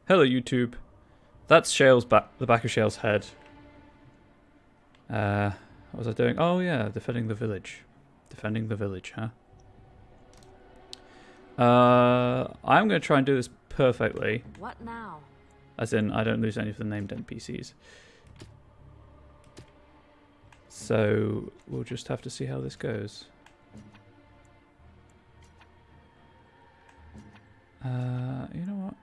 Hello, YouTube. That's Shale's back. The back of Shale's head. What was I doing? Oh yeah, defending the village. Defending the village, huh? I'm going to try and do this perfectly. What now? As in, I don't lose any of the named NPCs. So, we'll just have to see how this goes. You know what?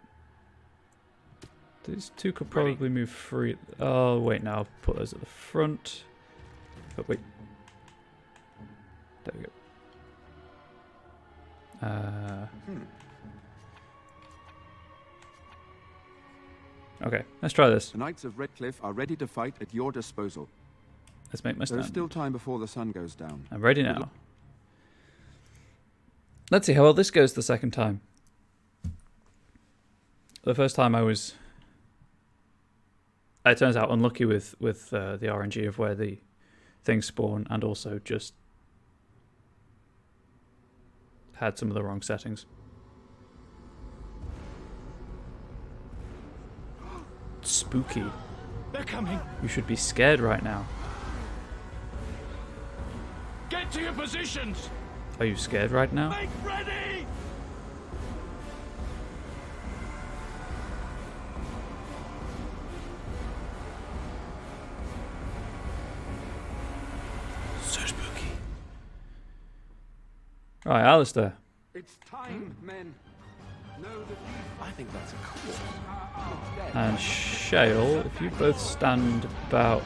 These two could probably move free. Oh, wait, now I'll put those at the front. Oh, wait. There we go. Okay, let's try this. The Knights of Redcliffe are ready to fight at your disposal. Let's make my stand. There is still time before the sun goes down. I'm ready now. Let's see how well this goes the second time. The first time I was... It turns out unlucky with the RNG of where the things spawn, and also just had some of the wrong settings. Spooky. They're coming. You should be scared right now. Get to your positions. Are you scared right now? Make ready. So spooky. Right, Alistair. It's time, men. Know that I think that's a cool. And Shale, if you both stand about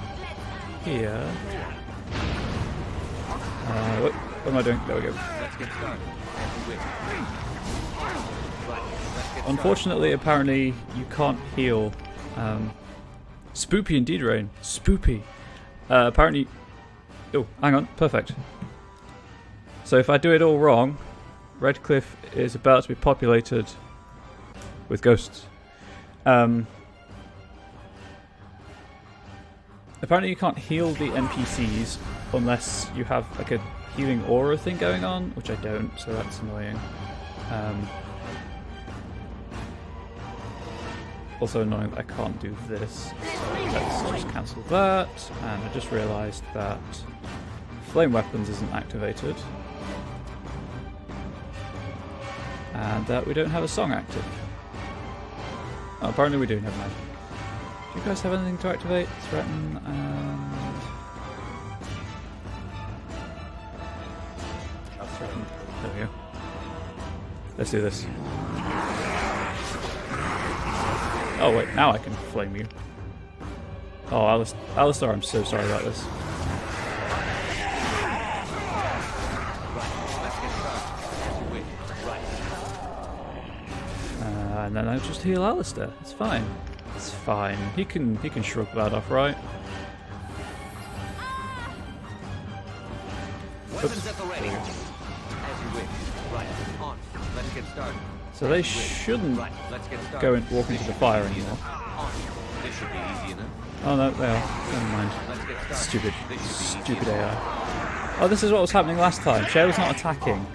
here. What am I doing? There we go. Let's get started. Unfortunately, apparently, you can't heal. Spoopy indeed, Rain. Spoopy. Apparently... Oh, hang on. Perfect. So if I do it all wrong, Redcliffe is about to be populated with ghosts. Apparently you can't heal the NPCs unless you have like a healing aura thing going on, which I don't, so that's annoying. Also annoying that I can't do this, so let's just cancel that. And I just realised that flame weapons isn't activated, and that we don't have a song active. Oh, apparently we do, never mind. Do you guys have anything to activate? Threaten and... Threaten. There we go. Let's do this. Oh wait, now I can flame you. Oh, Alistair, I'm so sorry about this. And then I just heal Alistair. It's fine. It's fine. He can shrug that off, right? Weapons at the ready. As you wish. Right. On. Let's get started. So they shouldn't Right. Let's get started. go and walk into the fire anymore. On. This should be easy enough. Oh no, they are. Never mind. Let's get started. Stupid. This should be easy Stupid enough. AI. Oh, this is what was happening last time. Shale was not attacking.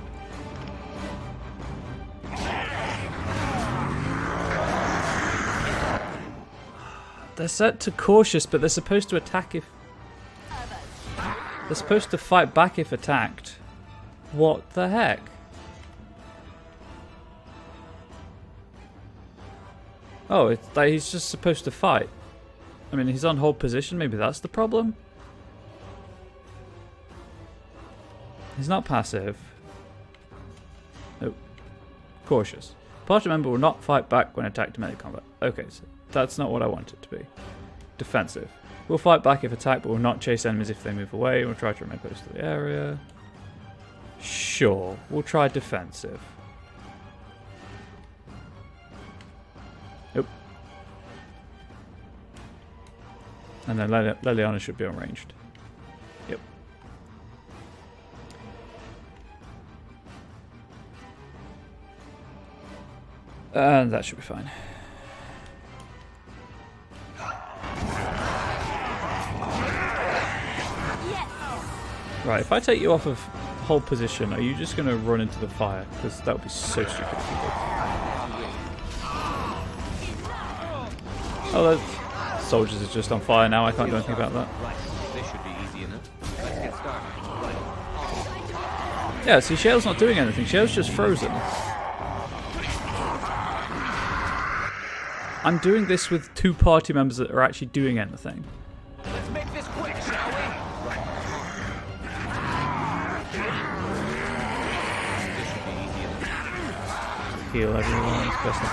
They're set to cautious, but they're supposed to attack if... They're supposed to fight back if attacked. What the heck? Oh, it's like he's just supposed to fight. I mean, he's on hold position. Maybe that's the problem. He's not passive. Oh. Cautious. Party member will not fight back when attacked in melee combat. Okay, so that's not what I want it to be. Defensive. We'll fight back if attacked, but will not chase enemies if they move away. We'll try to remain close to the area. Sure. We'll try defensive. Nope. And then Leliana should be unranged. Yep. And that should be fine. Right, if I take you off of hold position, are you just going to run into the fire? Because that would be so stupid if you did. Oh, the soldiers are just on fire now. I can't do anything about that. Right. This should be easy enough. Let's get started. Right. On. Yeah, see, Shale's not doing anything. Shale's just frozen. I'm doing this with 2 party members that are actually doing anything. Let's make this quick, shall we? Right. This should be easy enough. Heal everyone as best I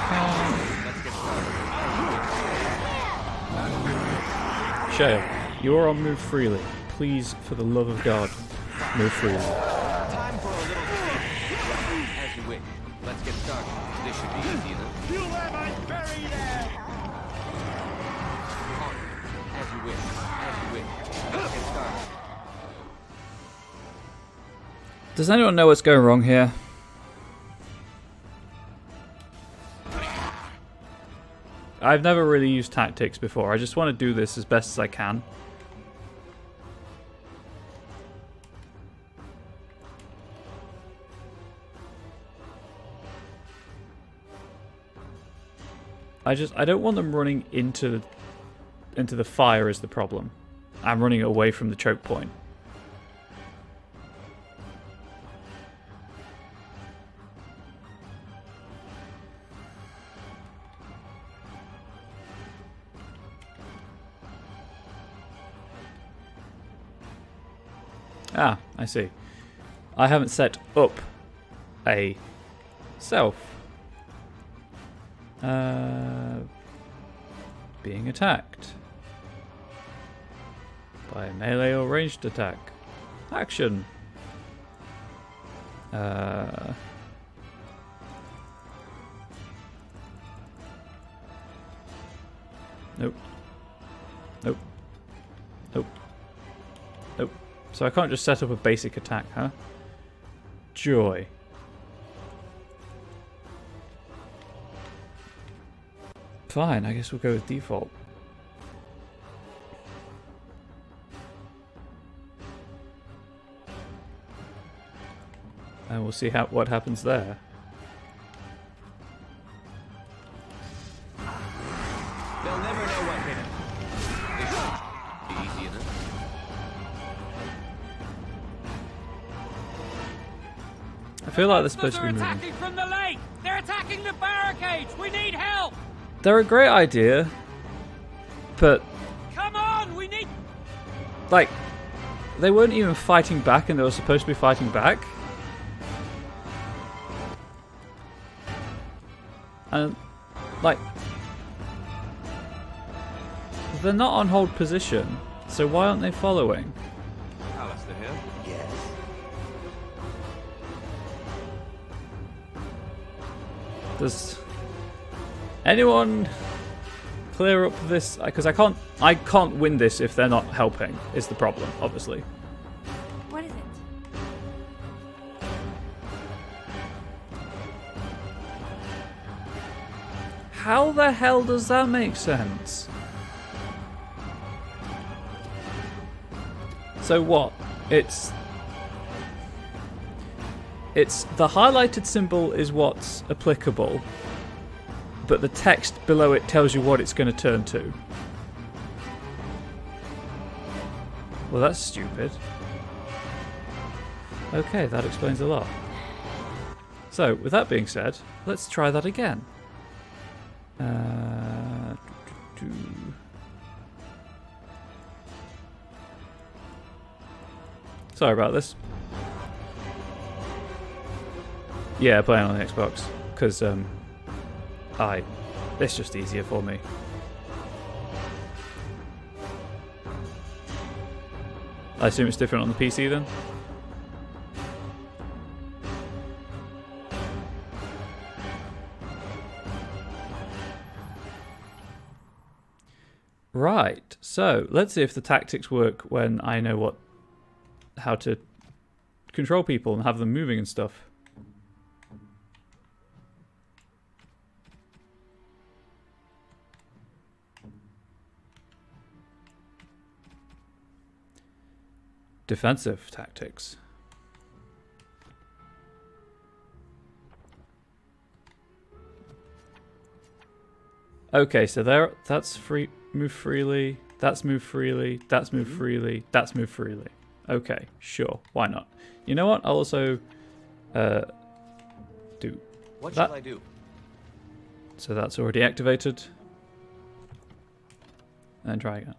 Let's get started. can. Shale, you're on Move Freely. Please, for the love of God, move freely. Time for a little sleep. Right. As you wish. Let's get started. This should be easy enough. You let me bury them! On. As you wish. As you wish. Let's get started. Does anyone know what's going wrong here? I've never really used tactics before. I just want to do this as best as I can. I don't want them running into the fire is the problem. I'm running away from the choke point. Ah, I see. I haven't set up a self. Being attacked by a melee or ranged attack. Action. Nope. Nope. Nope. Nope. So I can't just set up a basic attack, huh? Joy. Fine, I guess we'll go with default. And we'll see what happens there. They'll never know what hit him. This should be easy enough. I feel like they're supposed to be moving. Attacking from the lake! They're attacking the barricades! We need help! They're a great idea, but Come on, we need... like, they weren't even fighting back and they were supposed to be fighting back. And, like, they're not on hold position, so why aren't they following? Alistair here. Yes. Does anyone clear up this? Because I can't win this if they're not helping, is the problem, obviously. What is it? How the hell does that make sense? So what? It's the highlighted symbol is what's applicable, but the text below it tells you what it's going to turn to. Well, that's stupid. Okay, that explains a lot. So, with that being said, let's try that again. Sorry about this. Yeah, playing on the Xbox, because it's just easier for me. I assume it's different on the PC then? Right, so let's see if the tactics work when I know how to control people and have them moving and stuff. Defensive tactics. Okay, so there. That's free. Move freely. That's move freely. That's move freely. That's move freely. Okay, sure. Why not? You know what? I'll also do What that. shall I do? So that's already activated. And try again.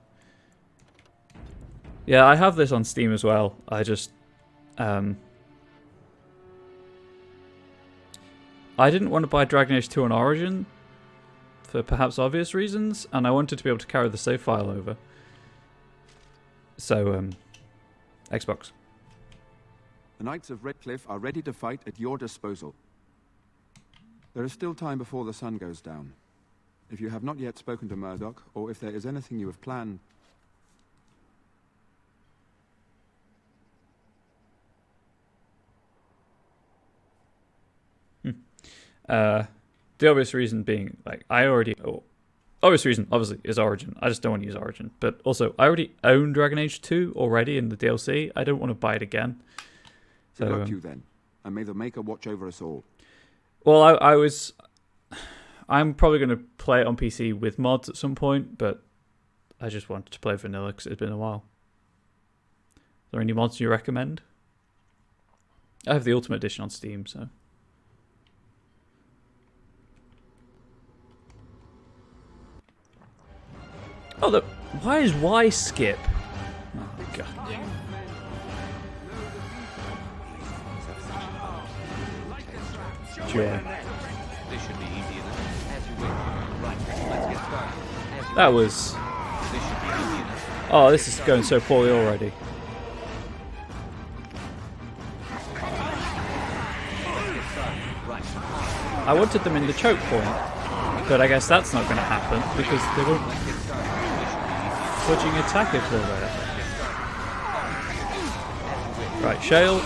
Yeah, I have this on Steam as well. I just I didn't want to buy Dragon Age 2 on Origin for perhaps obvious reasons, and I wanted to be able to carry the save file over. So, Xbox. The Knights of Redcliffe are ready to fight at your disposal. There is still time before the sun goes down. If you have not yet spoken to Murdoch, or if there is anything you have planned... The obvious reason being, like, obvious reason, obviously, is Origin. I just don't want to use Origin. But also, I already own Dragon Age 2 already in the DLC. I don't want to buy it again. Good So, luck to you then, and may the Maker watch over us all. well, I'm probably going to play it on PC with mods at some point, but I just wanted to play vanilla because it's been a while. Are there any mods you recommend? I have the Ultimate Edition on Steam, so... Oh, look. Why is Y skip? Oh, God. Joy. This should be easy enough. As you wish. Right, let's get started. As you That wish. was... This should be easy enough. Oh, this is going so poorly already. Let's get started. Right. I wanted them in the choke point, but I guess that's not going to happen because they won't Let's get started. This should be easy enough. fudging attack if they're there. Get started. Right, Shale.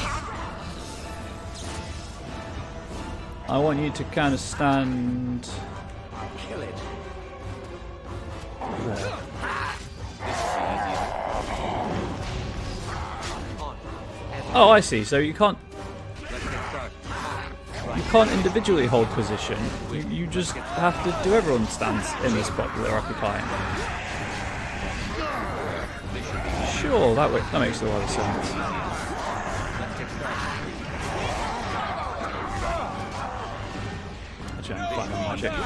I want you to kind of stand Kill it. there. This should be easy enough. On. As you Oh, I see. So you can't Let's get started. individually hold position. You just have to do everyone stands in the spot that they're occupying. Sure, that makes a lot of sense. Let's get started. Actually, I'm fine on magic. As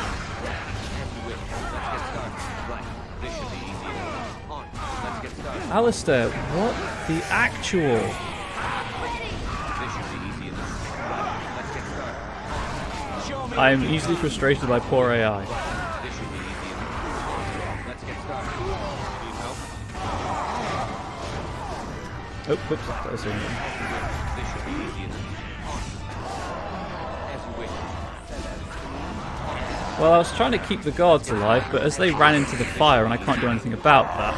you wish. Let's get started. Right. This should be easy enough. On. Let's get started. Alistair, what the actual? This should be easy enough. Right. Let's get started. I am easily frustrated by poor AI. This should be easy enough. Let's get started. Need help? Oh, whoops, that was it. This should be easy enough. As you wish. Well, I was trying to keep the guards alive, but as they ran into the fire and I can't do anything about that,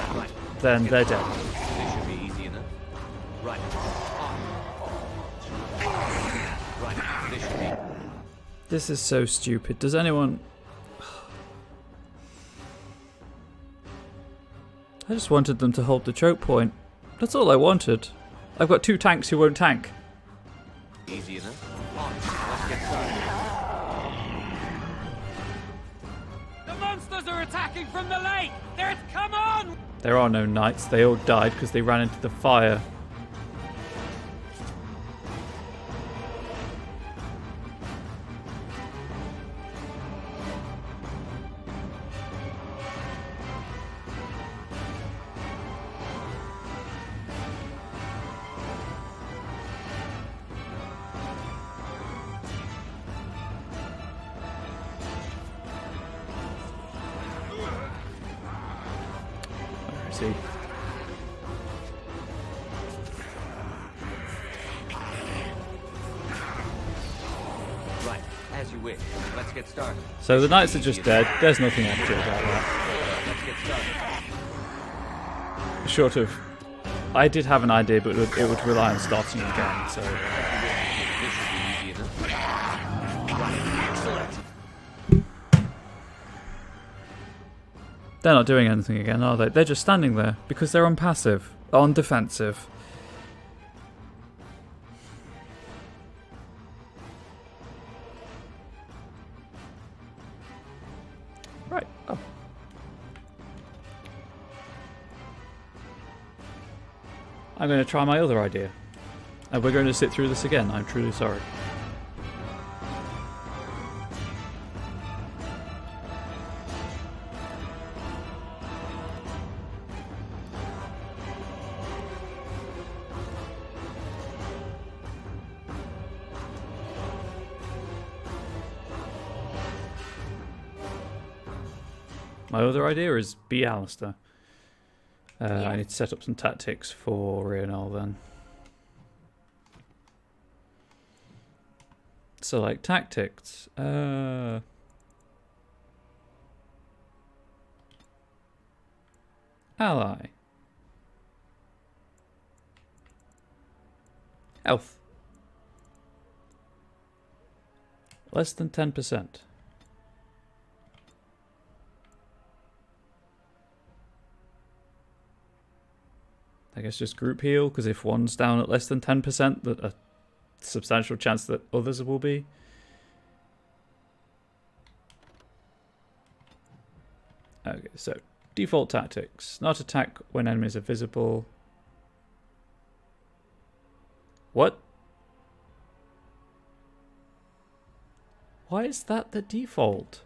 then they're dead. This should be easy enough. Right. Right. This should be. This is so stupid. Does anyone... I just wanted them to hold the choke point. That's all I wanted. I've got 2 tanks who won't tank. Easy enough. On. Let's get started. The monsters are attacking from the lake! Come on! There are no knights. They all died because they ran into the fire. See. Right. As you wish. Let's get started. So the knights are just dead. There's nothing I can do about that. Let's get started. Short of... I did have an idea, but it would rely on starting again, so... This should be easy enough. Right. Excellent. They're not doing anything again, are they? They're just standing there because they're on passive, on defensive. Right. Oh. I'm going to try my other idea. And we're going to sit through this again. I'm truly sorry. My other idea is be Alistair. I need to set up some tactics for Rional then. So like tactics. Ally. Health. Less than 10%. I guess just group heal, because if one's down at less than 10%, that a substantial chance that others will be. Okay, so default tactics. Not attack when enemies are visible. What? Why is that the default?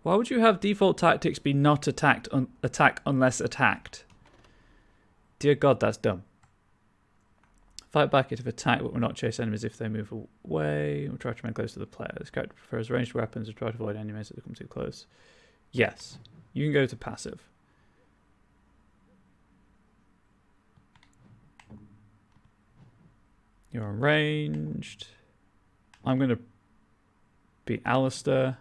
Why would you have default tactics be not attack unless attacked? Dear God, that's dumb. Fight back if attacked, but will not chase enemies if they move away. We'll try to remain close to the player. This character prefers ranged weapons and try to avoid enemies that come too close. Yes, you can go to passive. You're unranged. I'm going to be Alistair.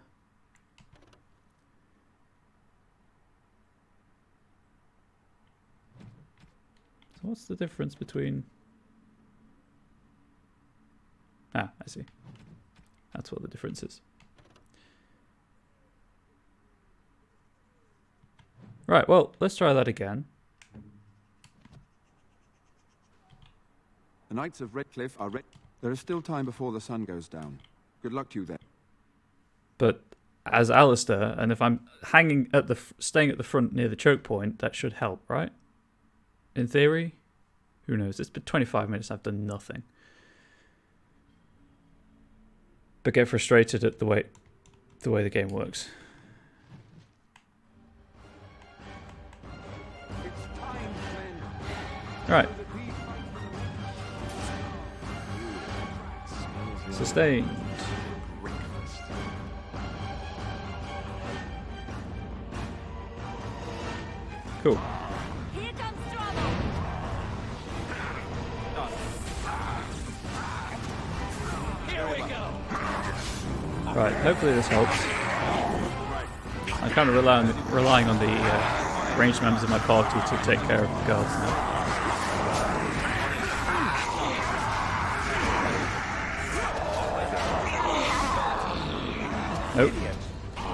What's the difference between... Ah, I see. That's what the difference is. Right, well, let's try that again. The Knights of Redcliffe are ready. There is still time before the sun goes down. Good luck to you there. But as Alistair, and if I'm hanging at the... staying at the front near the choke point, that should help, right? In theory, who knows? It's been 25 minutes. I've done nothing. But get frustrated at the way the game works. All right. Sustained. Cool. Right, hopefully this helps. I'm kind of relying on the ranged members of my party to take care of the guards now. Nope,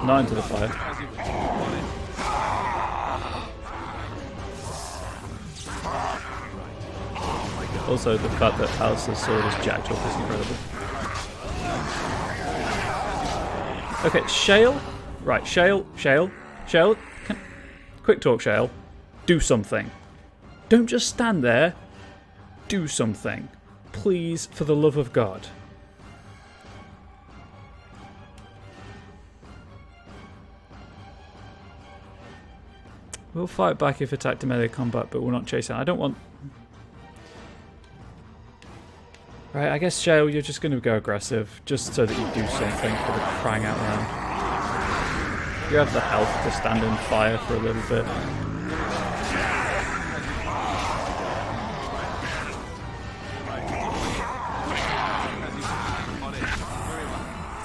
not into the fire. Also, the fact that Alistair's sword is jacked up is incredible. Okay, Shale. Right, Shale. Quick talk, Shale. Do something. Don't just stand there. Do something. Please, for the love of God. We'll fight back if attacked in melee combat, but we'll not chase it. I don't want... Right, I guess, Shale, you're just going to go aggressive, just so that you do something for the crying out loud. You have the health to stand in fire for a little bit.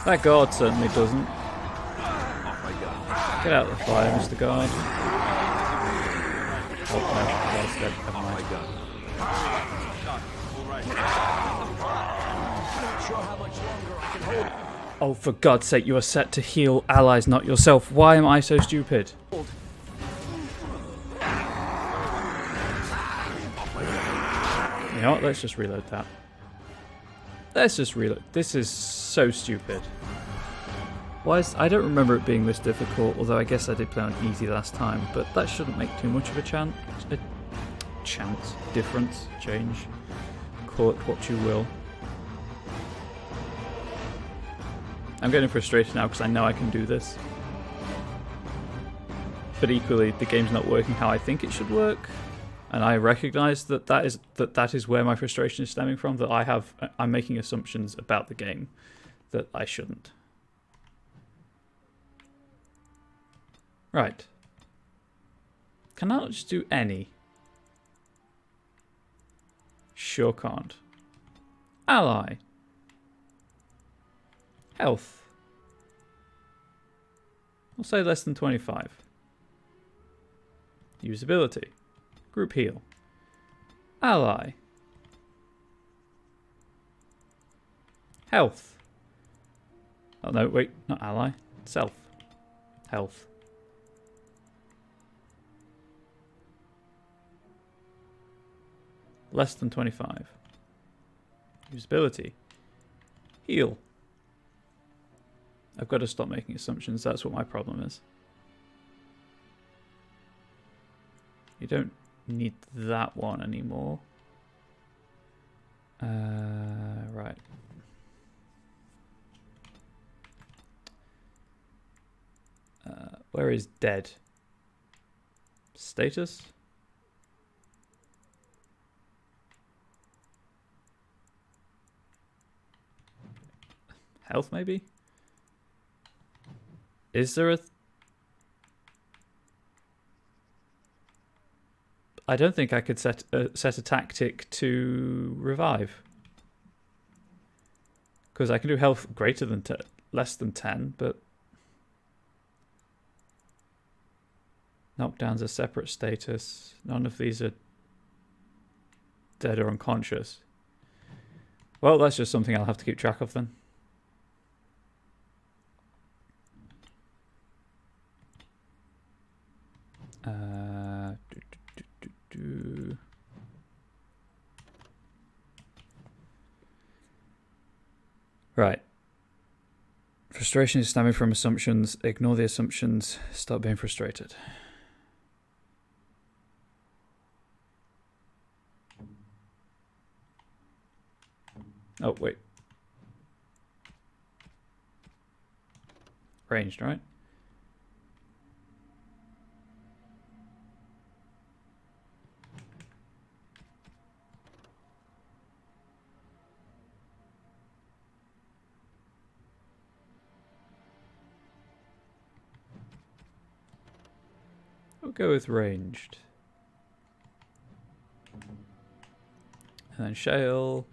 That guard certainly doesn't. Get out of the fire, Mr. Guard. Oh, no, the guard's dead. Never mind. Oh, for God's sake, you are set to heal allies, not yourself. Why am I so stupid? You know what? Let's just reload that. Let's just reload. This is so stupid. Why is... I don't remember it being this difficult, although I guess I did play on easy last time, but that shouldn't make too much of a difference, change, call it what you will. I'm getting frustrated now because I know I can do this. But equally, the game's not working how I think it should work. And I recognise that is where my frustration is stemming from, that I'm making assumptions about the game that I shouldn't. Right. Can I not just do any? Sure can't. Ally. Health. We'll say less than 25. Usability. Group heal. Ally. Health. Oh no, wait, not ally. Self. Health. Less than 25. Usability. Heal. I've got to stop making assumptions, that's what my problem is. You don't need that one anymore. Right. Where is dead? Status? Health, maybe? Is there a... I don't think I could set a tactic to revive. Because I can do health greater than less than 10, but... Knockdown's a separate status. None of these are dead or unconscious. Well, that's just something I'll have to keep track of then. Right. Frustration is stemming from assumptions. Ignore the assumptions. Stop being frustrated. Oh, wait. Ranged, right? We'll go with ranged. And then shale.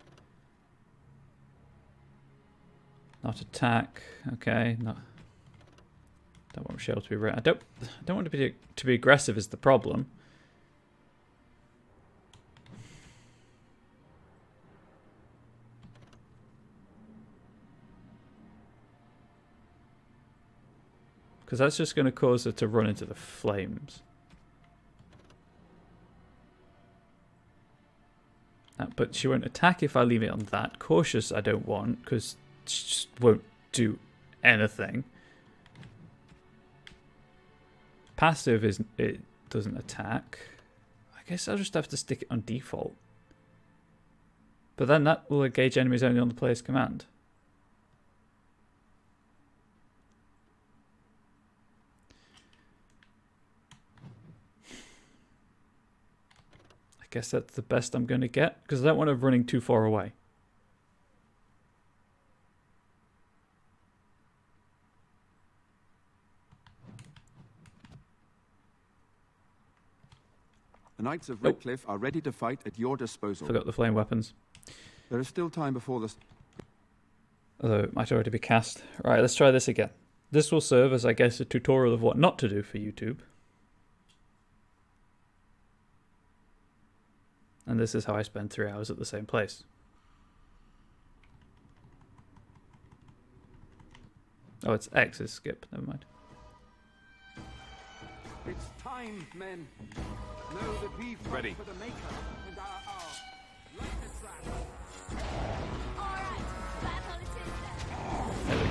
Not attack. Okay. Not. Don't want shale to be I don't want to be aggressive is the problem. Because that's just going to cause her to run into the flames. But she won't attack if I leave it on that. Cautious I don't want, because she just won't do anything. Passive is it doesn't attack. I guess I'll just have to stick it on default. But then that will engage enemies only on the player's command. Guess that's the best I'm going to get, because I don't want her running too far away. The Knights of Redcliffe are ready to fight at your disposal. Forgot the flame weapons. There is still time before the... Although it might already be cast. Right, let's try this again. This will serve as, I guess, a tutorial of what not to do for YouTube. And this is how I spend 3 hours at the same place. Oh, it's X is skip. Never mind. It's time, men. Know that we fight Ready. for the Maker and our like the trap. All right.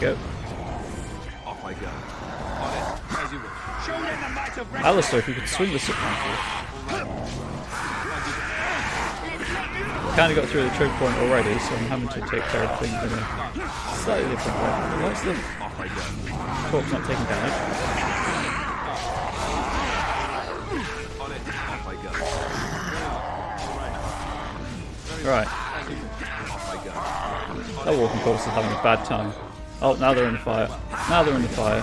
go. Off I go. On it, as you wish. Show them the might of Red Alistair, if you could swing the sick rifle. Kind of got through the choke point already, so I'm having to take care of things in a slightly different way. Why is the Off I go. corpse not taking damage? On it, off I go. Right. Off I go. That walking corpse is having a bad time. Oh, now they're in the fire. Now they're in the fire.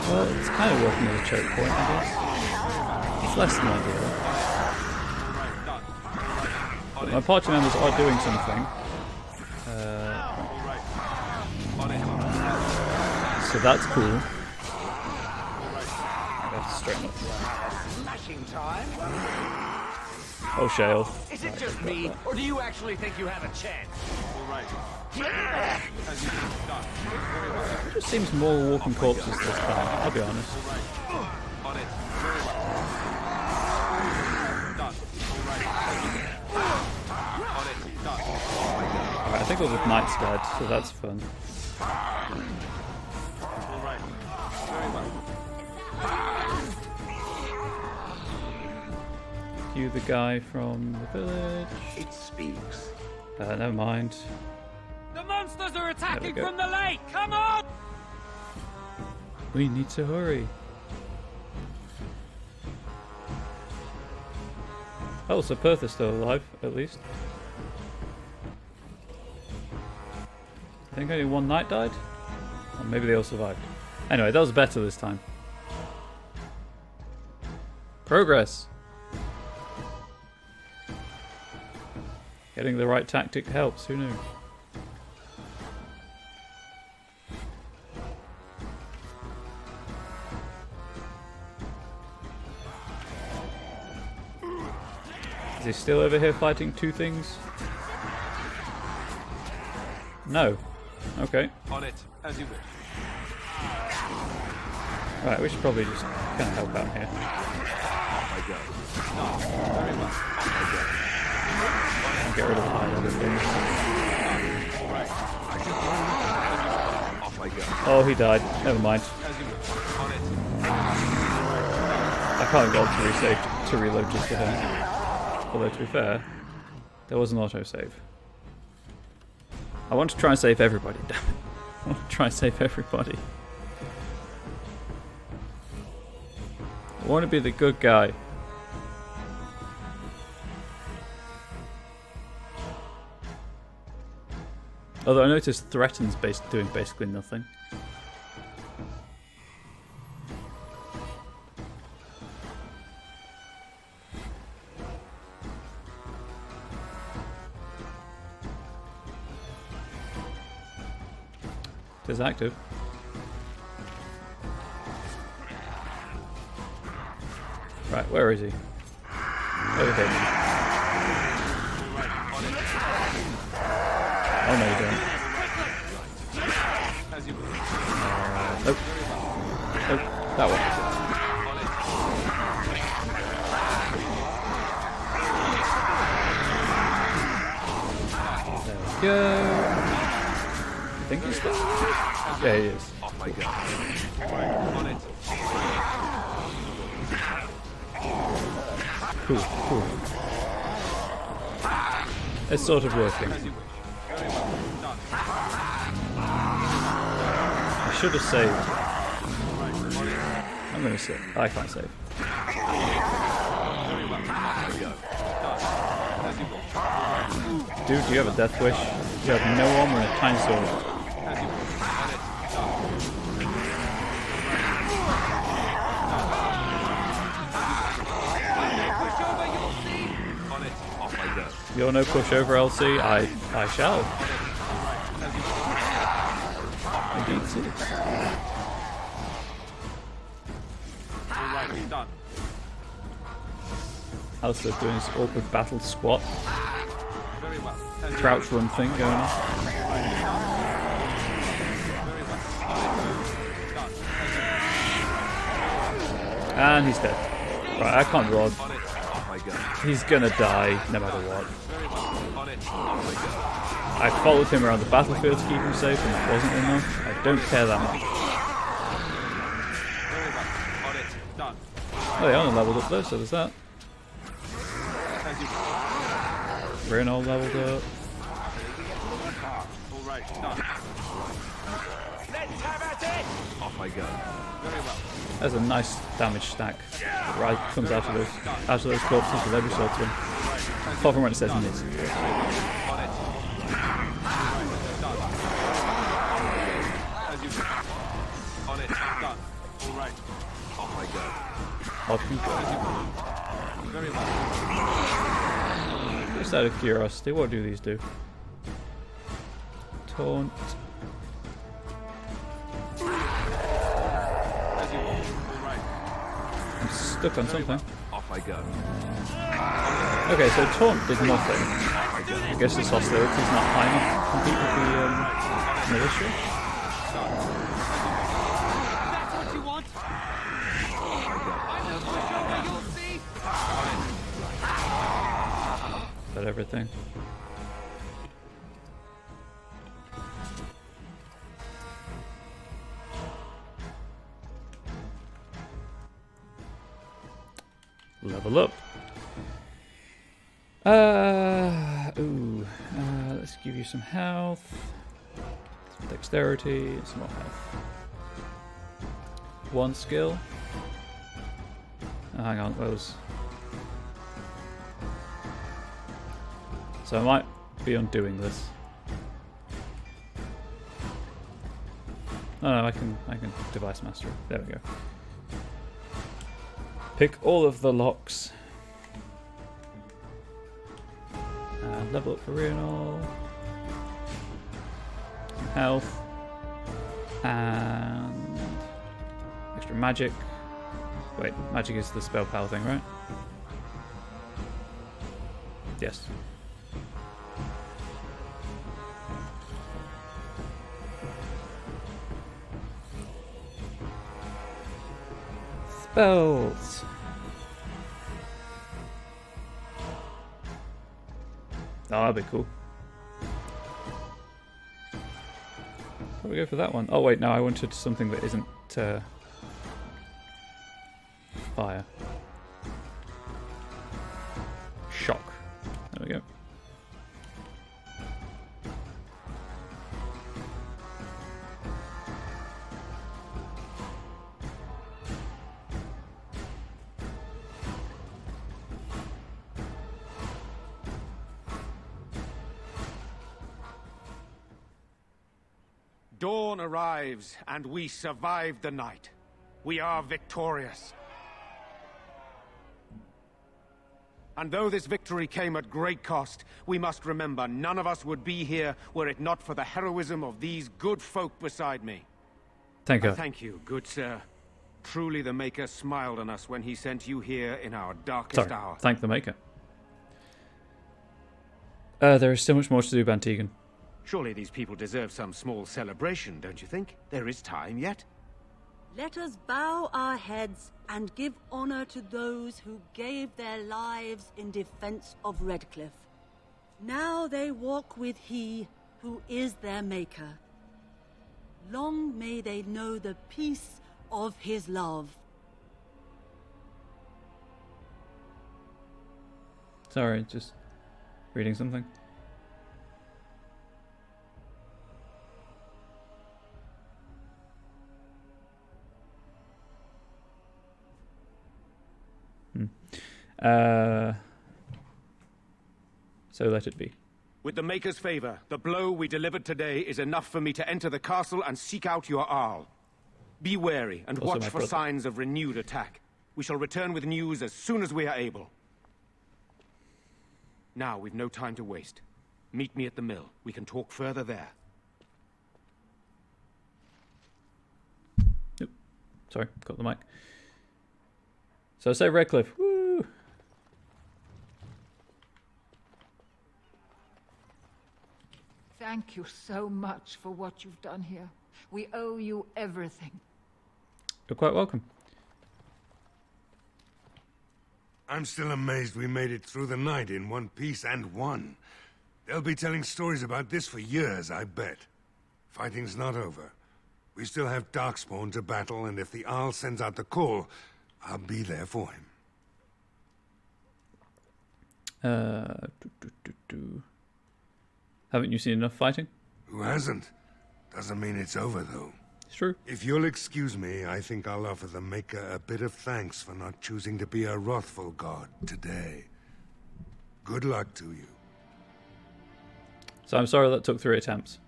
Well, it's kind of working as a choke point, I guess. It's less than ideal. But my party members are doing something. So that's cool. I have to straighten up. Smashing time. Oh, Shale. Is it just me, or do you actually think you have a chance? It just seems more walking corpses this time, I'll be honest. On it. Done. On it. Done. Alright, I think all the knight's dead, so that's fun. You the guy from the village. It speaks. Never mind. The monsters are attacking go. from the lake! Come on! We need to hurry. Oh, so Perth is still alive, at least. I think only one knight died? Or maybe they all survived. Anyway, that was better this time. Progress! Getting the right tactic helps, who knew? Is he still over here fighting two things? No. Okay. On it, as you wish. Right, we should probably just kind of help out here. Off I go. No, very well. Off I go. And get rid of the high level things. Off I go. Oh, he died. Never mind. As you wish. On it. I can't go to resave to reload just for him. Although, to be fair, there was an autosave. I want to try and save everybody, damn it. I want to try and save everybody. I want to be the good guy. Although I noticed Threaten's doing basically nothing. It is active. Right, where is he? Over here. Oh no, you don't. Nope. Nope. That one. There we go. I think he's still. Yeah, he is. Off I go. On it. Cool, cool. It's sort of working. As you wish. Very well. Done. I should have saved. I'm gonna save. I can't save. Very well. Off I go. Done. As you wish. Dude, do you have a death wish? You have no armor and a tiny sword. As you wish. On it. Done. Push over, you'll see! On it. Off I go. You're no pushover, LC. I shall. Indeed, see. Alright, done. Alistair's doing his awkward battle squat, Very well. crouch run thing going on. And he's dead. Right, I can't rod. On it. Off I go. He's gonna die no matter what. Very well. On it. Off I go. I followed him around the battlefield to keep him safe, and that wasn't enough. I don't care that much. Very well. On it. Done. Oh, they only leveled up though, so there's that. As you Reno leveled up. All right. Done. Let's have at it! Off I go. Very well. There's a nice damage stack that comes out of those corpses with every sword swing. Apart from when it says miss. On it. As you on it. Done. All right. Off I go. Off you go. Very well. Just out of curiosity, what do these do? Taunt. As you all right. I'm stuck on something. Off I go. Okay, so taunt did nothing. I guess his hostility's not high enough to compete with the militia. That's what you want? I know for sure where you'll see! Is that everything? Level up. Let's give you some health, some dexterity, and some more health. One skill. Oh, hang on, those. So I might be undoing this. Oh no, I can device master it. There we go. Pick all of the locks. Level up for renal. Some health. And extra magic. Wait, magic is the spell power thing, right? Yes. Spells. Oh, that'd be cool. Probably go for that one. Oh wait, no, I wanted something that isn't fire. Shock. There we go. Dawn arrives, and we survive the night. We are victorious. And though this victory came at great cost, we must remember none of us would be here were it not for the heroism of these good folk beside me. Thank you. Thank you, good sir. Truly the Maker smiled on us when he sent you here in our darkest Sorry, hour. thank the Maker. There is so much more to do, Bantegan. Surely these people deserve some small celebration, don't you think? There is time yet. Let us bow our heads and give honor to those who gave their lives in defense of Redcliffe. Now they walk with he who is their maker. Long may they know the peace of his love. Sorry, just reading something. So let it be. With the Maker's favor, the blow we delivered today is enough for me to enter the castle and seek out your Arl. Be wary and Also watch my for brother. signs of renewed attack. We shall return with news as soon as we are able. Now, we've no time to waste. Meet me at the mill. We can talk further there. Oop. Sorry, got the mic. So say Redcliffe. Woo! Thank you so much for what you've done here. We owe you everything. You're quite welcome. I'm still amazed we made it through the night in one piece and won. They'll be telling stories about this for years, I bet. Fighting's not over. We still have Darkspawn to battle, and if the Arl sends out the call, I'll be there for him. Haven't you seen enough fighting? Who hasn't? Doesn't mean it's over, though. It's true. If you'll excuse me, I think I'll offer the Maker a bit of thanks for not choosing to be a wrathful god today. Good luck to you. So I'm sorry that took 3 attempts.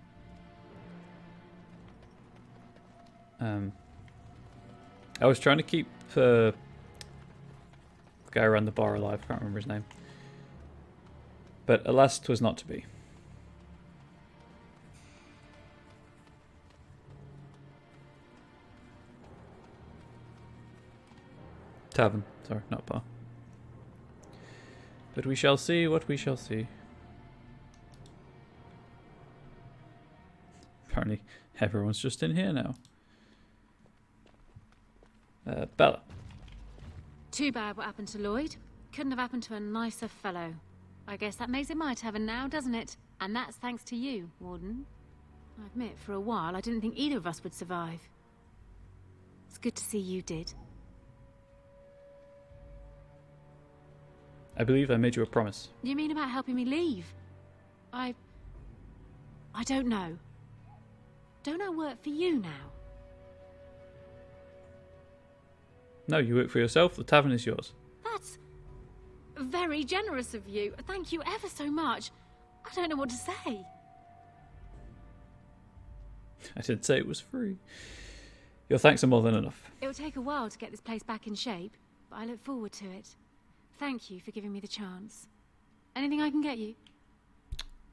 I was trying to keep the guy around the bar alive. I can't remember his name. But alas, 'twas not to be. Tavern. Sorry, not bar. But we shall see what we shall see. Apparently, everyone's just in here now. Bella. Too bad what happened to Lloyd. Couldn't have happened to a nicer fellow. I guess that makes it my tavern now, doesn't it? And that's thanks to you, Warden. I admit, for a while, I didn't think either of us would survive. It's good to see you did. I believe I made you a promise. You mean about helping me leave? I don't know. Don't I work for you now? No, you work for yourself. The tavern is yours. That's very generous of you. Thank you ever so much. I don't know what to say. I didn't say it was free. Your thanks are more than enough. It will take a while to get this place back in shape, but I look forward to it. Thank you for giving me the chance. Anything I can get you?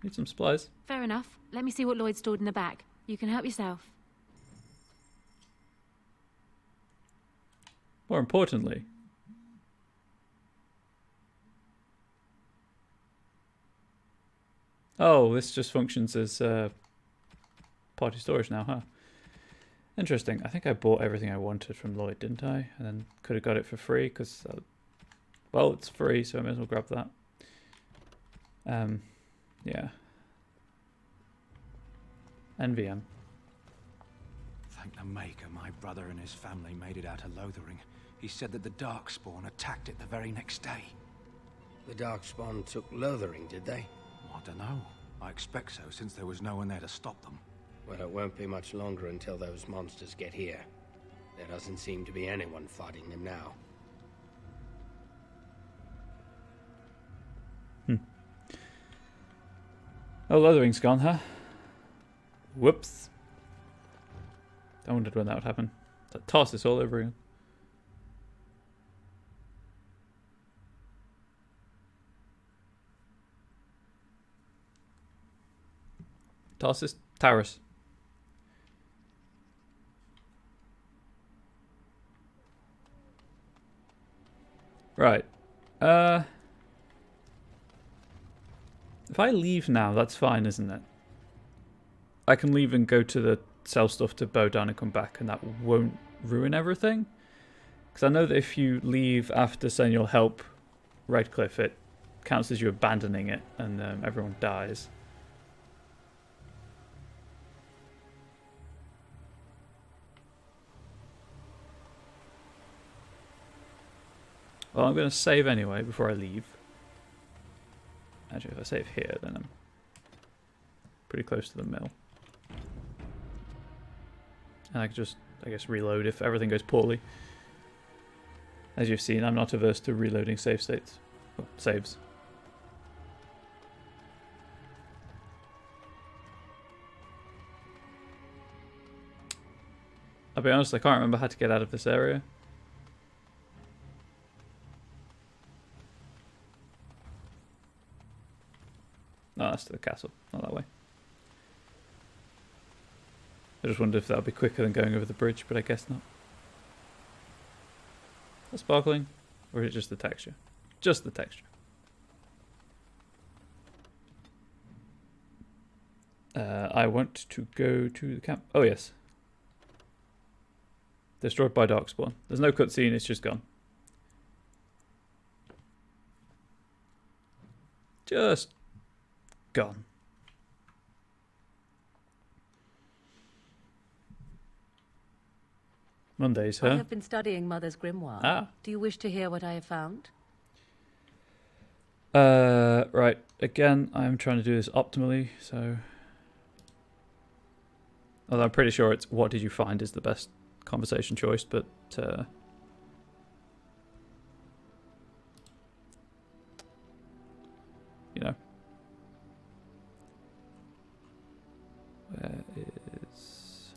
Need some supplies. Fair enough. Let me see what Lloyd stored in the back. You can help yourself. More importantly, oh, this just functions as party storage now, huh? Interesting. I think I bought everything I wanted from Lloyd, didn't I? And then could have got it for free because, well, it's free, so I may as well grab that. Yeah. NVM. Thank the Maker, my brother and his family made it out of Lothering. He said that the Darkspawn attacked it the very next day. The Darkspawn took Lothering, did they? I don't know. I expect so, since there was no one there to stop them. Well, it won't be much longer until those monsters get here. There doesn't seem to be anyone fighting them now. Oh, Lothering's gone, huh? Whoops. I wondered when that would happen. That toss this all over again. Tarsus, Taurus. Right. If I leave now, that's fine, isn't it? I can leave and go to the sell stuff to bow down and come back, and that won't ruin everything. Because I know that if you leave after saying you'll help Redcliffe, it counts as you abandoning it, and everyone dies. Well, I'm going to save anyway before I leave. Actually, if I save here, then I'm pretty close to the mill. And I can just, I guess, reload if everything goes poorly. As you've seen, I'm not averse to reloading save states. Well, saves. I'll be honest, I can't remember how to get out of this area. No, that's to the castle, not that way. I just wondered if that would be quicker than going over the bridge, but I guess not. Is that sparkling? Or is it just the texture? Just the texture. I want to go to the camp. Oh, yes. Destroyed by Darkspawn. There's no cutscene, it's just gone. Just gone. Mondays, I huh? have been studying Mother's grimoire. Ah. Do you wish to hear what I have found? Right. Again, I'm trying to do this optimally, so... Although I'm pretty sure it's what did you find is the best conversation choice, but... you know. Where is...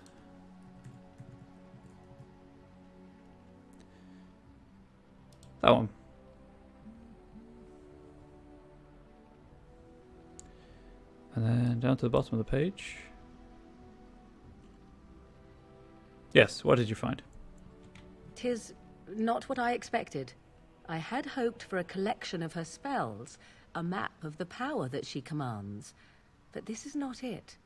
that one. And then down to the bottom of the page. Yes, what did you find? 'Tis not what I expected. I had hoped for a collection of her spells, a map of the power that she commands. But this is not it.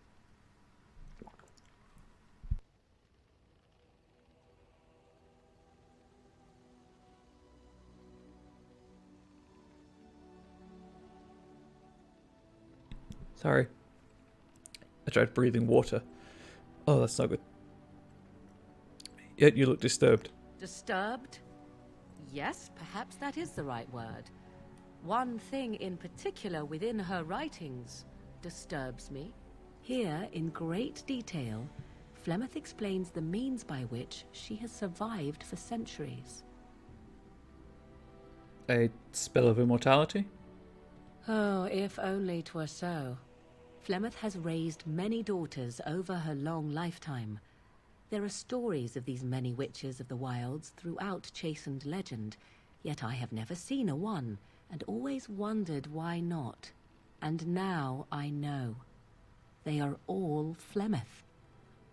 Sorry. I tried breathing water. Oh, that's not good. Yet you look disturbed. Disturbed? Yes, perhaps that is the right word. One thing in particular within her writings disturbs me. Here, in great detail, Flemeth explains the means by which she has survived for centuries. A spell of immortality? Oh, if only 'twere so. Flemeth has raised many daughters over her long lifetime. There are stories of these many witches of the wilds throughout chastened legend, yet I have never seen a one, and always wondered why not. And now I know. They are all Flemeth.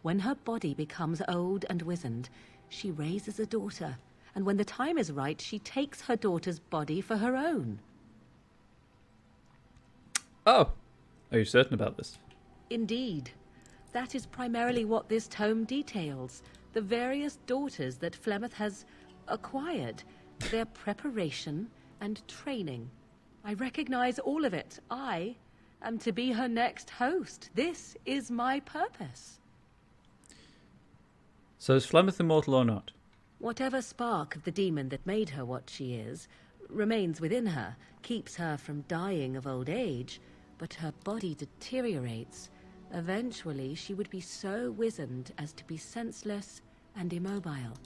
When her body becomes old and wizened, she raises a daughter, and when the time is right, she takes her daughter's body for her own. Oh! Are you certain about this? Indeed. That is primarily what this tome details. The various daughters that Flemeth has acquired. Their preparation and training. I recognize all of it. I am to be her next host. This is my purpose. So is Flemeth immortal or not? Whatever spark of the demon that made her what she is remains within her, keeps her from dying of old age, but her body deteriorates. Eventually, she would be so wizened as to be senseless and immobile.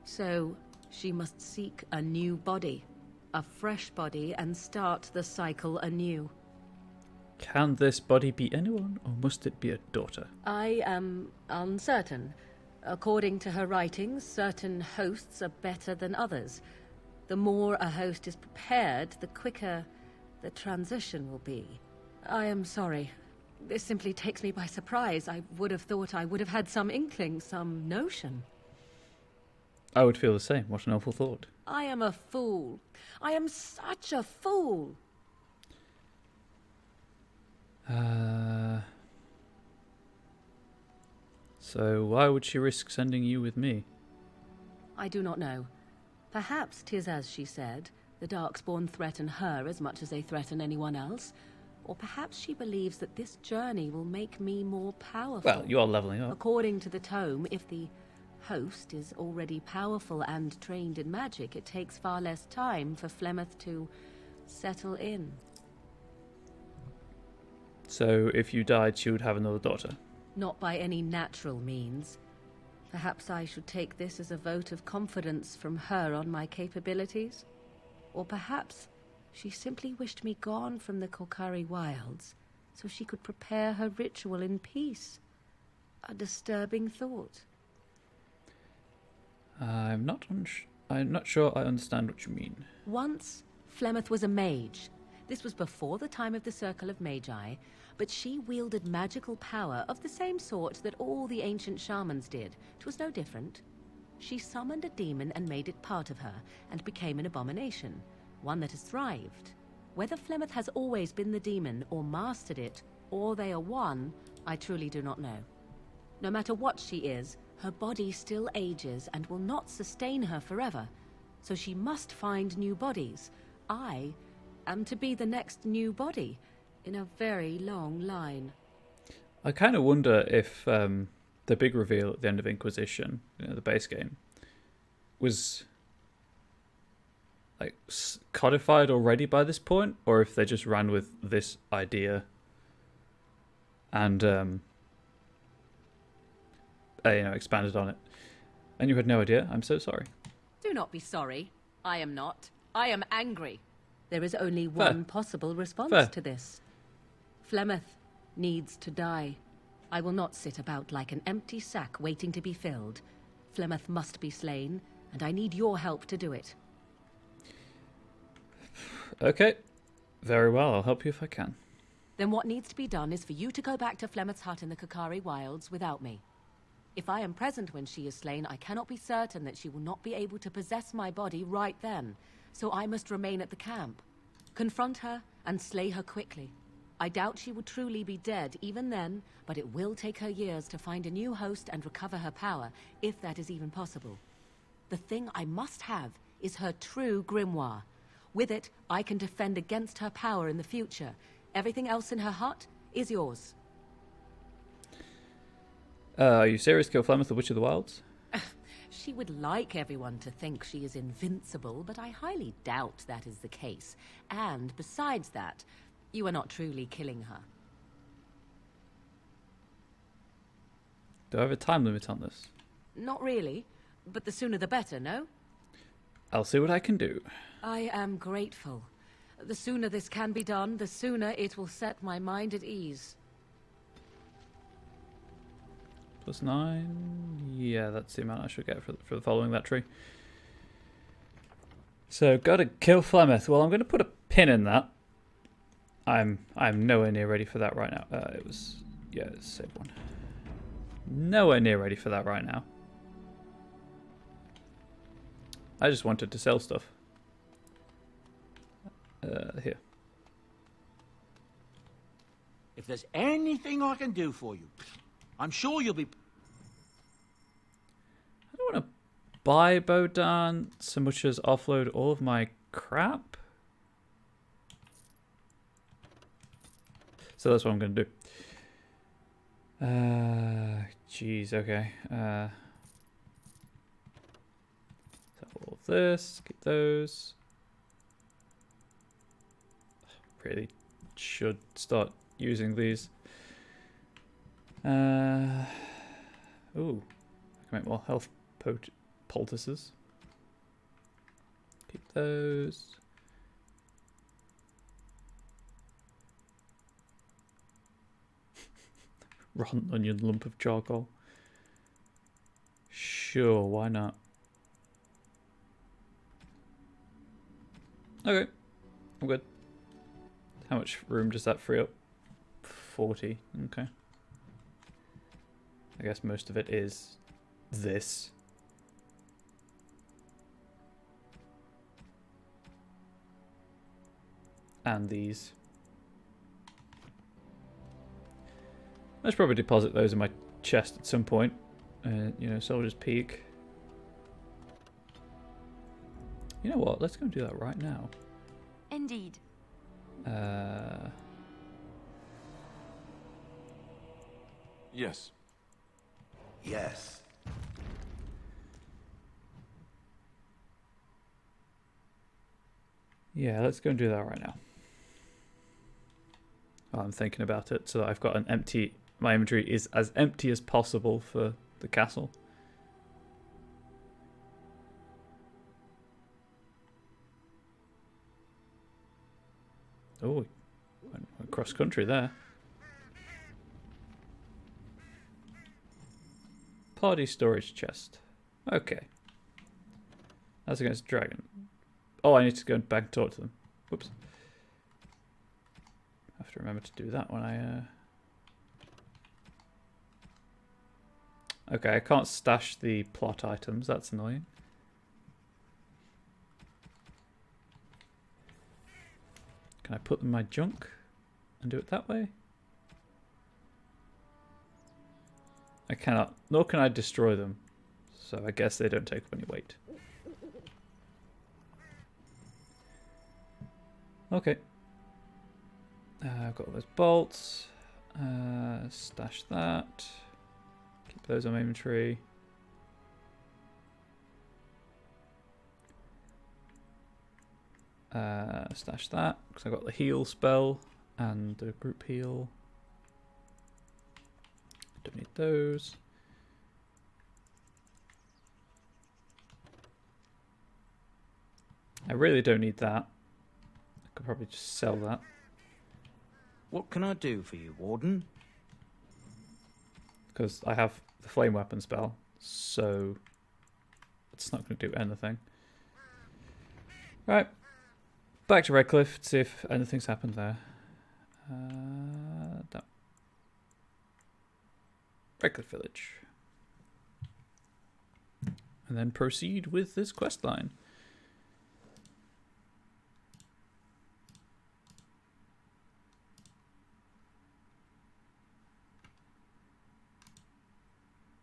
So, she must seek a new body, a fresh body, and start the cycle anew. Can this body be anyone, or must it be a daughter? I am uncertain. According to her writings, certain hosts are better than others. The more a host is prepared, the quicker the transition will be. I am sorry. This simply takes me by surprise. I would have thought I would have had some inkling, some notion. I would feel the same. What an awful thought. I am a fool. I am such a fool. So why would she risk sending you with me? I do not know. Perhaps 'tis as she said. The Darkspawn threaten her as much as they threaten anyone else. Or perhaps she believes that this journey will make me more powerful. Well, you are leveling up. According to the tome, if the host is already powerful and trained in magic, it takes far less time for Flemeth to settle in. So if you died, she would have another daughter? Not by any natural means. Perhaps I should take this as a vote of confidence from her on my capabilities? Or perhaps she simply wished me gone from the Korkari wilds so she could prepare her ritual in peace. A disturbing thought. I'm not sure I understand what you mean. Once, Flemeth was a mage. This was before the time of the Circle of Magi, but she wielded magical power of the same sort that all the ancient shamans did. 'Twas no different. She summoned a demon and made it part of her, and became an abomination, one that has thrived. Whether Flemeth has always been the demon, or mastered it, or they are one, I truly do not know. No matter what she is, her body still ages and will not sustain her forever, so she must find new bodies. I am to be the next new body in a very long line. I kind of wonder if the big reveal at the end of Inquisition, the base game, was like codified already by this point, or if they just ran with this idea and expanded on it. And you had no idea. I'm so sorry. Do not be sorry. I am not. I am angry. There is only one possible response to this. Flemeth needs to die. I will not sit about like an empty sack waiting to be filled. Flemeth must be slain, and I need your help to do it. Okay. Very well. I'll help you if I can. Then what needs to be done is for you to go back to Flemeth's hut in the Kakari Wilds without me. If I am present when she is slain, I cannot be certain that she will not be able to possess my body right then, so I must remain at the camp. Confront her and slay her quickly. I doubt she will truly be dead even then, but it will take her years to find a new host and recover her power, if that is even possible. The thing I must have is her true grimoire. With it, I can defend against her power in the future. Everything else in her hut is yours. Are you serious? Kill Flemeth, the Witch of the Wilds? She would like everyone to think she is invincible, but I highly doubt that is the case. And besides that, you are not truly killing her. Do I have a time limit on this? Not really, but the sooner the better, no? I'll see what I can do. I am grateful. The sooner this can be done, the sooner it will set my mind at ease. +9. Yeah, that's the amount I should get for following that tree. So, gotta kill Flemeth. Well, I'm going to put a pin in that. I'm nowhere near ready for that right now. Save one. Nowhere near ready for that right now. I just wanted to sell stuff. Here. If there's anything I can do for you, I'm sure you'll be... I don't want to buy Bodan so much as offload all of my crap. So that's what I'm going to do. Jeez, okay. So all of this, keep those. Really should start using these. Ooh, I can make more health poultices. Keep those. Rotten onion lump of charcoal. Sure, why not? Okay, I'm good. How much room does that free up? 40, okay. I guess most of it is this. And these. I should probably deposit those in my chest at some point. Soldier's Peak. You know what? Let's go and do that right now. Indeed. Yes. Yes. Yeah, let's go and do that right now. Oh, I'm thinking about it so that I've got an empty... My inventory is as empty as possible for the castle. Oh, went cross country there. Party storage chest. Okay. That's against dragon. Oh, I need to go back and talk to them. Whoops. I have to remember to do that when I... Okay, I can't stash the plot items. That's annoying. Can I put them in my junk and do it that way? I cannot. Nor can I destroy them. So I guess they don't take up any weight. Okay. I've got all those bolts. Stash that. Keep those on my inventory. Stash that, because I got the heal spell and the group heal. Don't need those. I really don't need that. I could probably just sell that. What can I do for you, Warden? Because I have the flame weapon spell, so it's not going to do anything. Right. Back to Redcliffe to see if anything's happened there. No. Redcliffe Village. And then proceed with this quest line.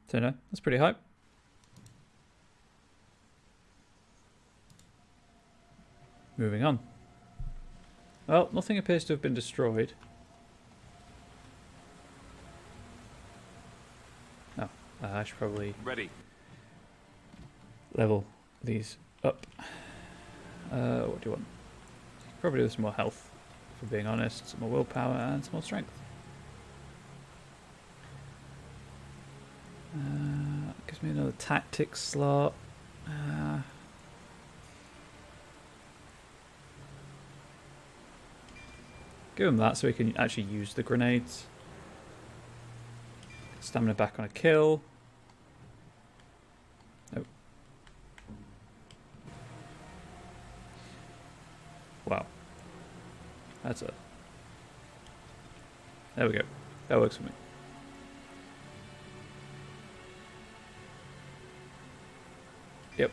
So no, that's pretty hype. Moving on. Well, nothing appears to have been destroyed. No, I should probably Ready. level these up. What do you want? Probably with some more health, for being honest, some more willpower and some more strength. Gives me another tactics slot. Give him that so he can actually use the grenades. Stamina back on a kill. Oh. Wow. That's a... There we go. That works for me. Yep.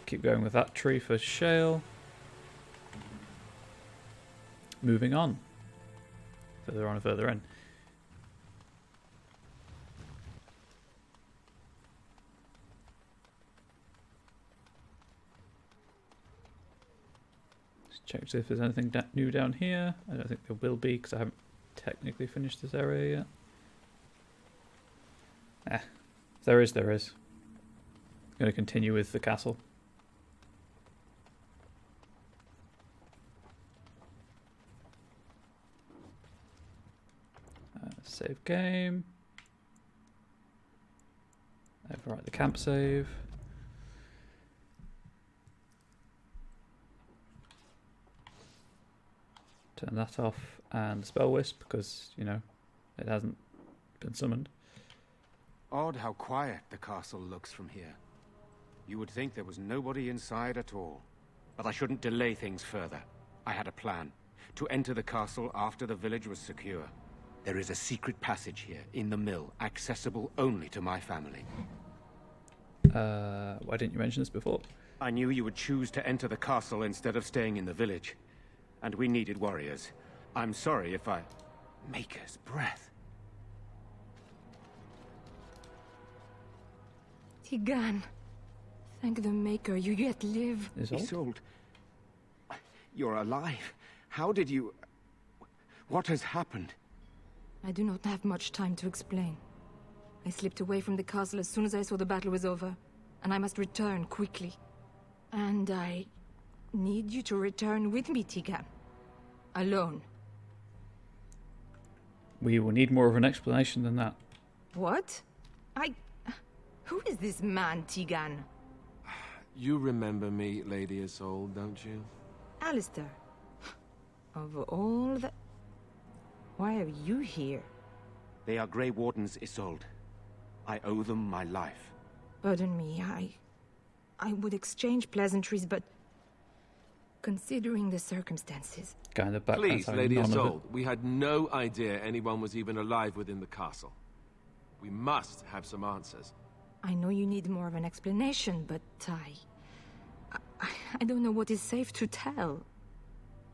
Keep going with that tree for shale. Moving on. Further on and further in. Let's check to see if there's anything new down here. I don't think there will be because I haven't technically finished this area yet. If there is, there is. I'm going to continue with the castle. Save game. Overwrite the camp save. Turn that off and spell wisp because, you know, it hasn't been summoned. Odd how quiet the castle looks from here. You would think there was nobody inside at all. But I shouldn't delay things further. I had a plan. To enter the castle after the village was secure. There is a secret passage here, in the mill, accessible only to my family. Why didn't you mention this before? I knew you would choose to enter the castle instead of staying in the village. And we needed warriors. I'm sorry if I... Maker's breath. Tigan. Thank the Maker you yet live. Isolde. You're alive. How did you... What has happened? I do not have much time to explain. I slipped away from the castle as soon as I saw the battle was over, and I must return quickly. And I need you to return with me, Tigan. Alone. We will need more of an explanation than that. What? Who is this man, Tigan? You remember me, Lady Isolde, don't you? Alistair. Of all the... Why are you here? They are Grey Wardens, Isolde. I owe them my life. Pardon me, I would exchange pleasantries, but... Considering the circumstances... Kind of background. Please, Lady Isolde, we had no idea anyone was even alive within the castle. We must have some answers. I know you need more of an explanation, but I don't know what is safe to tell.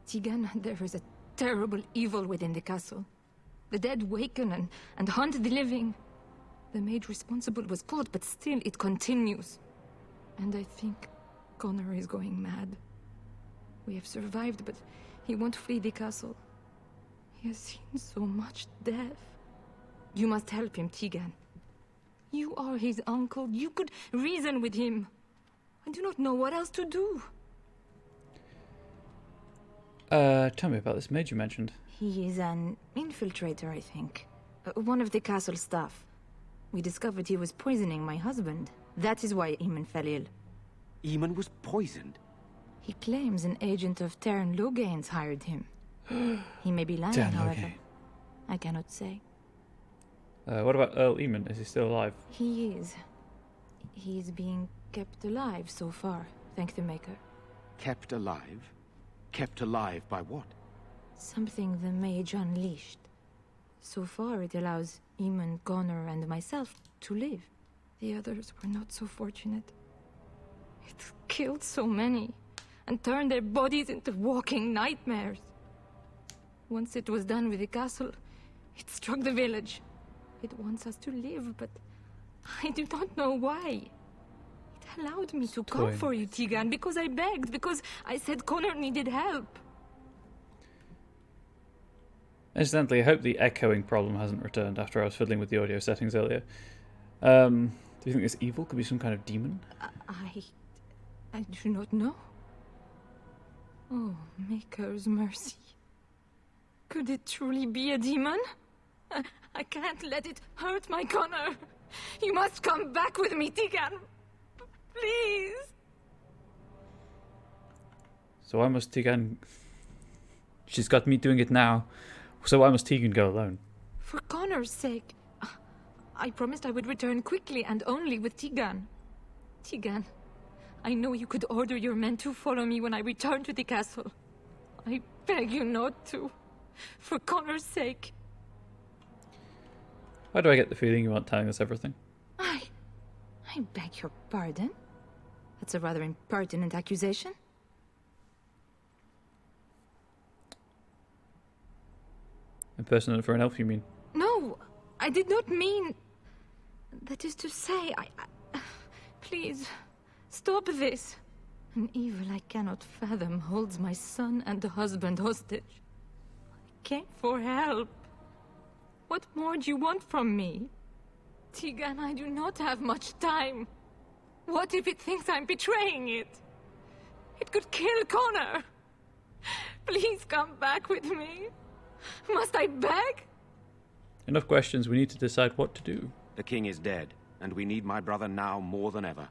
Tigan, there is a terrible evil within the castle. The dead waken and haunt the living. The mage responsible was caught, but still it continues. And I think Connor is going mad. We have survived, but he won't flee the castle. He has seen so much death. You must help him, Tegan. You are his uncle. You could reason with him. I do not know what else to do. Tell me about this mage you mentioned. He is an infiltrator, I think. One of the castle staff. We discovered he was poisoning my husband. That is why Eamon fell ill. Eamon was poisoned? He claims an agent of Terran Logain's hired him. He may be lying, Terran however. Logain. I cannot say. What about Earl Eamon? Is he still alive? He is. He is being kept alive so far, thank the Maker. Kept alive? Kept alive by what? Something the Mage unleashed. So far it allows Eamon, Connor, and myself to live. The others were not so fortunate. It killed so many, and turned their bodies into walking nightmares. Once it was done with the castle, it struck the village. It wants us to live, but I do not know why. It allowed me to come for you, Tegan, because I begged, because I said Connor needed help. Incidentally, I hope the echoing problem hasn't returned after I was fiddling with the audio settings earlier. Do you think this evil could be some kind of demon? I do not know. Oh, Maker's mercy. Could it truly be a demon? I can't let it hurt my Connor. You must come back with me, Tegan. Please. So why must Tegan... She's got me doing it now. So why must Tegan go alone? For Connor's sake. I promised I would return quickly and only with Tegan. Tegan, I know you could order your men to follow me when I return to the castle. I beg you not to. For Connor's sake. Why do I get the feeling you aren't telling us everything? I beg your pardon? That's a rather impertinent accusation. Impersonate for an elf, you mean? No, I did not mean... That is to say, Please, stop this. An evil I cannot fathom holds my son and husband hostage. I came for help. What more do you want from me? Tegan, I do not have much time. What if it thinks I'm betraying it? It could kill Connor. Please come back with me. Must I beg? Enough questions, we need to decide what to do. The king is dead, and we need my brother now more than ever.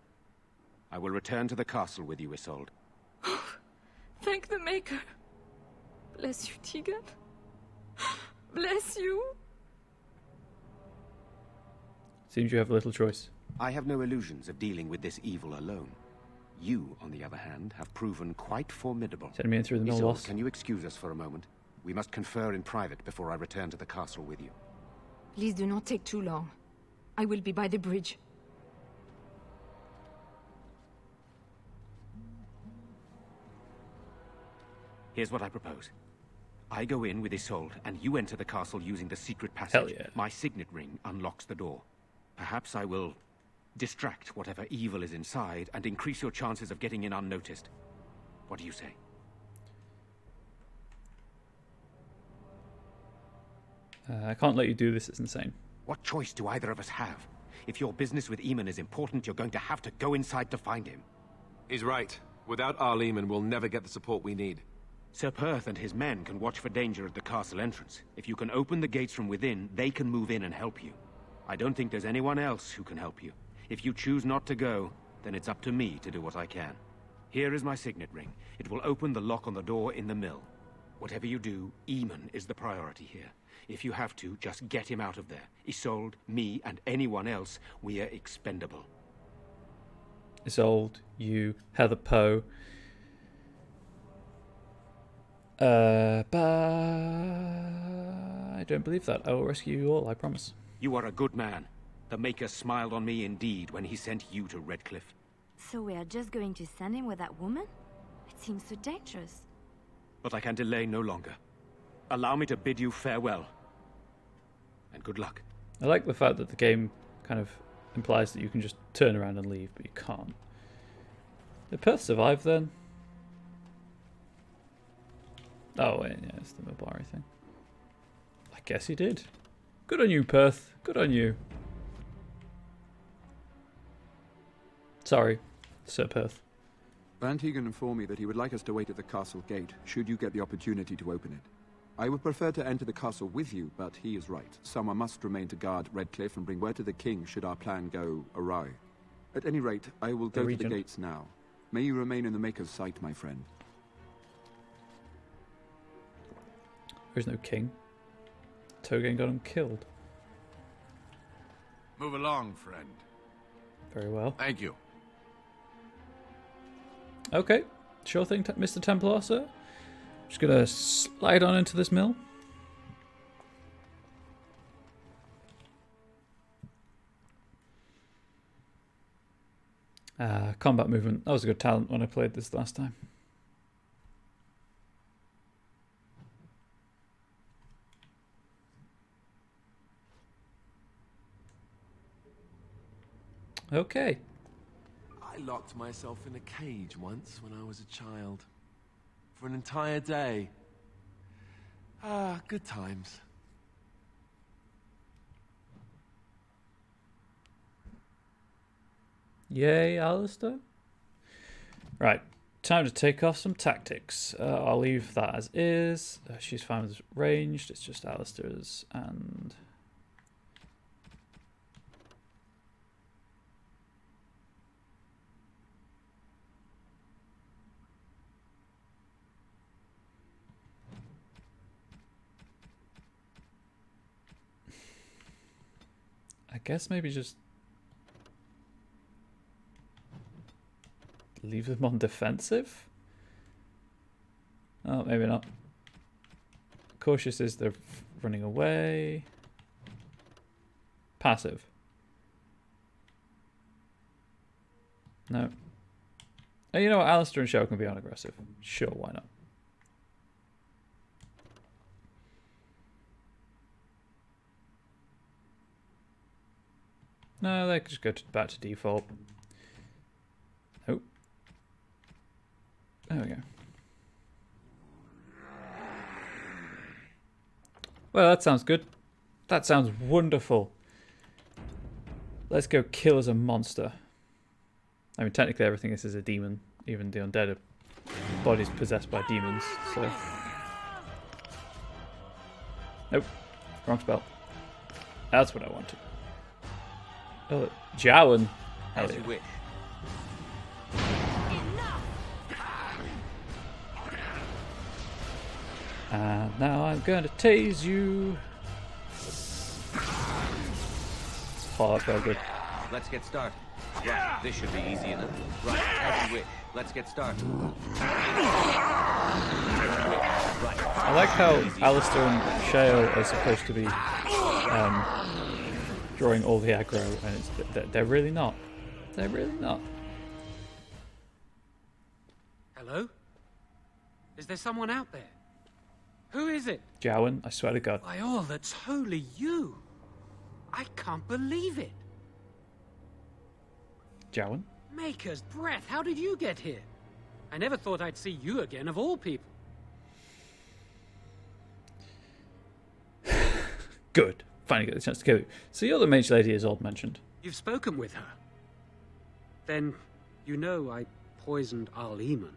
I will return to the castle with you, Isolde. Thank the Maker. Bless you, Tegan. Bless you. Seems you have little choice. I have no illusions of dealing with this evil alone. You, on the other hand, have proven quite formidable. Send me in through the middle, Isolde, boss. can you excuse us for a moment? We must confer in private before I return to the castle with you. Please do not take too long. I will be by the bridge. Here's what I propose. I go in with Isolde, and you enter the castle using the secret passage. Hell yeah. My signet ring unlocks the door. Perhaps I will distract whatever evil is inside and increase your chances of getting in unnoticed. What do you say? I can't let you do this, it's insane. What choice do either of us have? If your business with Eamon is important, you're going to have to go inside to find him. He's right. Without our Eamon, we'll never get the support we need. Sir Perth and his men can watch for danger at the castle entrance. If you can open the gates from within, they can move in and help you. I don't think there's anyone else who can help you. If you choose not to go, then it's up to me to do what I can. Here is my signet ring. It will open the lock on the door in the mill. Whatever you do, Eamon is the priority here. If you have to, just get him out of there. Isolde, me, and anyone else, we are expendable. Isolde, you, Heather Poe. I don't believe that. I will rescue you all, I promise. You are a good man. The Maker smiled on me indeed when he sent you to Redcliffe. So we are just going to send him with that woman? It seems so dangerous. But I can delay no longer. Allow me to bid you farewell. And good luck. I like the fact that the game kind of implies that you can just turn around and leave, but you can't. Did Perth survive then? Oh, wait, yeah, it's the Mabari thing. I guess he did. Good on you, Perth. Good on you. Sorry, Sir Perth. Van Tegan informed me that he would like us to wait at the castle gate, should you get the opportunity to open it. I would prefer to enter the castle with you, but he is right. Someone must remain to guard Redcliffe and bring word to the king should our plan go awry. At any rate, I will go to the gates now. May you remain in the Maker's sight, my friend. There's no king. Togain got him killed. Move along, friend. Very well. Thank you. Okay, sure thing, Mr. Templar, sir. Just gonna slide on into this mill. Combat movement. That was a good talent when I played this last time. Okay. I locked myself in a cage once when I was a child. For an entire day. Ah, good times. Yay, Alistair. Right, time to take off some tactics. I'll leave that as is. She's fine with ranged, it's just Alistair's and... I guess maybe just leave them on defensive? Oh, maybe not. Cautious is they're running away. Passive. No. Oh, you know what? Alistair and Shell can be on aggressive. Sure, why not? No, they could just go back to default. Oh. There we go. Well, that sounds good. That sounds wonderful. Let's go kill as a monster. I mean, technically everything is a demon. Even the undead are bodies possessed by demons, so... Nope. Wrong spell. That's what I wanted. Oh, Jowan. As you wish. And now I'm going to tase you. Oh, that felt good. Let's get started. Right, this should be easy enough. Right, as you wish. Let's get started. I like how Alistair and Shale are supposed to be drawing all the aggro, and they're really not. They're really not. Hello? Is there someone out there? Who is it? Jowan, I swear to God. By all that's holy, you! I can't believe it! Jowan? Maker's breath, how did you get here? I never thought I'd see you again, of all people. Good. Finally get the chance to kill you. So you're the mage lady Isolde mentioned. You've spoken with her. Then, you know I poisoned Al Eamon.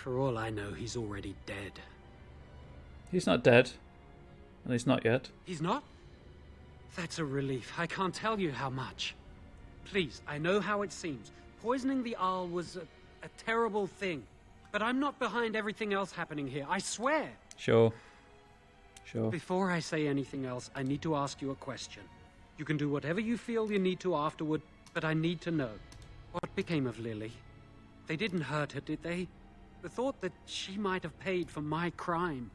For all I know, he's already dead. He's not dead. At least not yet. He's not? That's a relief. I can't tell you how much. Please, I know how it seems. Poisoning the Arl was a terrible thing. But I'm not behind everything else happening here, I swear. Sure. Sure. Before I say anything else, I need to ask you a question. You can do whatever you feel you need to afterward, but I need to know. What became of Lily? They didn't hurt her, did they? The thought that she might have paid for my crime.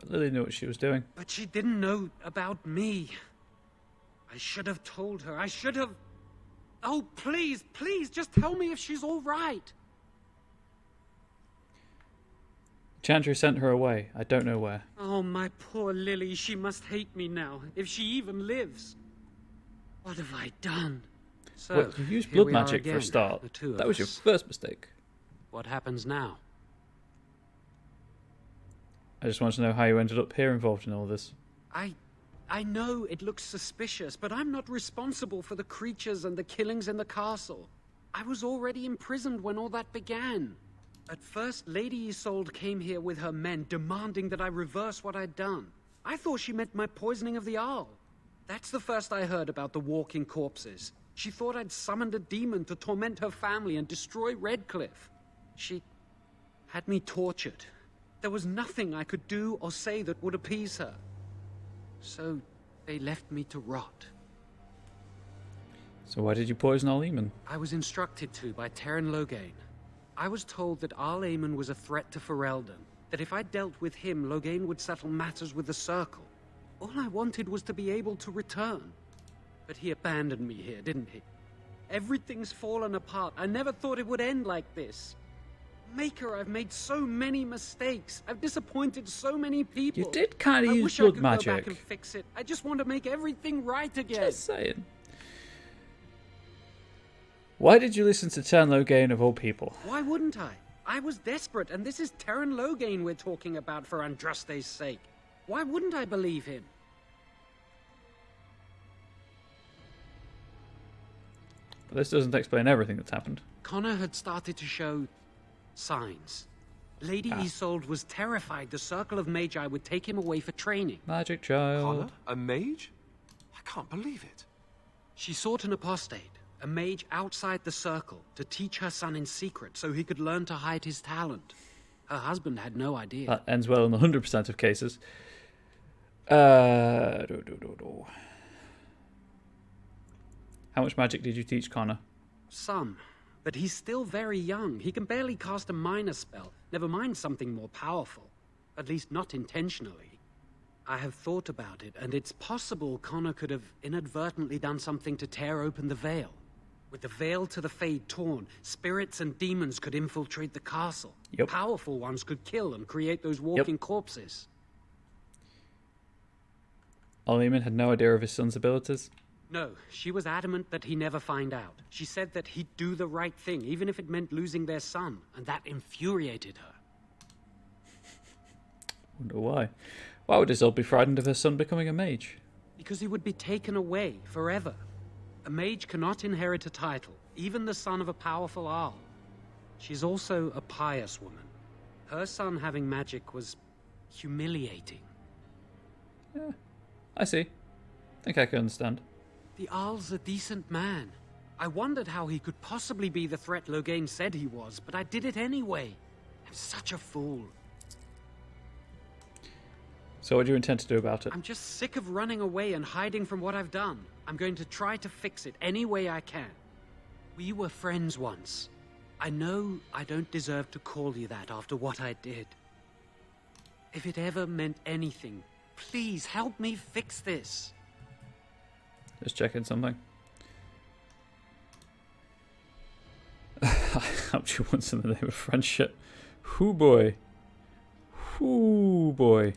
Lily knew what she was doing. But she didn't know about me. I should have told her. I should have... Oh, please, please, just tell me if she's all right. Chantry sent her away. I don't know where. Oh, my poor Lily. She must hate me now, if she even lives. What have I done? So, Well, you used here blood we are magic for a again, start. the two of That was your us. first mistake. What happens now? I just want to know how you ended up here involved in all this. I know it looks suspicious, but I'm not responsible for the creatures and the killings in the castle. I was already imprisoned when all that began. At first, Lady Isolde came here with her men, demanding that I reverse what I'd done. I thought she meant my poisoning of the Arl. That's the first I heard about the walking corpses. She thought I'd summoned a demon to torment her family and destroy Redcliffe. She had me tortured. There was nothing I could do or say that would appease her. So they left me to rot. So why did you poison Arl Eamon? I was instructed to by Terran Loghain. I was told that Arl Eamon was a threat to Ferelden, that if I dealt with him, Loghain would settle matters with the Circle. All I wanted was to be able to return. But he abandoned me here, didn't he? Everything's fallen apart. I never thought it would end like this. Maker, I've made so many mistakes. I've disappointed so many people. You did kind of I use wish blood I could go back magic. and fix it. I just want to make everything right again. Just saying. Why did you listen to Terran Loghain of all people? Why wouldn't I? I was desperate, and this is Terran Loghain we're talking about for Andraste's sake. Why wouldn't I believe him? But this doesn't explain everything that's happened. Connor had started to show signs. Lady Isolde was terrified the Circle of Magi would take him away for training. Magic child. Connor? A mage? I can't believe it. She sought an apostate, a mage outside the Circle, to teach her son in secret so he could learn to hide his talent. Her husband had no idea. That ends well in 100% of cases. How much magic did you teach Connor? Some. But he's still very young. He can barely cast a minor spell, never mind something more powerful. At least not intentionally. I have thought about it, and it's possible Connor could have inadvertently done something to tear open the veil. With the veil to the Fade torn, spirits and demons could infiltrate the castle. Yep. Powerful ones could kill and create those walking corpses. Arl Eamon had no idea of his son's abilities. No, she was adamant that he never find out. She said that he'd do the right thing, even if it meant losing their son, and that infuriated her. Wonder why. Why would Isolde be frightened of her son becoming a mage? Because he would be taken away forever. A mage cannot inherit a title, even the son of a powerful Arl. She's also a pious woman. Her son having magic was humiliating. Yeah, I see. Think I can understand. The Arl's a decent man. I wondered how he could possibly be the threat Loghain said he was, but I did it anyway. I'm such a fool. So what do you intend to do about it? I'm just sick of running away and hiding from what I've done. I'm going to try to fix it any way I can. We were friends once. I know I don't deserve to call you that after what I did. If it ever meant anything, please help me fix this. Just checking something. I helped you once in the name of friendship. Hoo boy. Hoo boy.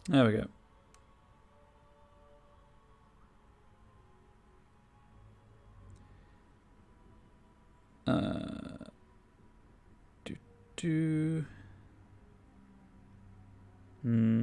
There we go. Hmm.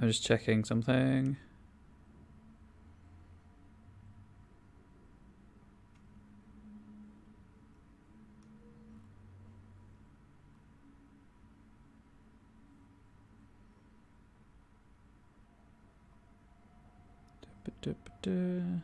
I'm just checking something. Da-ba-da-ba-da.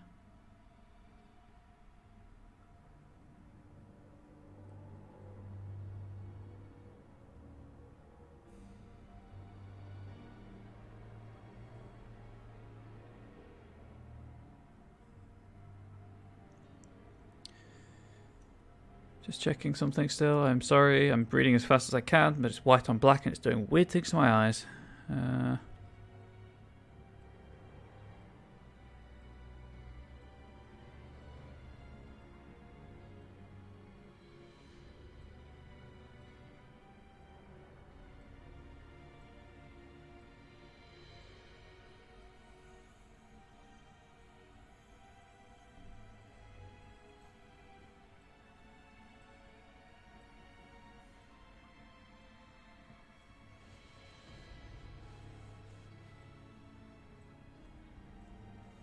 Just checking something still. I'm sorry, I'm reading as fast as I can, but it's white on black and it's doing weird things to my eyes.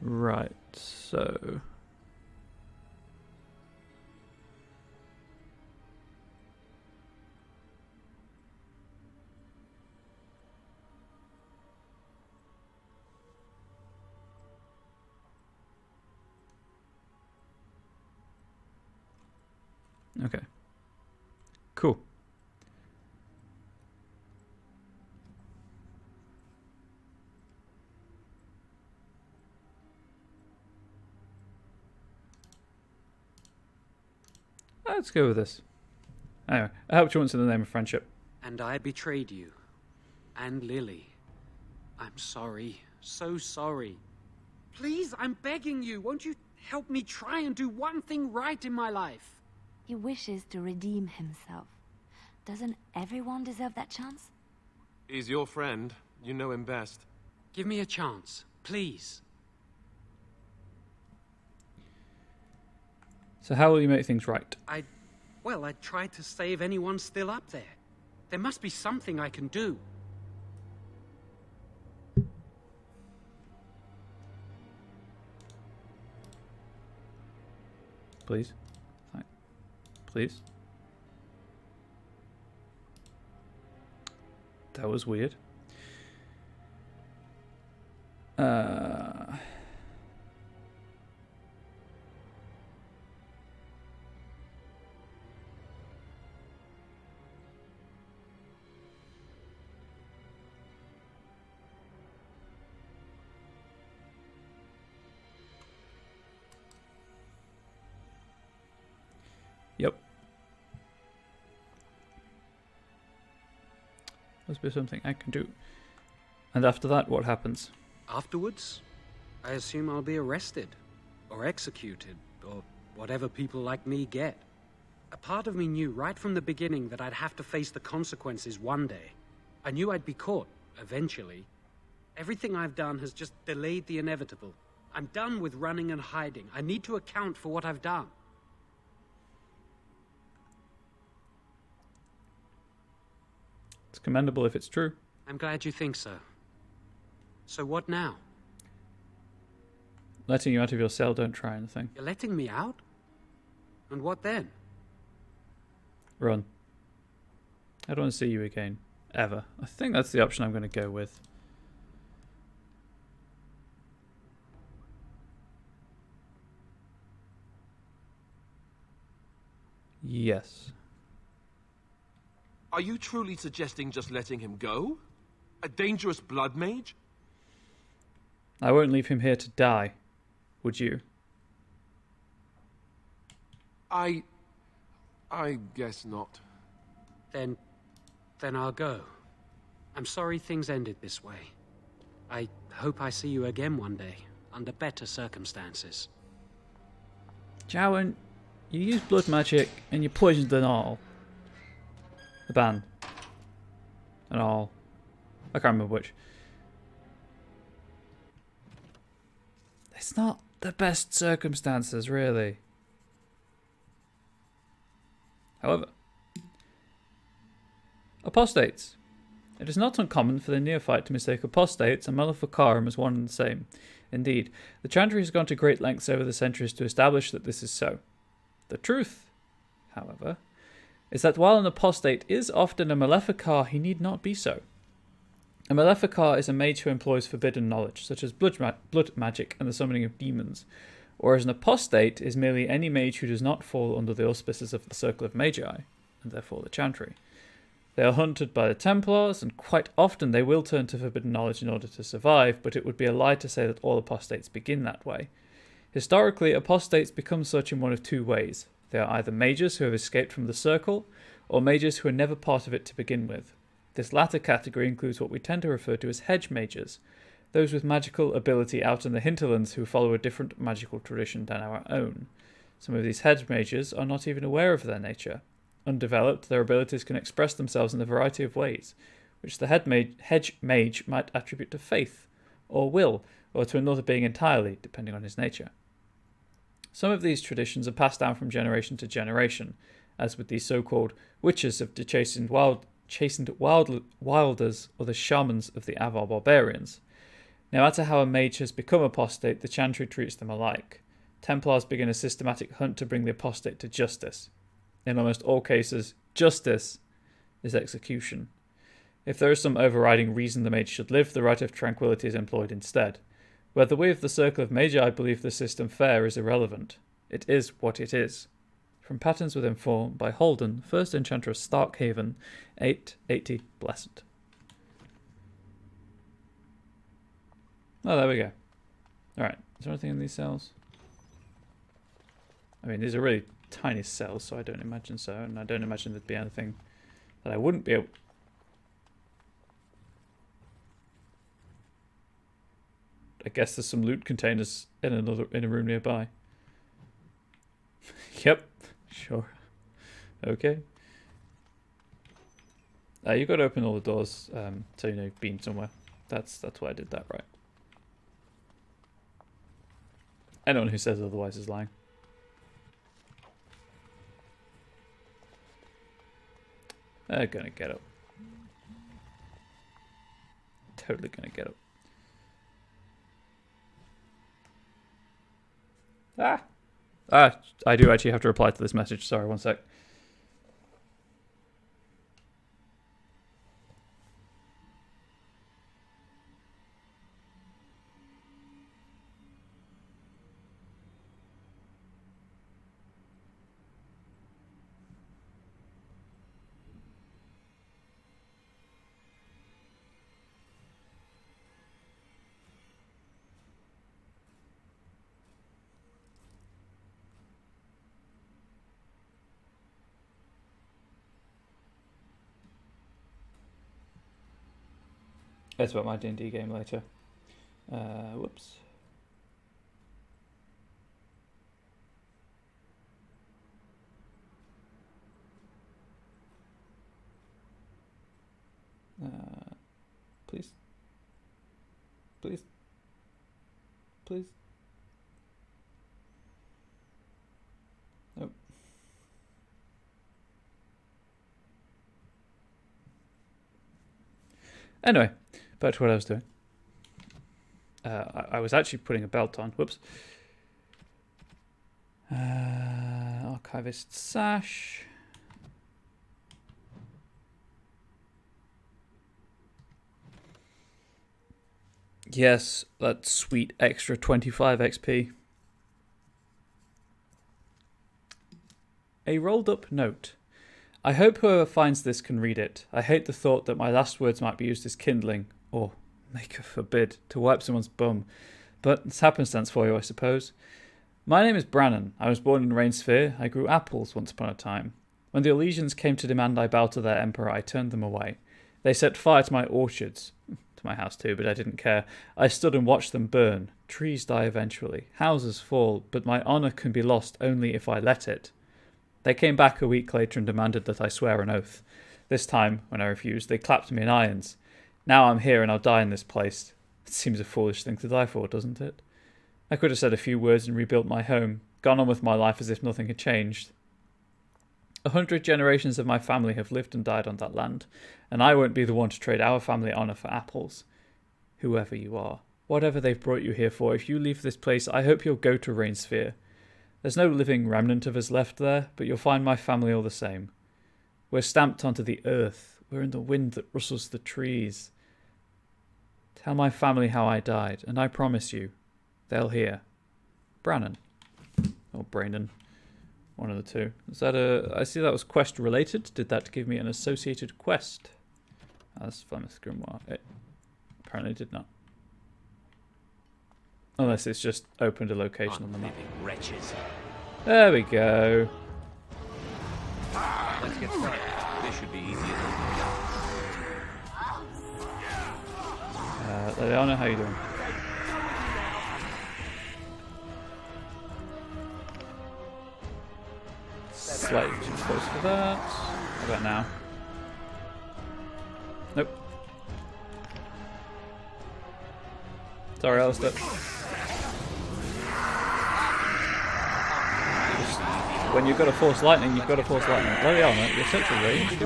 Right, so... Okay. Cool. Let's go with this. Anyway, I helped you once in the name of friendship. And I betrayed you. And Lily. I'm sorry. So sorry. Please, I'm begging you. Won't you help me try and do one thing right in my life? He wishes to redeem himself. Doesn't everyone deserve that chance? He's your friend. You know him best. Give me a chance, please. So how will you make things right? Well, I tried to save anyone still up there. There must be something I can do. Please. Please. That was weird. Yep. Must be something I can do. And after that, what happens? Afterwards, I assume I'll be arrested, or executed, or whatever people like me get. A part of me knew right from the beginning that I'd have to face the consequences one day. I knew I'd be caught, eventually. Everything I've done has just delayed the inevitable. I'm done with running and hiding. I need to account for what I've done. It's commendable if it's true. I'm glad you think so. So what now? Letting you out of your cell, don't try anything. You're letting me out? And what then? Run. I don't want to see you again. Ever. I think that's the option I'm going to go with. Yes. Are you truly suggesting just letting him go? A dangerous blood mage? I won't leave him here to die. Would you? I guess not. Then I'll go. I'm sorry things ended this way. I hope I see you again one day, under better circumstances. Jowen, you used blood magic and you poisoned them all. The band. And all. I can't remember which. It's not the best circumstances, really. However, apostates. It is not uncommon for the neophyte to mistake apostates and Maleficarum as one and the same. Indeed, the Chantry has gone to great lengths over the centuries to establish that this is so. The truth, however, is that while an apostate is often a Maleficar, he need not be so. A Maleficar is a mage who employs forbidden knowledge, such as blood magic and the summoning of demons, whereas an apostate is merely any mage who does not fall under the auspices of the Circle of Magi, and therefore the Chantry. They are hunted by the Templars, and quite often they will turn to forbidden knowledge in order to survive, but it would be a lie to say that all apostates begin that way. Historically, apostates become such in one of two ways. They are either mages who have escaped from the circle, or mages who are never part of it to begin with. This latter category includes what we tend to refer to as hedge mages, those with magical ability out in the hinterlands who follow a different magical tradition than our own. Some of these hedge mages are not even aware of their nature. Undeveloped, their abilities can express themselves in a variety of ways, which the hedge mage might attribute to faith, or will, or to another being entirely, depending on his nature. Some of these traditions are passed down from generation to generation, as with these so-called witches of the chastened wilders or the shamans of the Avar barbarians. No matter how a mage has become apostate, the Chantry treats them alike. Templars begin a systematic hunt to bring the apostate to justice. In almost all cases, justice is execution. If there is some overriding reason the mage should live, the right of tranquility is employed instead. Whether we of the Circle of Magi believe the system fair is irrelevant. It is what it is. From Patterns Within 4 by Holden, 1st Enchanter of Starkhaven, 880 Blessed. Oh, there we go. Alright, is there anything in these cells? I mean, these are really tiny cells, so I don't imagine so, and I don't imagine there'd be anything that I wouldn't be able... I guess there's some loot containers in a room nearby. Yep, sure. Okay. You got to open all the doors, so you know you've been somewhere. That's why I did that, right? Anyone who says otherwise is lying. They're gonna get up. Totally gonna get up. I do actually have to reply to this message. Sorry, one sec. It's about my D&D game later. Whoops. Please. Please. Please. Nope. Anyway, back to what I was doing. I was actually putting a belt on. Whoops. Archivist sash. Yes, that sweet extra 25 XP. A rolled up note. I hope whoever finds this can read it. I hate the thought that my last words might be used as kindling, or, maker forbid, to wipe someone's bum. But it's happenstance for you, I suppose. My name is Brannon. I was born in Rainsphere. I grew apples once upon a time. When the Elysians came to demand I bow to their emperor, I turned them away. They set fire to my orchards. To my house too, but I didn't care. I stood and watched them burn. Trees die eventually. Houses fall, but my honour can be lost only if I let it. They came back a week later and demanded that I swear an oath. This time, when I refused, they clapped me in irons. Now I'm here and I'll die in this place. It seems a foolish thing to die for, doesn't it? I could have said a few words and rebuilt my home, gone on with my life as if nothing had changed. 100 generations of my family have lived and died on that land, and I won't be the one to trade our family honour for apples. Whoever you are, whatever they've brought you here for, if you leave this place, I hope you'll go to Rainsphere. There's no living remnant of us left there, but you'll find my family all the same. We're stamped onto the earth. We're in the wind that rustles the trees. Tell my family how I died, and I promise you, they'll hear. Brannon. Or Brandon. One of the two. Is that I see that was quest related. Did that give me an associated quest? That's Flemeth Grimoire. It apparently did not. Unless it's just opened a location on the map. Wretches. There we go. Let's get started. This should be easy enough. Liliana, how you doing? Slightly too close for that. How about now? Nope. Sorry, Alistair. When you've got to force lightning, you've got to force lightning. Liliana, you're set to range.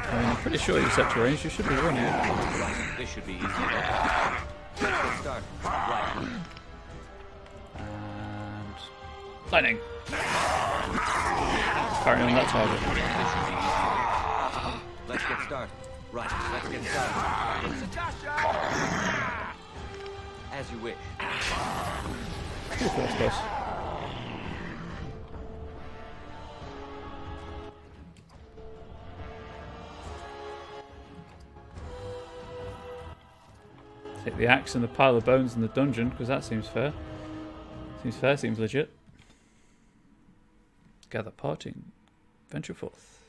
I mean, I'm pretty sure you're set to range. You should be running it. This should be easy enough. Let's get started. Right. And lightning. Currently on that target. Let's get started. Right, let's get started. As you wish. Too close. Take the axe and the pile of bones in the dungeon, because that seems fair. Seems legit. Gather party and venture forth.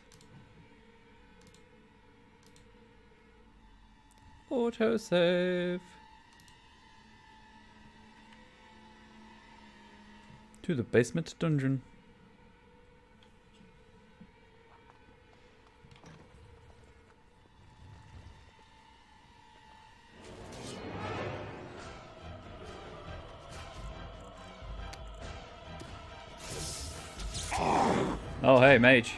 Autosave. To the basement dungeon. Oh, hey, Mage.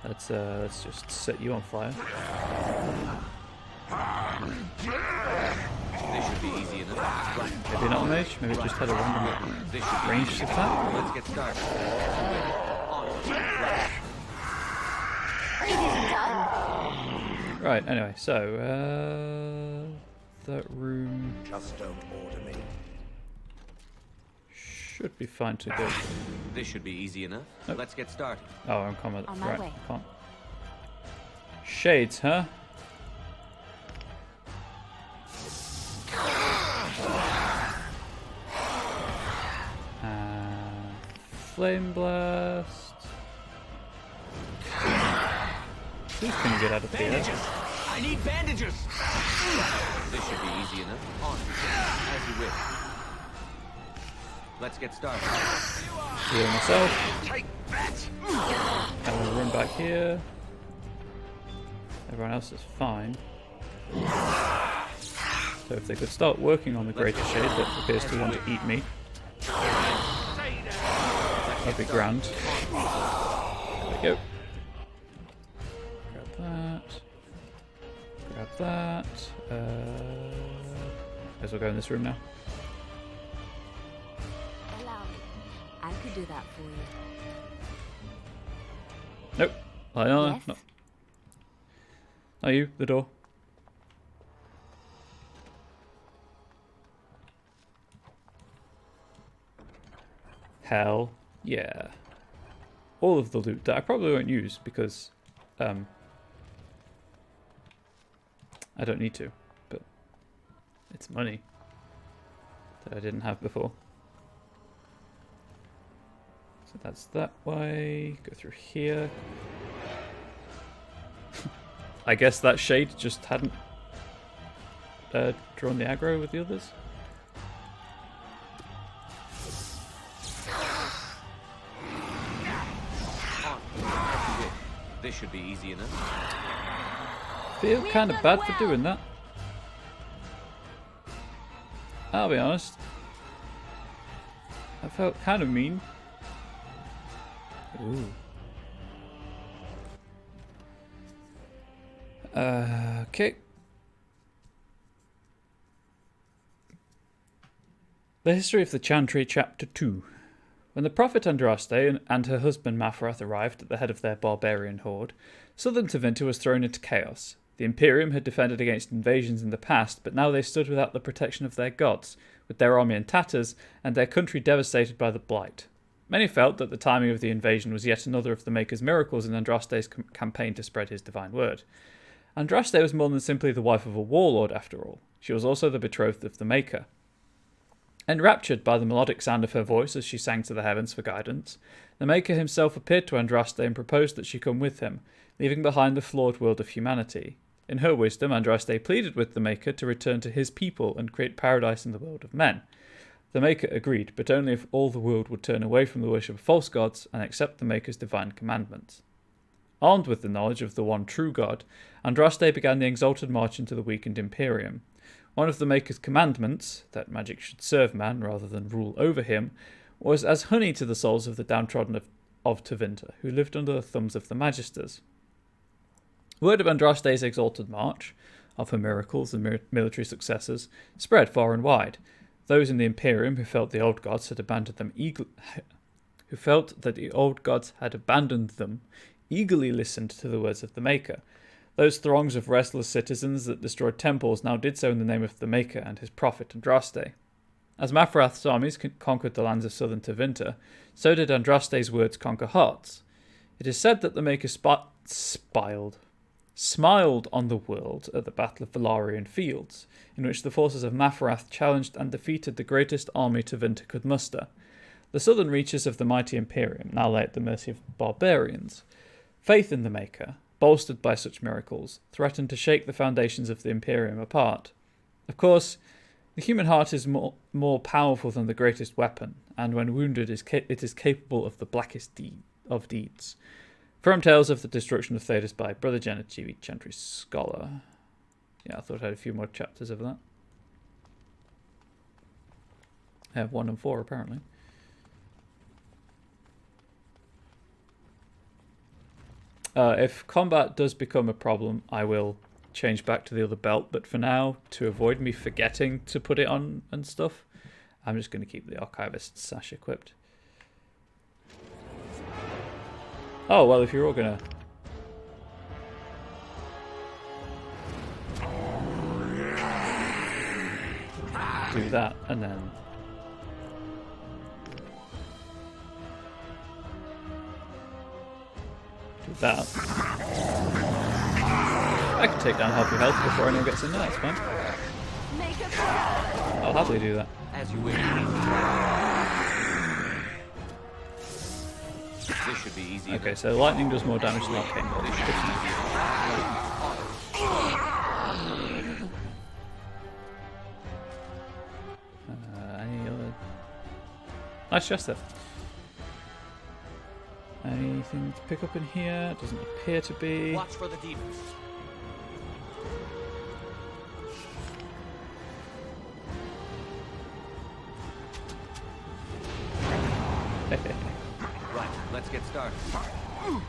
Let's just set you on fire. This should be easy enough. Right. Maybe not Mage. Maybe just had a random ranged attack. Let's get started. Right. Anyway, so that room. Just don't order me. Should be fine to go. This should be easy enough. Nope. Let's get started. Oh, I'm coming. On my Right, way. can't. Shades, huh? Flame blast. Please can you get out of here? I need bandages. This should be easy enough. On. As you wish. Let's get started. Heal myself. Take that. I'm gonna run back here. Everyone else is fine. So if they could start working on the greater shade that appears to want to eat me, that'd be grand. There we go. Grab that. Grab that. Might as well go in this room now. Allow me. I could do that for you. Nope. No. Yes? No. Are you? The door. Hell yeah. All of the loot that I probably won't use because I don't need to, but it's money that I didn't have before. So that's that way. Go through here. I guess that shade just hadn't drawn the aggro with the others. This should be easy enough. Feel kind of bad for doing that. I'll be honest. I felt kind of mean. Ooh. Okay. The History of the Chantry, Chapter 2. When the prophet Andraste and her husband Maphrath arrived at the head of their barbarian horde, southern Tevinter was thrown into chaos. The Imperium had defended against invasions in the past, but now they stood without the protection of their gods, with their army in tatters and their country devastated by the Blight. Many felt that the timing of the invasion was yet another of the Maker's miracles in Andraste's campaign to spread his divine word. Andraste was more than simply the wife of a warlord, after all. She was also the betrothed of the Maker. Enraptured by the melodic sound of her voice as she sang to the heavens for guidance, the Maker himself appeared to Andraste and proposed that she come with him, leaving behind the flawed world of humanity. In her wisdom, Andraste pleaded with the Maker to return to his people and create paradise in the world of men. The Maker agreed, but only if all the world would turn away from the worship of false gods and accept the Maker's divine commandments. Armed with the knowledge of the one true God, Andraste began the exalted march into the weakened Imperium. One of the Maker's commandments, that magic should serve man rather than rule over him, was as honey to the souls of the downtrodden of Tevinter, who lived under the thumbs of the Magisters. Word of Andraste's exalted march, of her miracles and military successes, spread far and wide. Those in the Imperium who felt the old gods had abandoned them eagerly listened to the words of the Maker. Those throngs of restless citizens that destroyed temples now did so in the name of the Maker and his prophet Andraste. As Mafrath's armies conquered the lands of southern Tevinter, so did Andraste's words conquer hearts. It is said that the Maker smiled on the world at the Battle of Valarian Fields, in which the forces of Mafrath challenged and defeated the greatest army Tevinter could muster. The southern reaches of the mighty Imperium now lay at the mercy of barbarians. Faith in the Maker, bolstered by such miracles, threatened to shake the foundations of the Imperium apart. Of course, the human heart is more powerful than the greatest weapon, and when wounded it is capable of the blackest of deeds. From Tales of the Destruction of Thedas by Brother Genichivi, Chantry Scholar. Yeah, I thought I had a few more chapters of that. I have 1 and 4 apparently. If combat does become a problem, I will change back to the other belt, but for now, to avoid me forgetting to put it on and stuff, I'm just going to keep the Archivist sash equipped. Oh, well, if you're all going to... do that, and then... do that. I can take down half your health before anyone gets in there, that's fine. I'll happily do that. As you wish. This should be easy. Okay, so lightning does more damage than arcane body. Any other... nice chest there. Anything to pick up in here? Doesn't appear to be. Watch for the demons. Right, let's get started.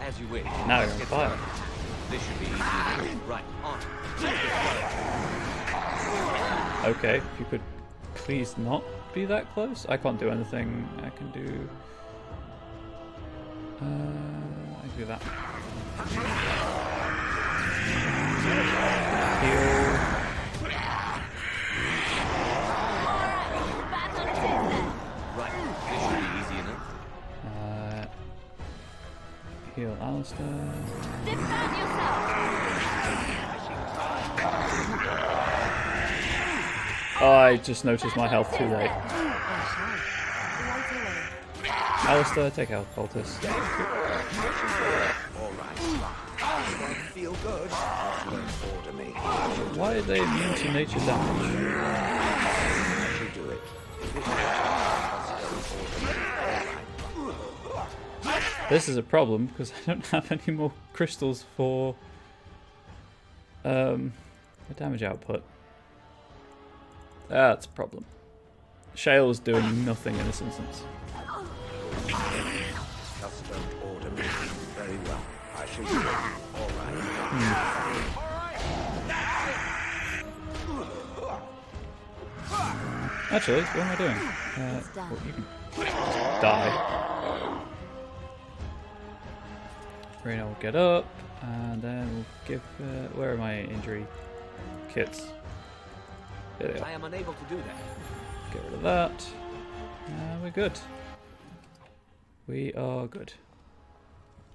As you wish. Now you're on fire. This should be easy. Right, on. Okay, if you could please not be that close. I can't do anything. I can do... I can do that. Heal. Right, this should be easy enough. Heal Alistair. Defend yourself. Oh, I just noticed my health too late. Alistair, take out cultist. Feel good. Why are they immune to nature damage? I should do it. This is a problem because I don't have any more crystals for the damage output. That's a problem. Shale's doing nothing in this instance. Custom order me. Very well. I shall do it. All right. Actually, what am I doing? Well, you can just die. Reyna will get up, and then we'll give... where are my injury kits? There they are. I am unable to do that. Get rid of that. And we're good. We are good.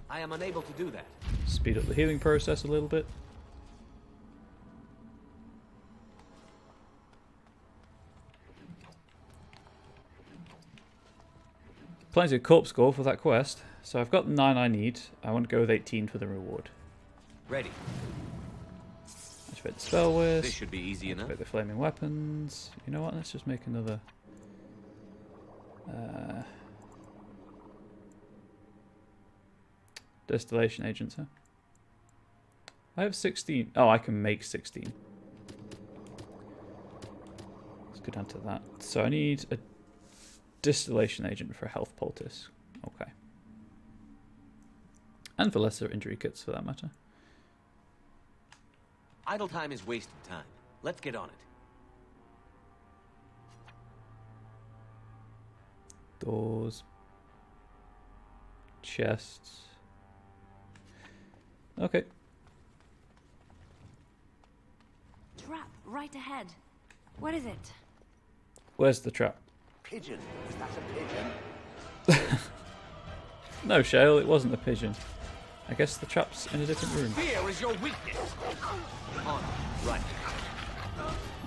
I am unable to do that. Speed up the healing process a little bit. plenty of corpse gore for that quest. So I've got the 9 I need. I want to go with 18 for the reward. Ready. Activate the spell whisk. This should be easy enough. Activate the flaming weapons. You know what? Let's just make another. Distillation agents, huh? I have 16. Oh, I can make 16. Let's go down to that. So I need a distillation agent for a health poultice. Okay. And for lesser injury kits, for that matter. Idle time is wasted time. Let's get on it. Doors. Chests. Okay. Trap right ahead. What is it? Where's the trap? Pigeon. Is that a pigeon? No, Shale, it wasn't a pigeon. I guess the trap's in a different room. Fear is your weakness. On. Right.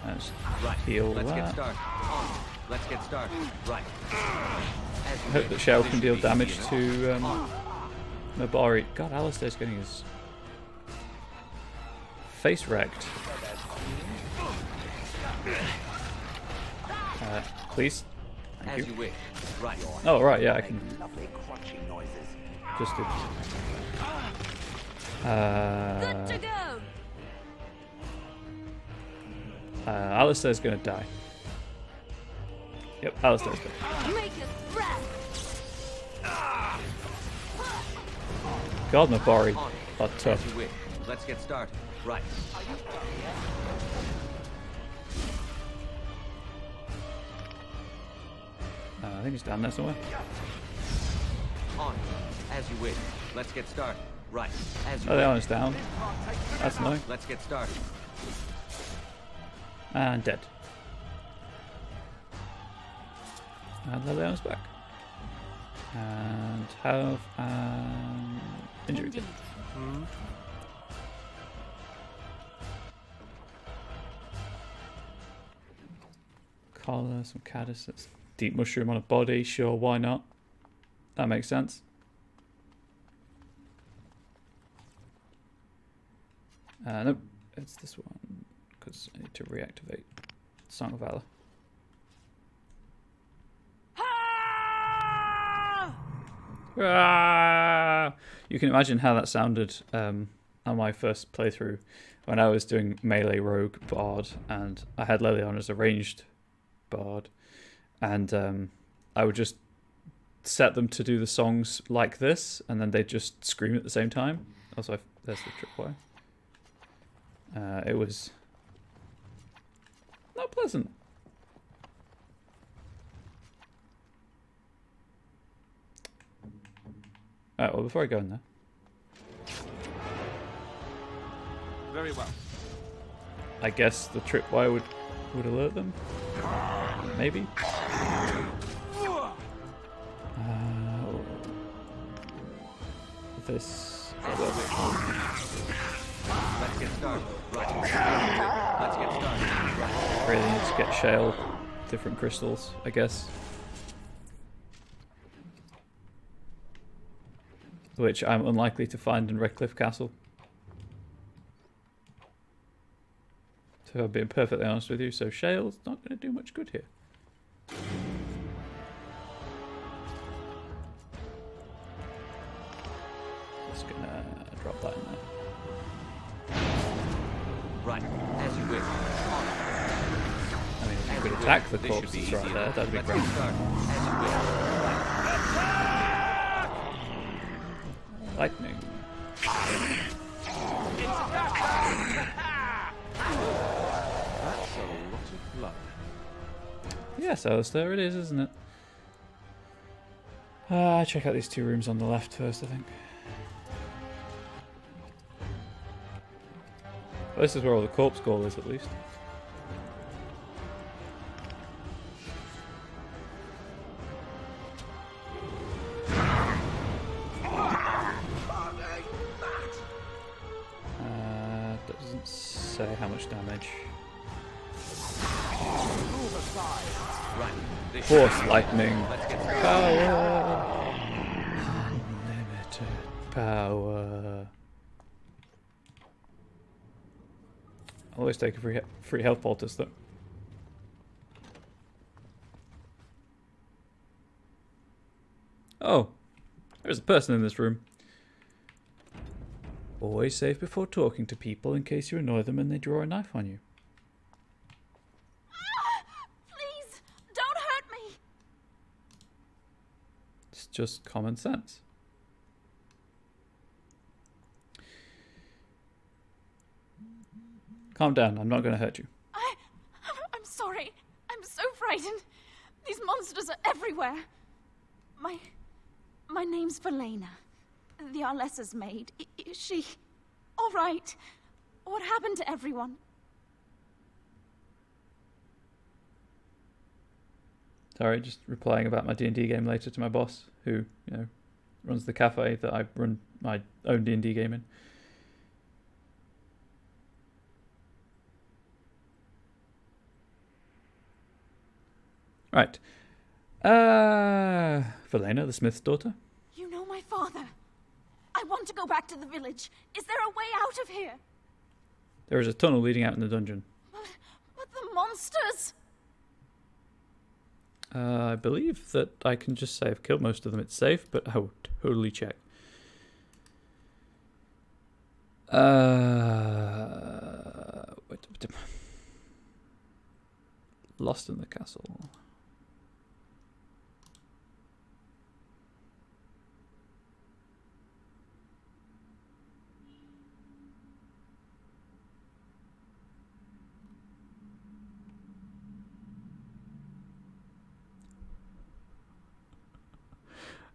Let's Right. heal Let's that. get started. On. Let's get started. Right. I hope that Shale can deal damage to Mabari. God, Alistair's getting his face wrecked. Please. Thank you. wish. Right. Oh, right, yeah, I can Lovely crunching noises. just do. Good to go. Alistair's gonna die. Yep, Alistair's dead. Make us rest. God, Mabari are As tough. you wish. Let's get started. Right. I think he's down there somewhere. On. As you wish. Let's get started. Right. As you Oh, the wish. other one's down. That's annoying. Let's get started. And dead. And Liliana's back. And have an injury kit. Collar, some caddises. Deep mushroom on a body, sure, why not? That makes sense. Nope, it's this one, because I need to reactivate Song of Valor. Ah! You can imagine how that sounded on my first playthrough when I was doing melee rogue bard and I had Liliana as a ranged bard, and I would just set them to do the songs like this and then they'd just scream at the same time. Also, there's the tripwire. It was not pleasant. Alright, well, before I go in there. Very well. I guess the tripwire would alert them? Maybe? This... Let's get started. Right. Let's get started. Right. Really need to get shale different crystals, I guess. Which I'm unlikely to find in Redcliffe Castle. So I'm being perfectly honest with you, so shale's not going to do much good here. Just gonna drop that in there. Right. As you wish. I mean, if you could attack the corpses right there, that'd be great. Lightning. That's a lot of blood. Yes, Alistair, it is, isn't it? Check out these two rooms on the left first, I think. Well, this is where all the corpse goal is, at least. Doesn't say how much damage. Force lightning. Power. Unlimited power. Always take a free health poultice though. Oh, there's a person in this room. Always safe before talking to people in case you annoy them and they draw a knife on you. Please, don't hurt me. It's just common sense. Calm down, I'm not going to hurt you. I'm sorry. I'm so frightened. These monsters are everywhere. My name's Velena. The Arlessa's maid. Is she all right? What happened to everyone? Sorry, just replying about my D&D game later to my boss, who, you know, runs the cafe that I run my own D&D game in. Right. Velena, the smith's daughter? You know my father. I want to go back to the village. Is there a way out of here? There is a tunnel leading out in the dungeon. But the monsters! I believe that I can just say I've killed most of them. It's safe, but I will totally check. Lost in the castle.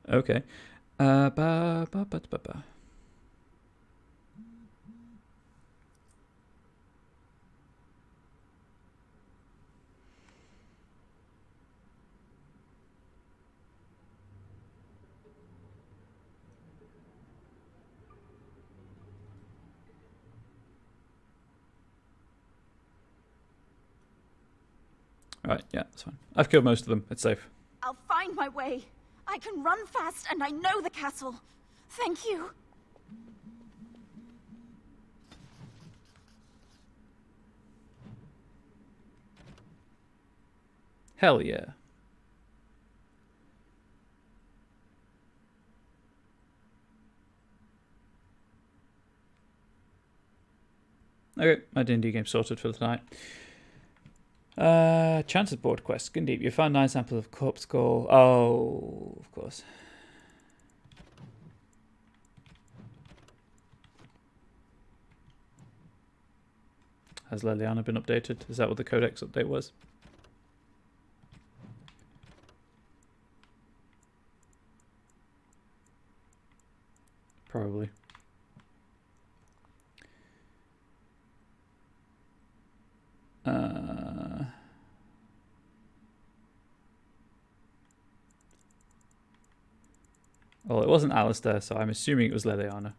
Okay. Right, yeah, that's fine. I've killed most of them. It's safe. I'll find my way. I can run fast and I know the castle. Thank you. Hell yeah. Okay, my D&D game sorted for tonight. Chances board quest. Skin deep. You found 9 samples of corpse skull. Oh, of course. Has Leliana been updated? Is that what the codex update was? Probably. Well, it wasn't Alistair, so I'm assuming it was Leliana.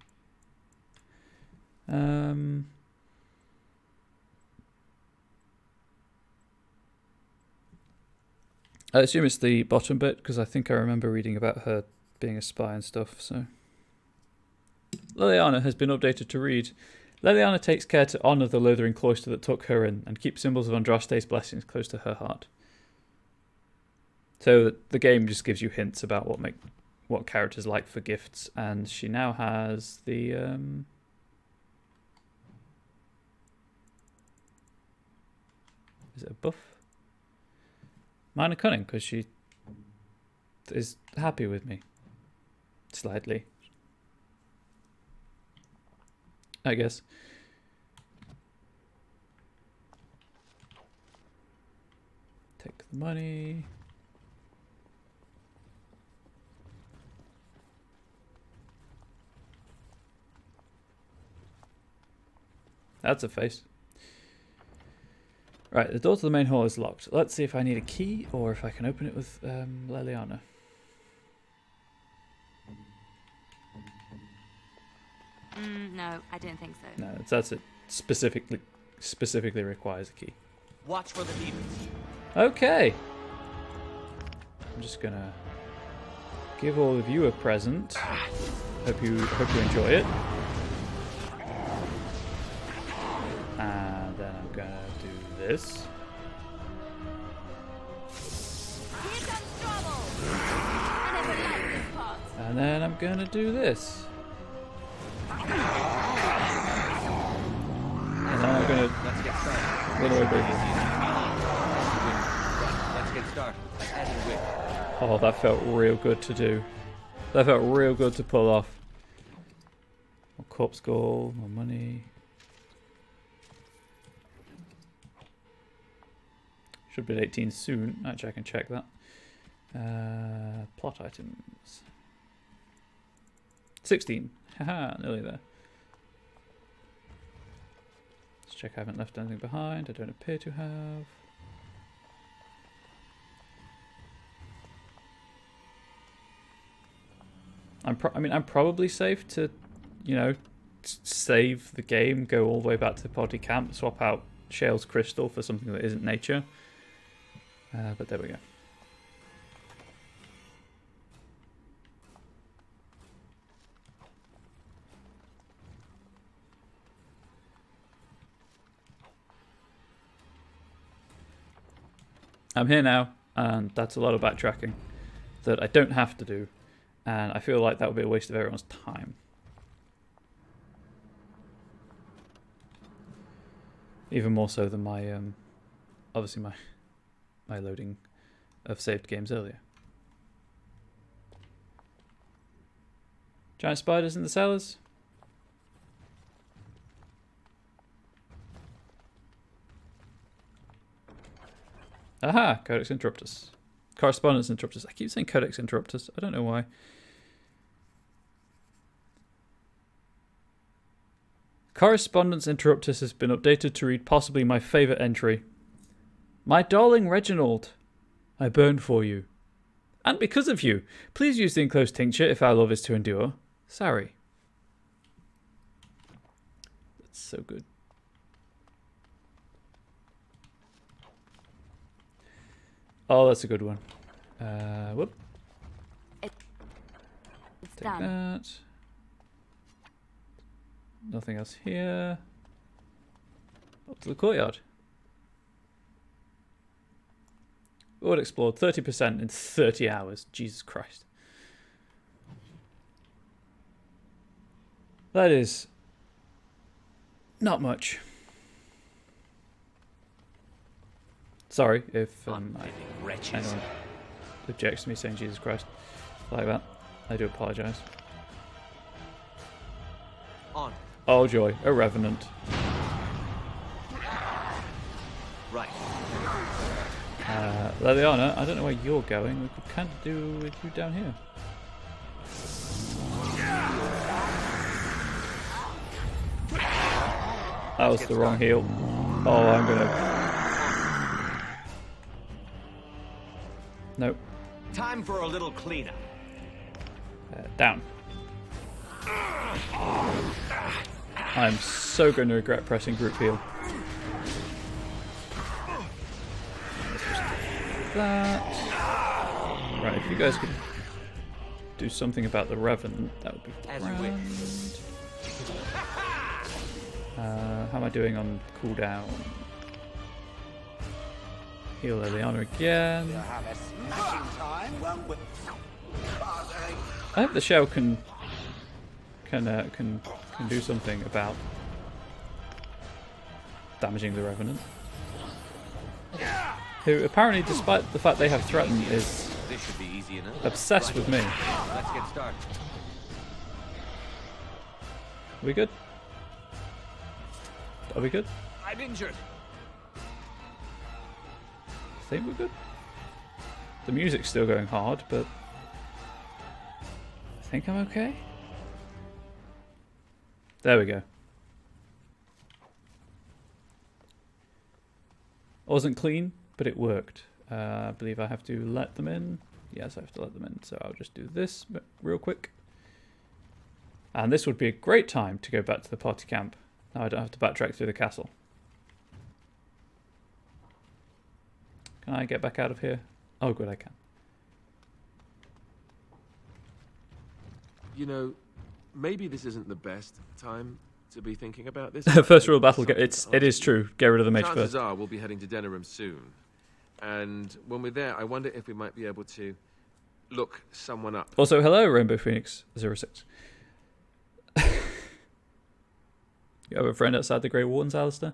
I assume it's the bottom bit, because I think I remember reading about her being a spy and stuff, so... Leliana has been updated to read. Leliana takes care to honour the Lothering cloister that took her in, and keep symbols of Andraste's blessings close to her heart. So the game just gives you hints about what characters like for gifts, and she now has the is it a buff? Minor cunning, because she is happy with me. Slightly. I guess. Take the money. That's a face. Right, the door to the main hall is locked. Let's see if I need a key or if I can open it with Leliana. No, I don't think so. No, that's it. Specifically requires a key. Watch for the demons. Okay. I'm just gonna give all of you a present. Hope you enjoy it. And then I'm gonna do this. Here comes trouble. I never liked this part. And then I'm gonna do this. And then I'm gonna Let's get started. what do I do? Let's get started. As you wish. Oh, that felt real good to do. That felt real good to pull off. More corpse gold, more money. Should be at 18 soon. Actually, I can check that. Plot items. 16. Haha, nearly there. Let's check I haven't left anything behind. I don't appear to have. I'm probably safe to, you know, save the game, go all the way back to the party camp, swap out Shale's crystal for something that isn't nature. But there we go. I'm here now, and that's a lot of backtracking that I don't have to do, and I feel like that would be a waste of everyone's time. Even more so than my, obviously my loading of saved games earlier. Giant spiders in the cellars. Aha! Codex Interruptus. Correspondence Interruptus. I keep saying Codex Interruptus. I don't know why. Correspondence Interruptus has been updated to read possibly my favourite entry. My darling Reginald, I burn for you. And because of you, please use the enclosed tincture if our love is to endure. Sorry. That's so good. Oh, that's a good one. Whoop. It's Take done. that. Nothing else here. Up to the courtyard. All explored 30% in 30 hours. Jesus Christ. That is not much. Sorry if anyone objects to me saying Jesus Christ like that. I do apologise. On. Oh joy, a revenant. Right. Liliana, I don't know where you're going. We could kind of do with you down here. That was the wrong heal. Oh, I'm gonna... Nope. Time for a little cleanup. Down. I'm so going to regret pressing group heal. Let's just do that. Right, if you guys could do something about the Revenant, that would be grand. How am I doing on cooldown? Heal Liliana again. I hope the shell can do something about damaging the Revenant. Who apparently, despite the fact they have Threaten, is This should be easy enough. obsessed with me. Let's get started. We good? Are we good? I'm injured. I think we're good. The music's still going hard, but I think I'm okay. There we go. It wasn't clean, but it worked. I believe I have to let them in. Yes, I have to let them in, so I'll just do this real quick. And this would be a great time to go back to the party camp. Now I don't have to backtrack through the castle. Can I get back out of here? Oh, good, I can. You know, maybe this isn't the best time to be thinking about this. First rule of battle. It is true. Get rid of the mage Chances first. are we'll be heading to Denerim soon. And when we're there, I wonder if we might be able to look someone up. Also, hello, Rainbow Phoenix 06. You have a friend outside the Grey Wardens, Alistair?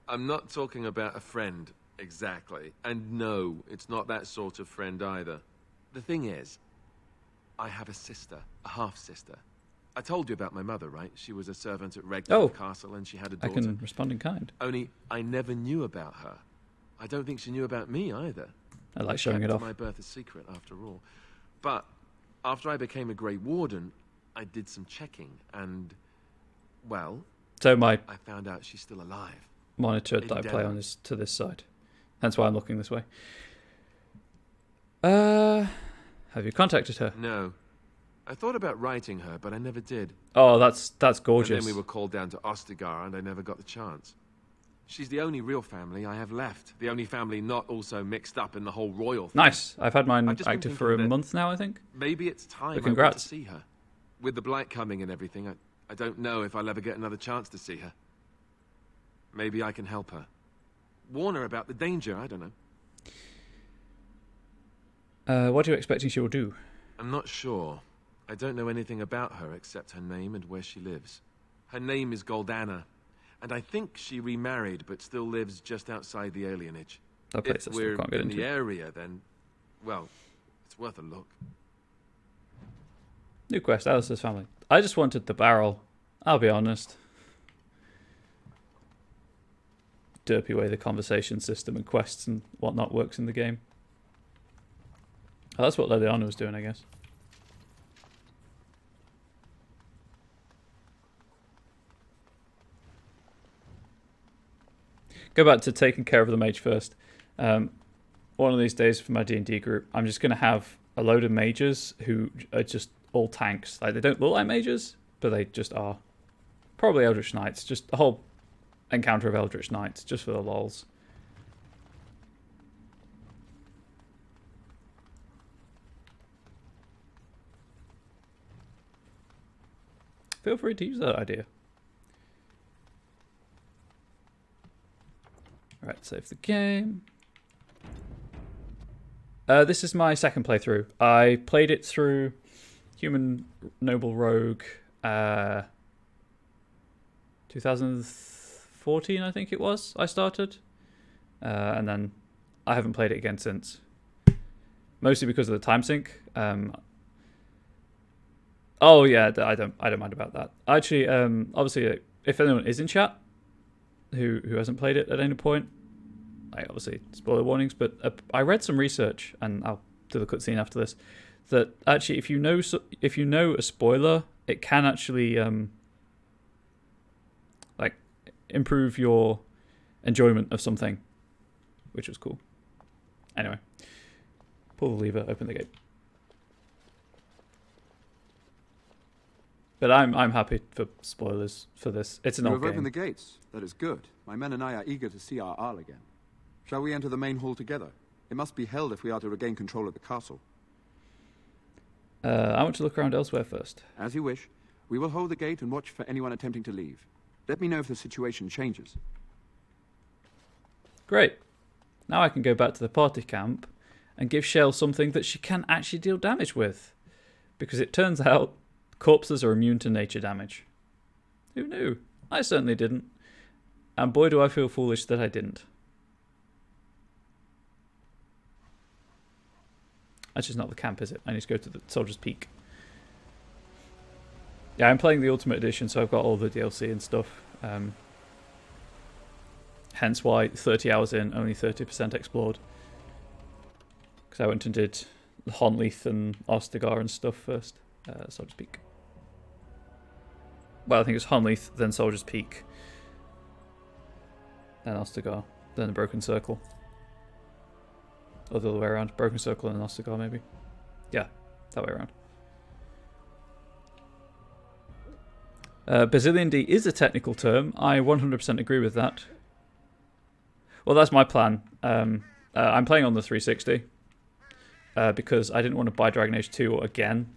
I'm not talking about a friend, exactly. And no, it's not that sort of friend either. The thing is, I have a sister, a half-sister. I told you about my mother, right? She was a servant at Redcliffe Castle and she had a daughter. I can respond in kind. Only, I never knew about her. I don't think she knew about me either. I like showing it off. My birth is secret, after all. But after I became a Grey Warden, I did some checking and, well, so I found out she's still alive. Monitor that I play on is to this side. That's why I'm looking this way. Have you contacted her? No. I thought about writing her, but I never did. Oh, that's gorgeous. And then we were called down to Ostagar, and I never got the chance. She's the only real family I have left. The only family not also mixed up in the whole royal thing. Nice. I've had mine active for a month now, I think. Maybe it's time but congrats. I want to see her. With the Blight coming and everything, I don't know if I'll ever get another chance to see her. Maybe I can help her. Warn her about the danger, I don't know. What are you expecting she will do? I'm not sure. I don't know anything about her except her name and where she lives. Her name is Goldana, and I think she remarried but still lives just outside the alienage. If we're in the area, then, well, it's worth a look. New quest, Alice's family. I just wanted the barrel. I'll be honest. Derpy way the conversation system and quests and whatnot works in the game. Oh, that's what Liliana was doing, I guess. Go back to taking care of the mage first. One of these days for my D&D group, I'm just going to have a load of mages who are just all tanks. Like, they don't look like mages, but they just are. Probably Eldritch Knights. Just a whole encounter of Eldritch Knights, just for the lols. Feel free to use that idea. Alright, save the game. This is my second playthrough. I played it through Human Noble Rogue 2014, I think it was, I started. And then I haven't played it again since. Mostly because of the time sync. Oh yeah, I don't mind about that. Actually, obviously, if anyone is in chat who hasn't played it at any point, obviously spoiler warnings. But I read some research, and I'll do the cutscene after this. That actually, if you know a spoiler, it can actually improve your enjoyment of something, which was cool. Anyway, pull the lever, open the gate. But I'm happy for spoilers for this. It's an old game. You have opened the gates. That is good. My men and I are eager to see our Arl again. Shall we enter the main hall together? It must be held if we are to regain control of the castle. I want to look around elsewhere first. As you wish. We will hold the gate and watch for anyone attempting to leave. Let me know if the situation changes. Great. Now I can go back to the party camp and give Shell something that she can actually deal damage with. Because it turns out corpses are immune to nature damage. Who knew? I certainly didn't. And boy do I feel foolish that I didn't. That's just not the camp, is it? I need to go to the Soldier's Peak. Yeah, I'm playing the Ultimate Edition, so I've got all the DLC and stuff. Hence why 30 hours in, only 30% explored. Because I went and did Honleith and Ostagar and stuff first. Soldier's Peak. Well, I think it's Honleith, then Soldier's Peak. Then Ostagar. Then the Broken Circle. Or the other way around. Broken Circle and Ostagar, maybe. Yeah, that way around. Bazillion D is a technical term. I 100% agree with that. Well, that's my plan. I'm playing on the 360 because I didn't want to buy Dragon Age 2 again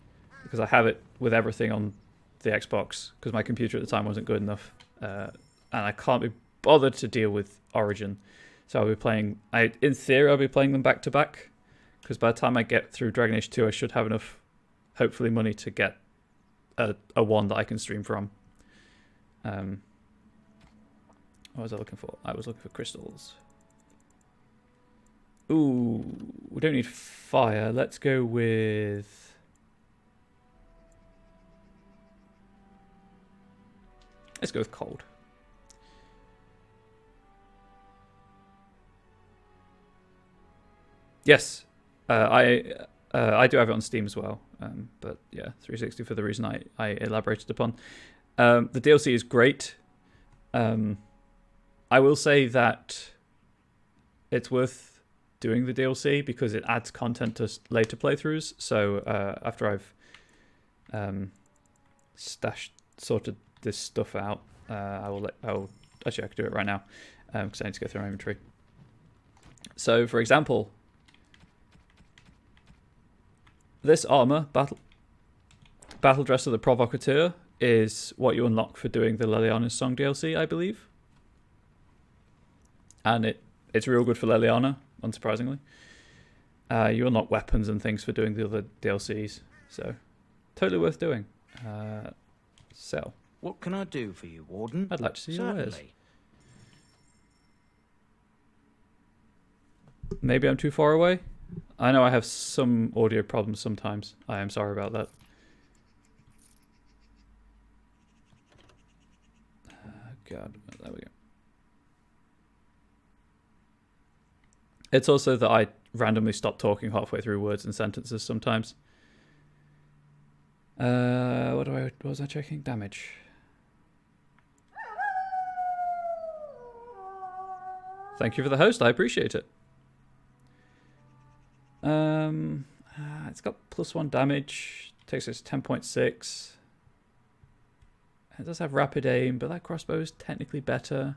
because I have it with everything on the Xbox because my computer at the time wasn't good enough, and I can't be bothered to deal with Origin. So I'll be playing. In theory, I'll be playing them back to back because by the time I get through Dragon Age 2, I should have enough, hopefully, money to get a one that I can stream from. What was I looking for? I was looking for crystals. Ooh, we don't need fire. Let's go with... Let's go with cold. Yes, I do have it on Steam as well. But yeah, 360 for the reason I elaborated upon. The DLC is great. I will say that it's worth doing the DLC because it adds content to later playthroughs. So after I've sorted this stuff out, actually I could do it right now because I need to go through my inventory. So for example, this armor, Battle Dress of the Provocateur, is what you unlock for doing the Leliana's Song DLC, I believe. And it's real good for Leliana, unsurprisingly. You unlock weapons and things for doing the other DLCs, so totally worth doing. Sell. What can I do for you, Warden? I'd like to see your wares. Maybe I'm too far away? I know I have some audio problems sometimes. I am sorry about that. God, there we go. It's also that I randomly stop talking halfway through words and sentences sometimes. What was I checking? Damage. Thank you for the host. I appreciate it. It's got +1 damage. Takes us 10.6. It does have rapid aim, but that crossbow is technically better.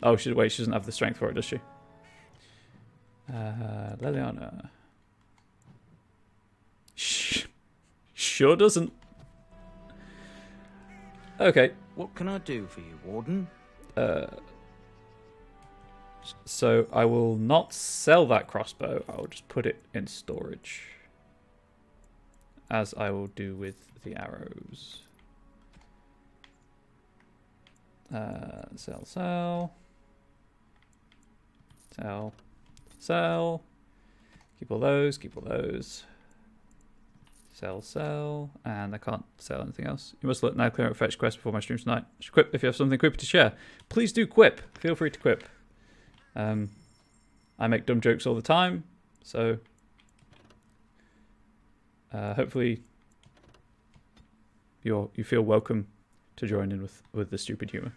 Oh, she doesn't have the strength for it, does she? Leliana. Sure doesn't. Okay. What can I do for you, Warden? So I will not sell that crossbow. I will just put it in storage, as I will do with the arrows. Sell. Keep all those. Sell. And I can't sell anything else. You must now clear out fetch quest before my stream tonight. Quip if you have something quippy to share. Please do quip. Feel free to quip. I make dumb jokes all the time, so hopefully you feel welcome to join in with the stupid humor.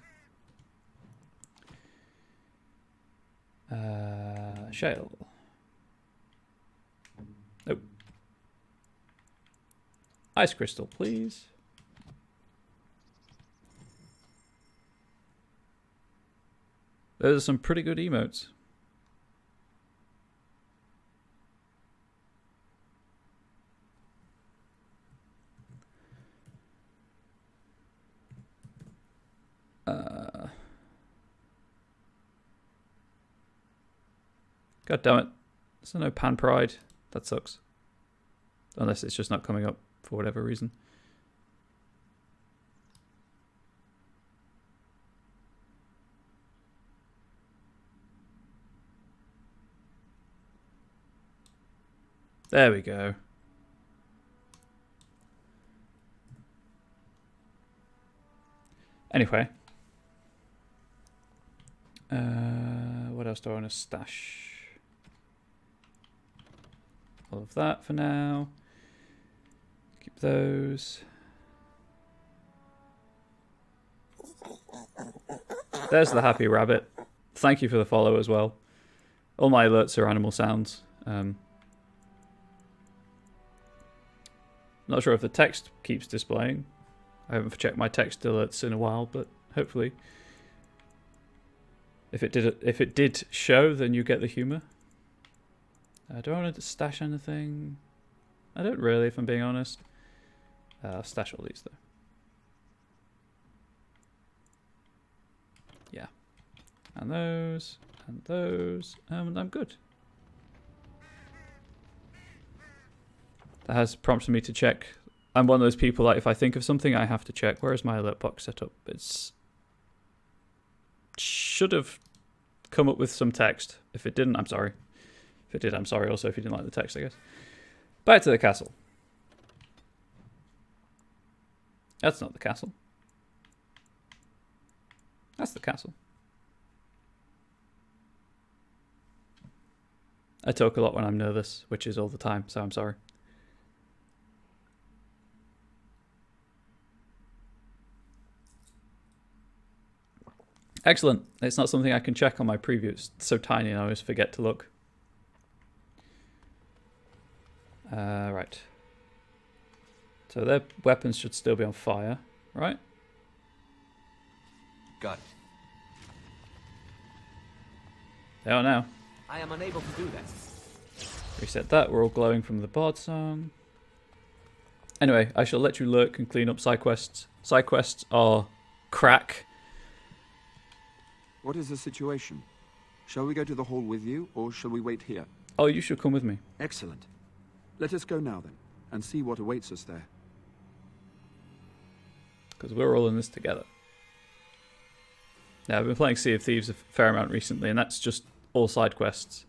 Shale. Nope. Ice crystal, please. Those are some pretty good emotes. God damn it. There's no pan pride. That sucks. Unless it's just not coming up for whatever reason. There we go. Anyway. What else do I want to stash? All of that for now. Keep those. There's the happy rabbit. Thank you for the follow as well. All my alerts are animal sounds. Not sure if the text keeps displaying. I haven't checked my text alerts in a while, but hopefully If it did show, then you get the humor. I don't want to stash anything. I don't really, if I'm being honest. I'll stash all these though. Yeah. And those. And those. And I'm good. That has prompted me to check. I'm one of those people that if I think of something, I have to check. Where is my alert box set up? It's should have come up with some text. If it didn't, I'm sorry. If it did, I'm sorry also if you didn't like the text, I guess. Back to the castle. That's not the castle. That's the castle. I talk a lot when I'm nervous, which is all the time, so I'm sorry. Excellent. It's not something I can check on my preview. It's so tiny and I always forget to look. Right. So their weapons should still be on fire, right? Got it. They are now. I am unable to do that. Reset that. We're all glowing from the bard song. Anyway, I shall let you lurk and clean up side quests. Side quests are crack. What is the situation? Shall we go to the hall with you, or shall we wait here? Oh, you should come with me. Excellent. Let us go now, then, and see what awaits us there. Because we're all in this together. Now, I've been playing Sea of Thieves a fair amount recently, and that's just all side quests.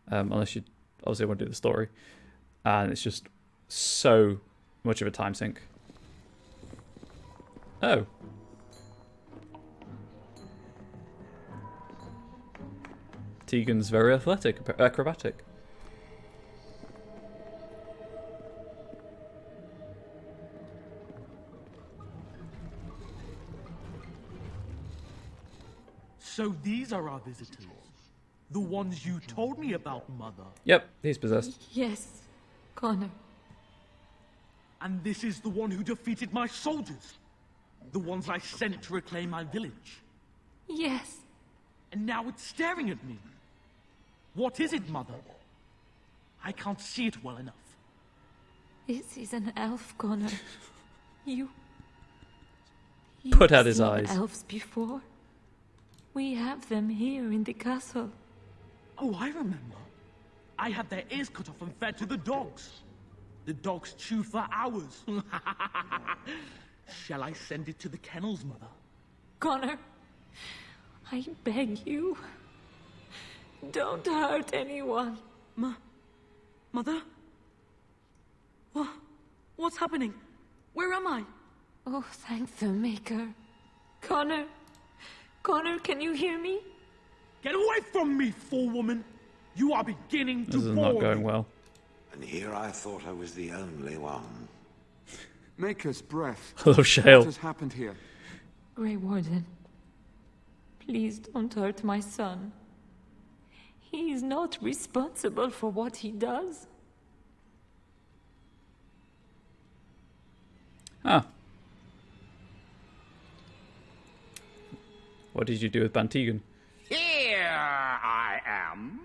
Unless you obviously want to do the story. And it's just so much of a time sink. Oh. Tegan's very athletic, acrobatic. So these are our visitors. The ones you told me about, Mother. Yep, he's possessed. Yes, Connor. And this is the one who defeated my soldiers. The ones I sent to reclaim my village. Yes. And now it's staring at me. What is it, Mother? I can't see it well enough. This is an elf, Connor. You Put out his seen eyes. Elves before? We have them here in the castle. Oh, I remember. I had their ears cut off and fed to the dogs. The dogs chew for hours. Shall I send it to the kennels, Mother? Connor, I beg you. Don't hurt anyone. Mother? What's happening? Where am I? Oh, thank the Maker. Connor, can you hear me? Get away from me, fool woman! You are beginning to This is not going well. And here I thought I was the only one. Maker's breath. Hello, Shale. What has happened here? Grey Warden, please don't hurt my son. He is not responsible for what he does. Ah. What did you do with Bantegan? Here I am.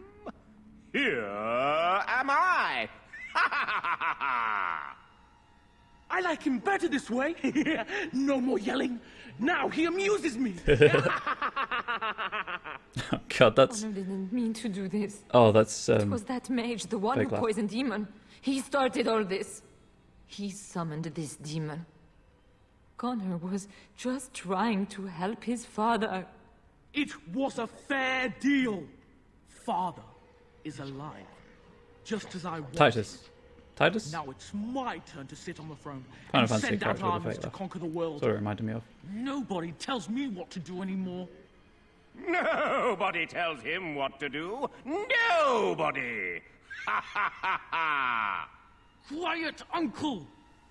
Here am I. I like him better this way. No more yelling. Now he amuses me. Oh, God, that's... Connor didn't mean to do this. Oh, that's... It was that mage, the one who fake laugh. poisoned Demon. He started all this. He summoned this demon. Connor was just trying to help his father. It was a fair deal. Father is alive, just as I wanted. Titus? Now it's my turn to sit on the throne Final and Fantasy send out character with a armies fake to laugh. conquer the world. That's what it reminded me of. Nobody tells me what to do anymore. Nobody tells him what to do. Nobody. Ha ha ha ha. Quiet, Uncle!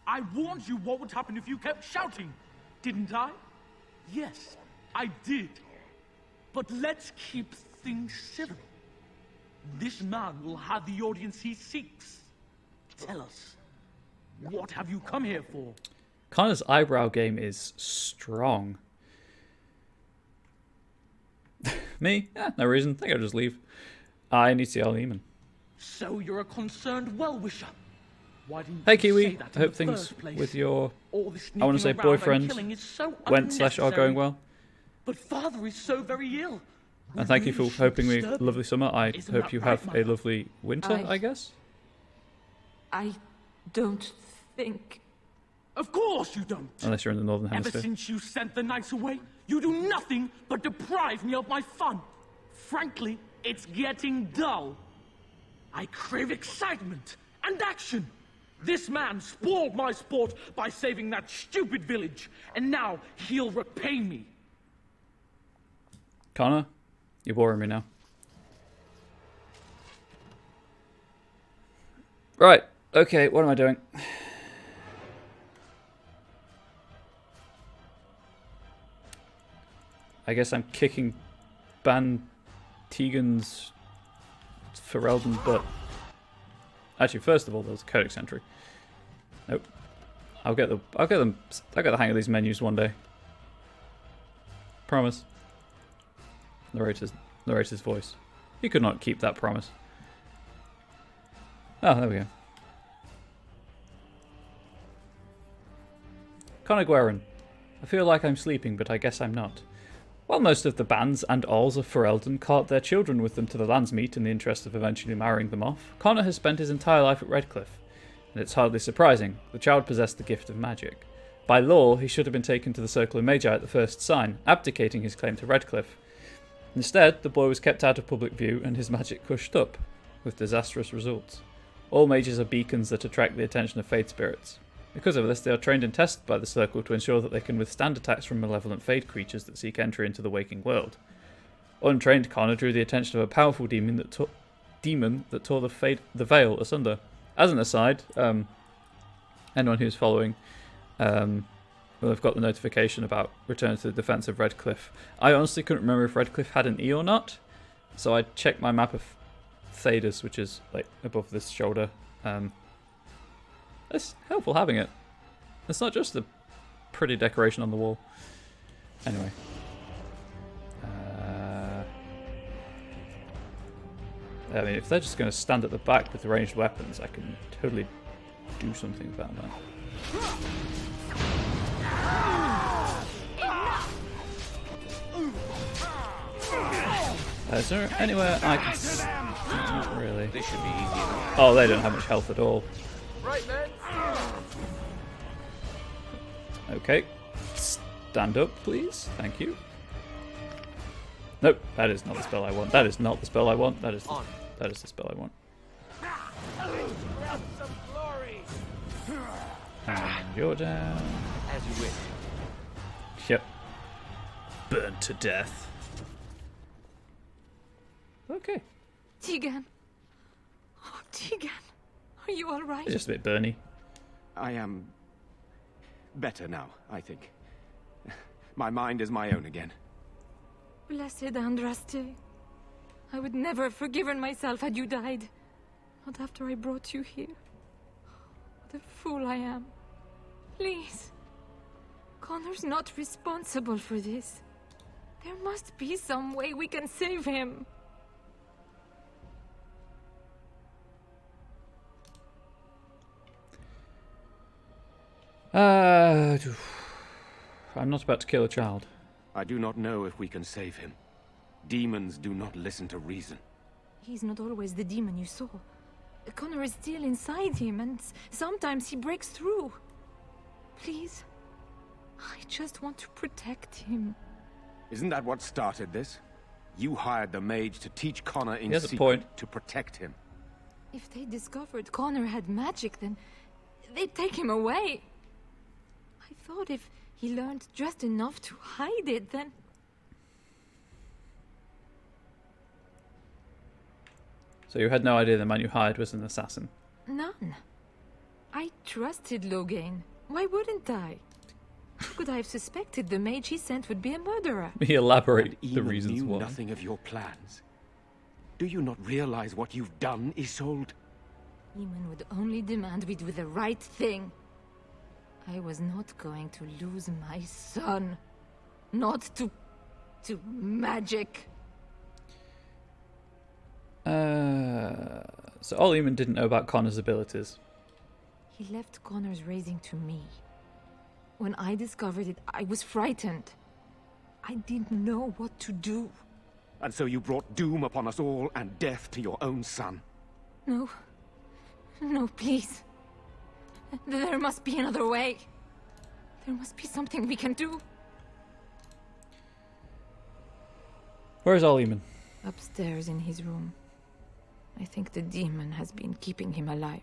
I warned you what would happen if you kept shouting, didn't I? Yes, I did. But let's keep things civil. This man will have the audience he seeks. Tell us, what have you come here for? Connor's eyebrow game is strong. Me? No reason. I think I'll just leave. I need to see Al-Eamon. So you're a concerned well-wisher. Why didn't Hey you Kiwi, say that I in hope the things first place? with your, All the I want to say sneaking around and boyfriend, killing is so went/are going well. But father is so very ill. And thank you for hoping me a lovely summer. I Isn't hope that you right, have a Mother? lovely winter, I guess. I don't think... Of course you don't. Unless you're in the Northern Ever Hemisphere. since you sent the knights away, you do nothing but deprive me of my fun. Frankly, it's getting dull. I crave excitement and action. This man spoiled my sport by saving that stupid village, and now he'll repay me. Connor, you're boring me now. Right, okay, what am I doing? I guess I'm kicking Ban Tegan's Ferelden butt. Actually, first of all, there's a Codex entry. Nope. I'll get the hang of these menus one day. Promise. Narrator's voice. He could not keep that promise. Oh, there we go. Connor Guerin. I feel like I'm sleeping, but I guess I'm not. While most of the bands and alls of Ferelden cart their children with them to the Landsmeet in the interest of eventually marrying them off, Connor has spent his entire life at Redcliffe, and it's hardly surprising. The child possessed the gift of magic. By law, he should have been taken to the Circle of Magi at the first sign, abdicating his claim to Redcliffe. Instead, the boy was kept out of public view and his magic pushed up, with disastrous results. All mages are beacons that attract the attention of Fade spirits. Because of this, they are trained and tested by the Circle to ensure that they can withstand attacks from malevolent Fade creatures that seek entry into the waking world. Untrained Connor drew the attention of a powerful demon that tore the veil asunder. As an aside, anyone who's following will have got the notification about Return to the Defense of Redcliffe. I honestly couldn't remember if Redcliffe had an E or not, so I checked my map of Thedas, which is like above this shoulder. It's helpful having it. It's not just a pretty decoration on the wall. Anyway. I mean, if they're just going to stand at the back with ranged weapons, I can totally do something about that. Is there anywhere I can... Not really. This should be easy enough. Oh, they don't have much health at all. Right, man. Okay. Stand up, please. Thank you. Nope, that is not the spell I want. That is not the spell I want. That is the spell I want. And you're down. As you wish. Yep. Burned to death. Okay. Tegan. Oh, Tegan. Are you all right? It's just a bit burny. I am better now, I think. My mind is my own again. Blessed Andraste. I would never have forgiven myself had you died. Not after I brought you here. What a fool I am. Please. Connor's not responsible for this. There must be some way we can save him. I'm not about to kill a child. I do not know if we can save him. Demons do not listen to reason. He's not always the demon you saw. Connor is still inside him, and sometimes he breaks through. Please. I just want to protect him. Isn't that what started this? You hired the mage to teach Connor in He has a secret point. to protect him. If they discovered Connor had magic, then they'd take him away. I thought if he learned just enough to hide it, then... So you had no idea the man you hired was an assassin? None. I trusted Logain. Why wouldn't I? How could I have suspected the mage he sent would be a murderer? He elaborate And the Eamon reasons knew why. nothing of your plans. Do you not realize what you've done, Isolde? Eamon would only demand we do the right thing. I was not going to lose my son. Not to magic. So Olyman didn't know about Connor's abilities. He left Connor's raising to me. When I discovered it, I was frightened. I didn't know what to do. And so you brought doom upon us all and death to your own son. No. No, please. There must be another way. There must be something we can do. Where's Olyman? Upstairs in his room. I think the demon has been keeping him alive.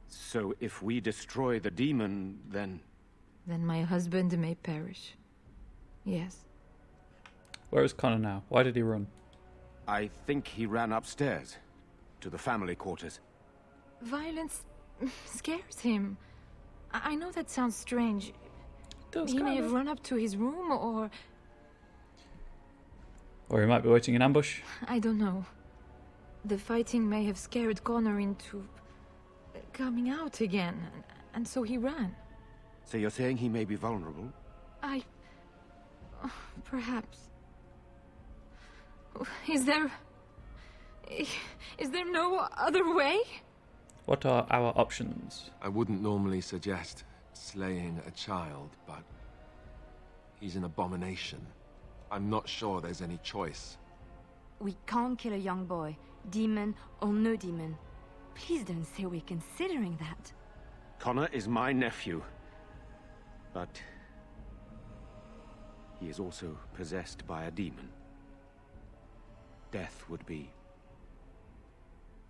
So if we destroy the demon, then... Then my husband may perish. Yes. Where is Connor now? Why did he run? I think he ran upstairs. To the family quarters. Violence scares him. I know that sounds strange. He may have run up to his room, or he might be waiting in ambush. I don't know. The fighting may have scared Connor into coming out again, and so he ran. So you're saying he may be vulnerable? Perhaps. Is there no other way? What are our options? I wouldn't normally suggest slaying a child, but he's an abomination. I'm not sure there's any choice. We can't kill a young boy, demon or no demon. Please don't say we're considering that. Connor is my nephew. But he is also possessed by a demon. Death would be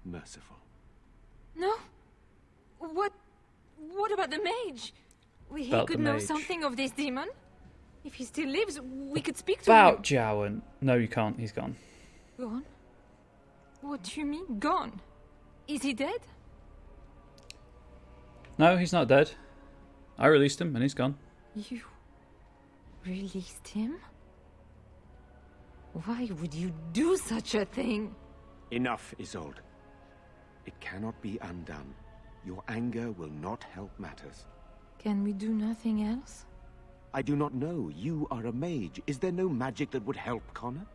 merciful. No? What about the mage? He could know something of this demon? If he still lives, we could speak to him. About Jowan. No, you can't. He's gone. Gone? What do you mean, gone? Is he dead? No, he's not dead. I released him and he's gone. You released him? Why would you do such a thing? Enough, Isolde. It cannot be undone. Your anger will not help matters. Can we do nothing else? I do not know. You are a mage. Is there no magic that would help Connor?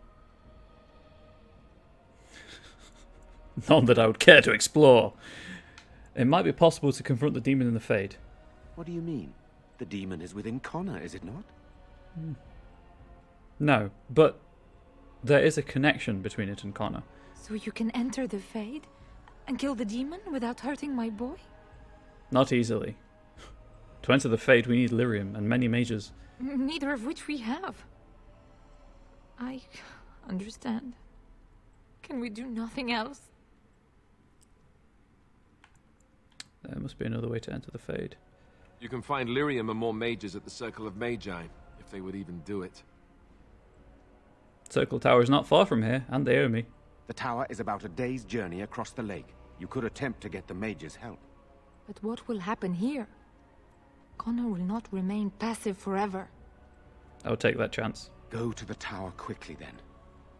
None that I would care to explore. It might be possible to confront the demon in the Fade. What do you mean? The demon is within Connor, is it not? No, but there is a connection between it and Connor. So you can enter the Fade and kill the demon without hurting my boy? Not easily. To enter the Fade, we need lyrium and many mages. Neither of which we have. I understand. Can we do nothing else? There must be another way to enter the Fade. You can find lyrium and more mages at the Circle of Magi, if they would even do it. Circle Tower is not far from here, and they owe me. The tower is about a day's journey across the lake. You could attempt to get the mages' help. But what will happen here? Connor will not remain passive forever. I'll take that chance. Go to the tower quickly, then.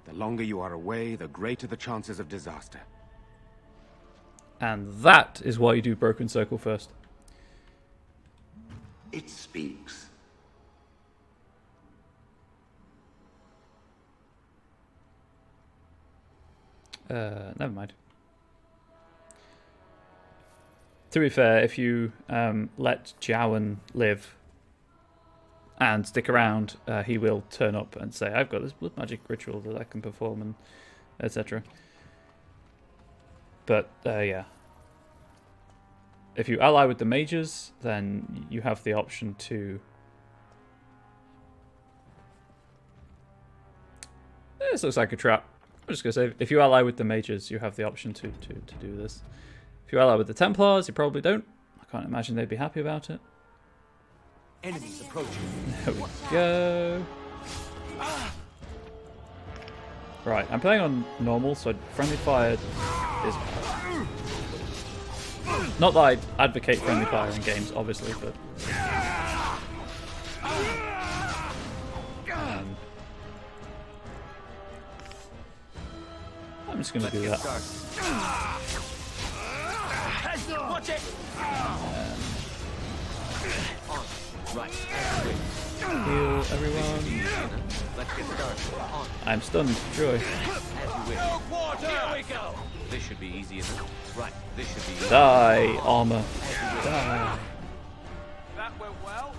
The longer you are away, the greater the chances of disaster. And that is why you do Broken Circle first. It speaks. Never mind. To be fair, if you let Jowan live and stick around, he will turn up and say, I've got this blood magic ritual that I can perform, and etc. But, yeah. If you ally with the mages, then you have the option to... This looks like a trap. I'm just going to say, if you ally with the mages, you have the option to do this. If you ally with the Templars, you probably don't. I can't imagine they'd be happy about it. Enemies approaching. There we go. Right, I'm playing on normal, so friendly fire is... Not that I advocate friendly fire in games, obviously, but... I'm just going to do that. Watch it! Right. Heal everyone. Let's get started. On. I'm stunned. Joy. As you wish. Here we go. This should be easy enough. Right. This should be easy. Die, armor. Die. That went well.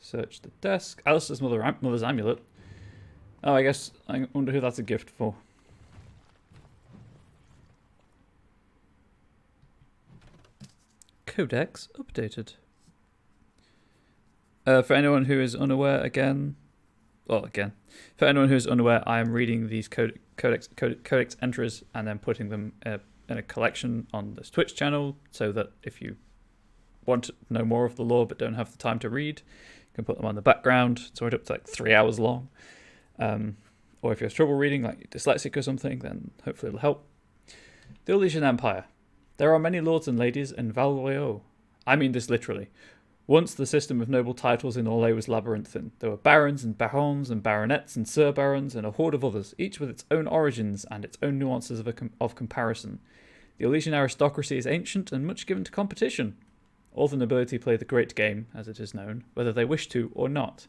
Search the desk. Alistair's mother's amulet. Oh, I guess I wonder who that's a gift for. Codex updated. For anyone who is unaware, for anyone who is unaware, I am reading these codex entries and then putting them in a collection on this Twitch channel, so that if you want to know more of the lore but don't have the time to read, you can put them on the background. It's already up to like 3 hours long. Or if you have trouble reading, like you're dyslexic or something, then hopefully it'll help. The Elysian Empire. There are many lords and ladies in Val Royeaux. I mean this literally. Once the system of noble titles in Orlais was labyrinthine. There were barons and barons and baronets and sir barons and a horde of others, each with its own origins and its own nuances of comparison. The Elysian aristocracy is ancient and much given to competition. All the nobility play the great game, as it is known, whether they wish to or not.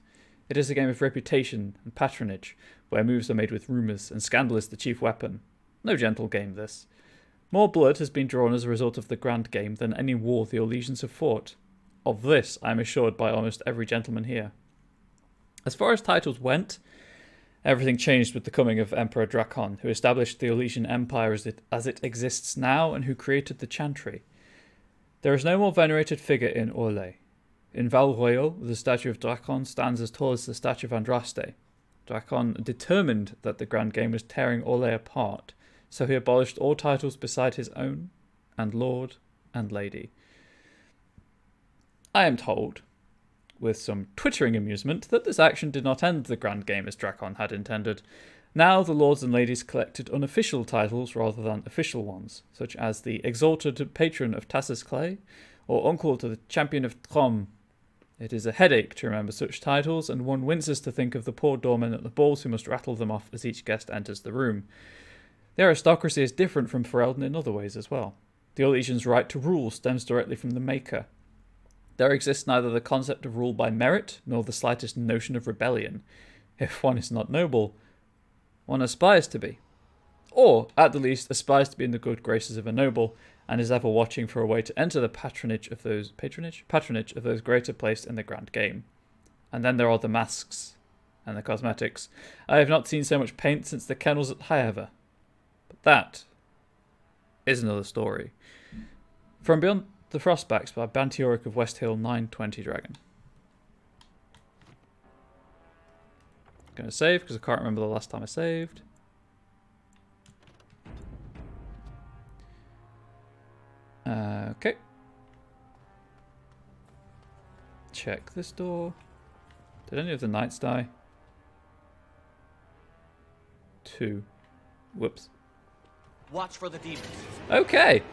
It is a game of reputation and patronage, where moves are made with rumours and scandal is the chief weapon. No gentle game, this. More blood has been drawn as a result of the grand game than any war the Orlesians have fought. Of this I am assured by almost every gentleman here. As far as titles went, everything changed with the coming of Emperor Drakon, who established the Elysian Empire as it exists now and who created the Chantry. There is no more venerated figure in Orlais. In Val Royeaux, the statue of Drakon stands as tall as the statue of Andraste. Drakon determined that the grand game was tearing Orlais apart, so he abolished all titles beside his own, and lord and lady. I am told, with some twittering amusement, that this action did not end the grand game as Drakon had intended. Now the lords and ladies collected unofficial titles rather than official ones, such as the exalted patron of Tassus Clay, or uncle to the champion of Trom. It is a headache to remember such titles, and one winces to think of the poor doormen at the balls who must rattle them off as each guest enters the room. The aristocracy is different from Ferelden in other ways as well. The Orlesians' right to rule stems directly from the Maker. There exists neither the concept of rule by merit, nor the slightest notion of rebellion. If one is not noble, one aspires to be. Or, at the least, aspires to be in the good graces of a noble, and is ever watching for a way to enter the patronage of those greater placed in the grand game. And then there are the masks and the cosmetics. I have not seen so much paint since the kennels at Highever. But that is another story. From Beyond the Frostbacks by Bantioric of West Hill 920 Dragon. I'm going to save because I can't remember the last time I saved. Okay. Check this door. Did any of the knights die? 2. Whoops. Watch for the demons. Okay.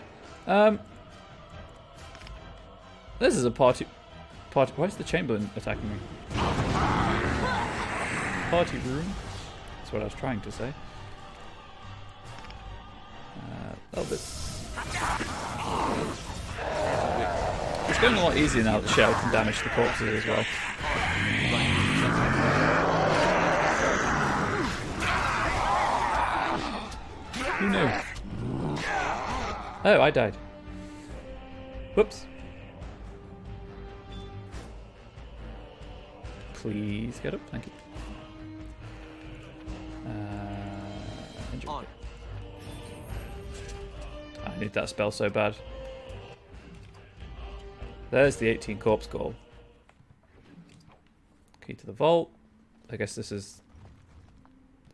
This is a party. Why is the Chamberlain attacking me? Party room. That's what I was trying to say. A little bit. It's going a lot easier now that Shell can damage the corpses as well. Who knew? Oh, I died. Whoops. Please get up, thank you. I need that spell so bad. There's the 18 corpse goal. Key to the vault. I guess this is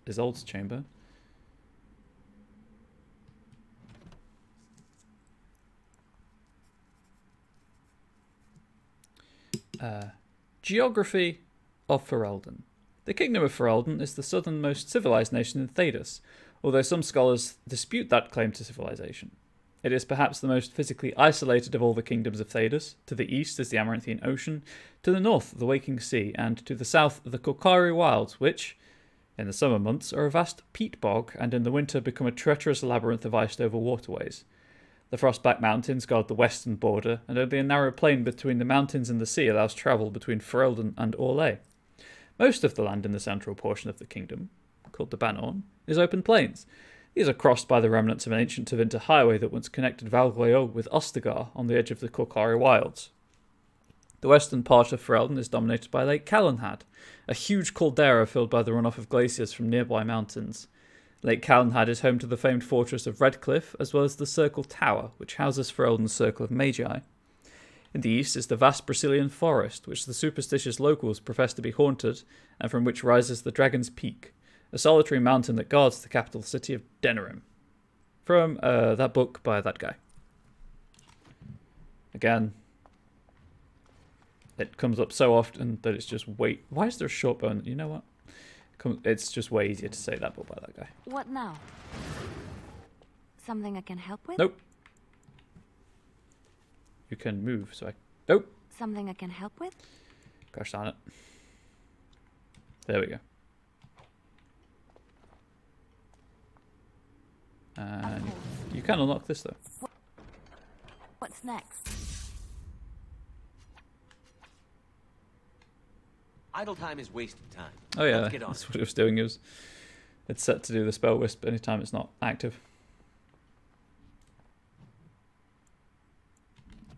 Isolde's chamber. Geography of Ferelden. The Kingdom of Ferelden is the southernmost civilized nation in Thedas, although some scholars dispute that claim to civilization. It is perhaps the most physically isolated of all the kingdoms of Thedas. To the east is the Amaranthian Ocean, to the north the Waking Sea, and to the south the Korcari Wilds, which, in the summer months, are a vast peat bog, and in the winter become a treacherous labyrinth of iced-over waterways. The Frostback Mountains guard the western border, and only a narrow plain between the mountains and the sea allows travel between Ferelden and Orlais. Most of the land in the central portion of the kingdom, called the Banorn, is open plains. These are crossed by the remnants of an ancient Tevinter highway that once connected Valgloyo with Ostagar on the edge of the Korkari Wilds. The western part of Ferelden is dominated by Lake Calenhad, a huge caldera filled by the runoff of glaciers from nearby mountains. Lake Calenhad is home to the famed fortress of Redcliffe, as well as the Circle Tower, which houses Ferelden's Circle of Magi. In the east is the vast Brazilian forest, which the superstitious locals profess to be haunted, and from which rises the Dragon's Peak, a solitary mountain that guards the capital city of Denerim. From that book by that guy. Again, it comes up so often that it's just way... Why is there a short bone? You know what? It's just way easier to say that book by that guy. What now? Something I can help with? Nope. You can move, so I... Nope. Something I can help with? Gosh darn it. There we go. And you can unlock this though. What's next? Idle time is wasted time. Oh yeah, Let's get on. that's what it was doing. It's set to do the spell wisp anytime it's not active.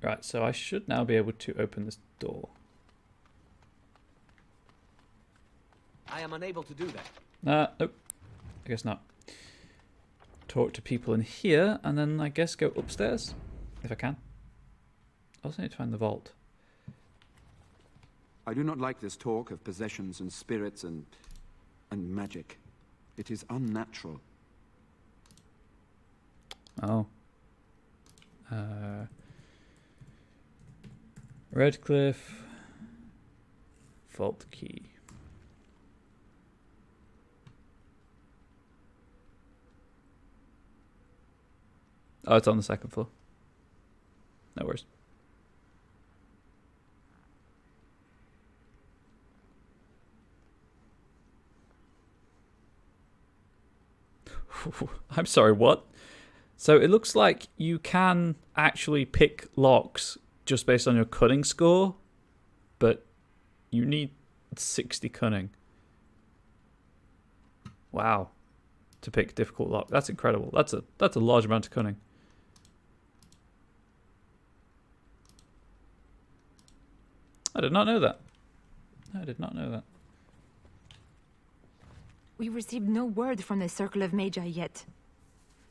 Right, so I should now be able to open this door. I am unable to do that. Nope. I guess not. Talk to people in here, and then I guess go upstairs, if I can. I also need to find the vault. I do not like this talk of possessions and spirits and magic. It is unnatural. Oh. Redcliffe. Vault key. Oh, it's on the second floor. No worries. I'm sorry, what? So it looks like you can actually pick locks just based on your cunning score, but you need 60 cunning. Wow. To pick difficult lock. That's incredible. That's a large amount of cunning. I did not know that. I did not know that. We received no word from the Circle of Magi yet.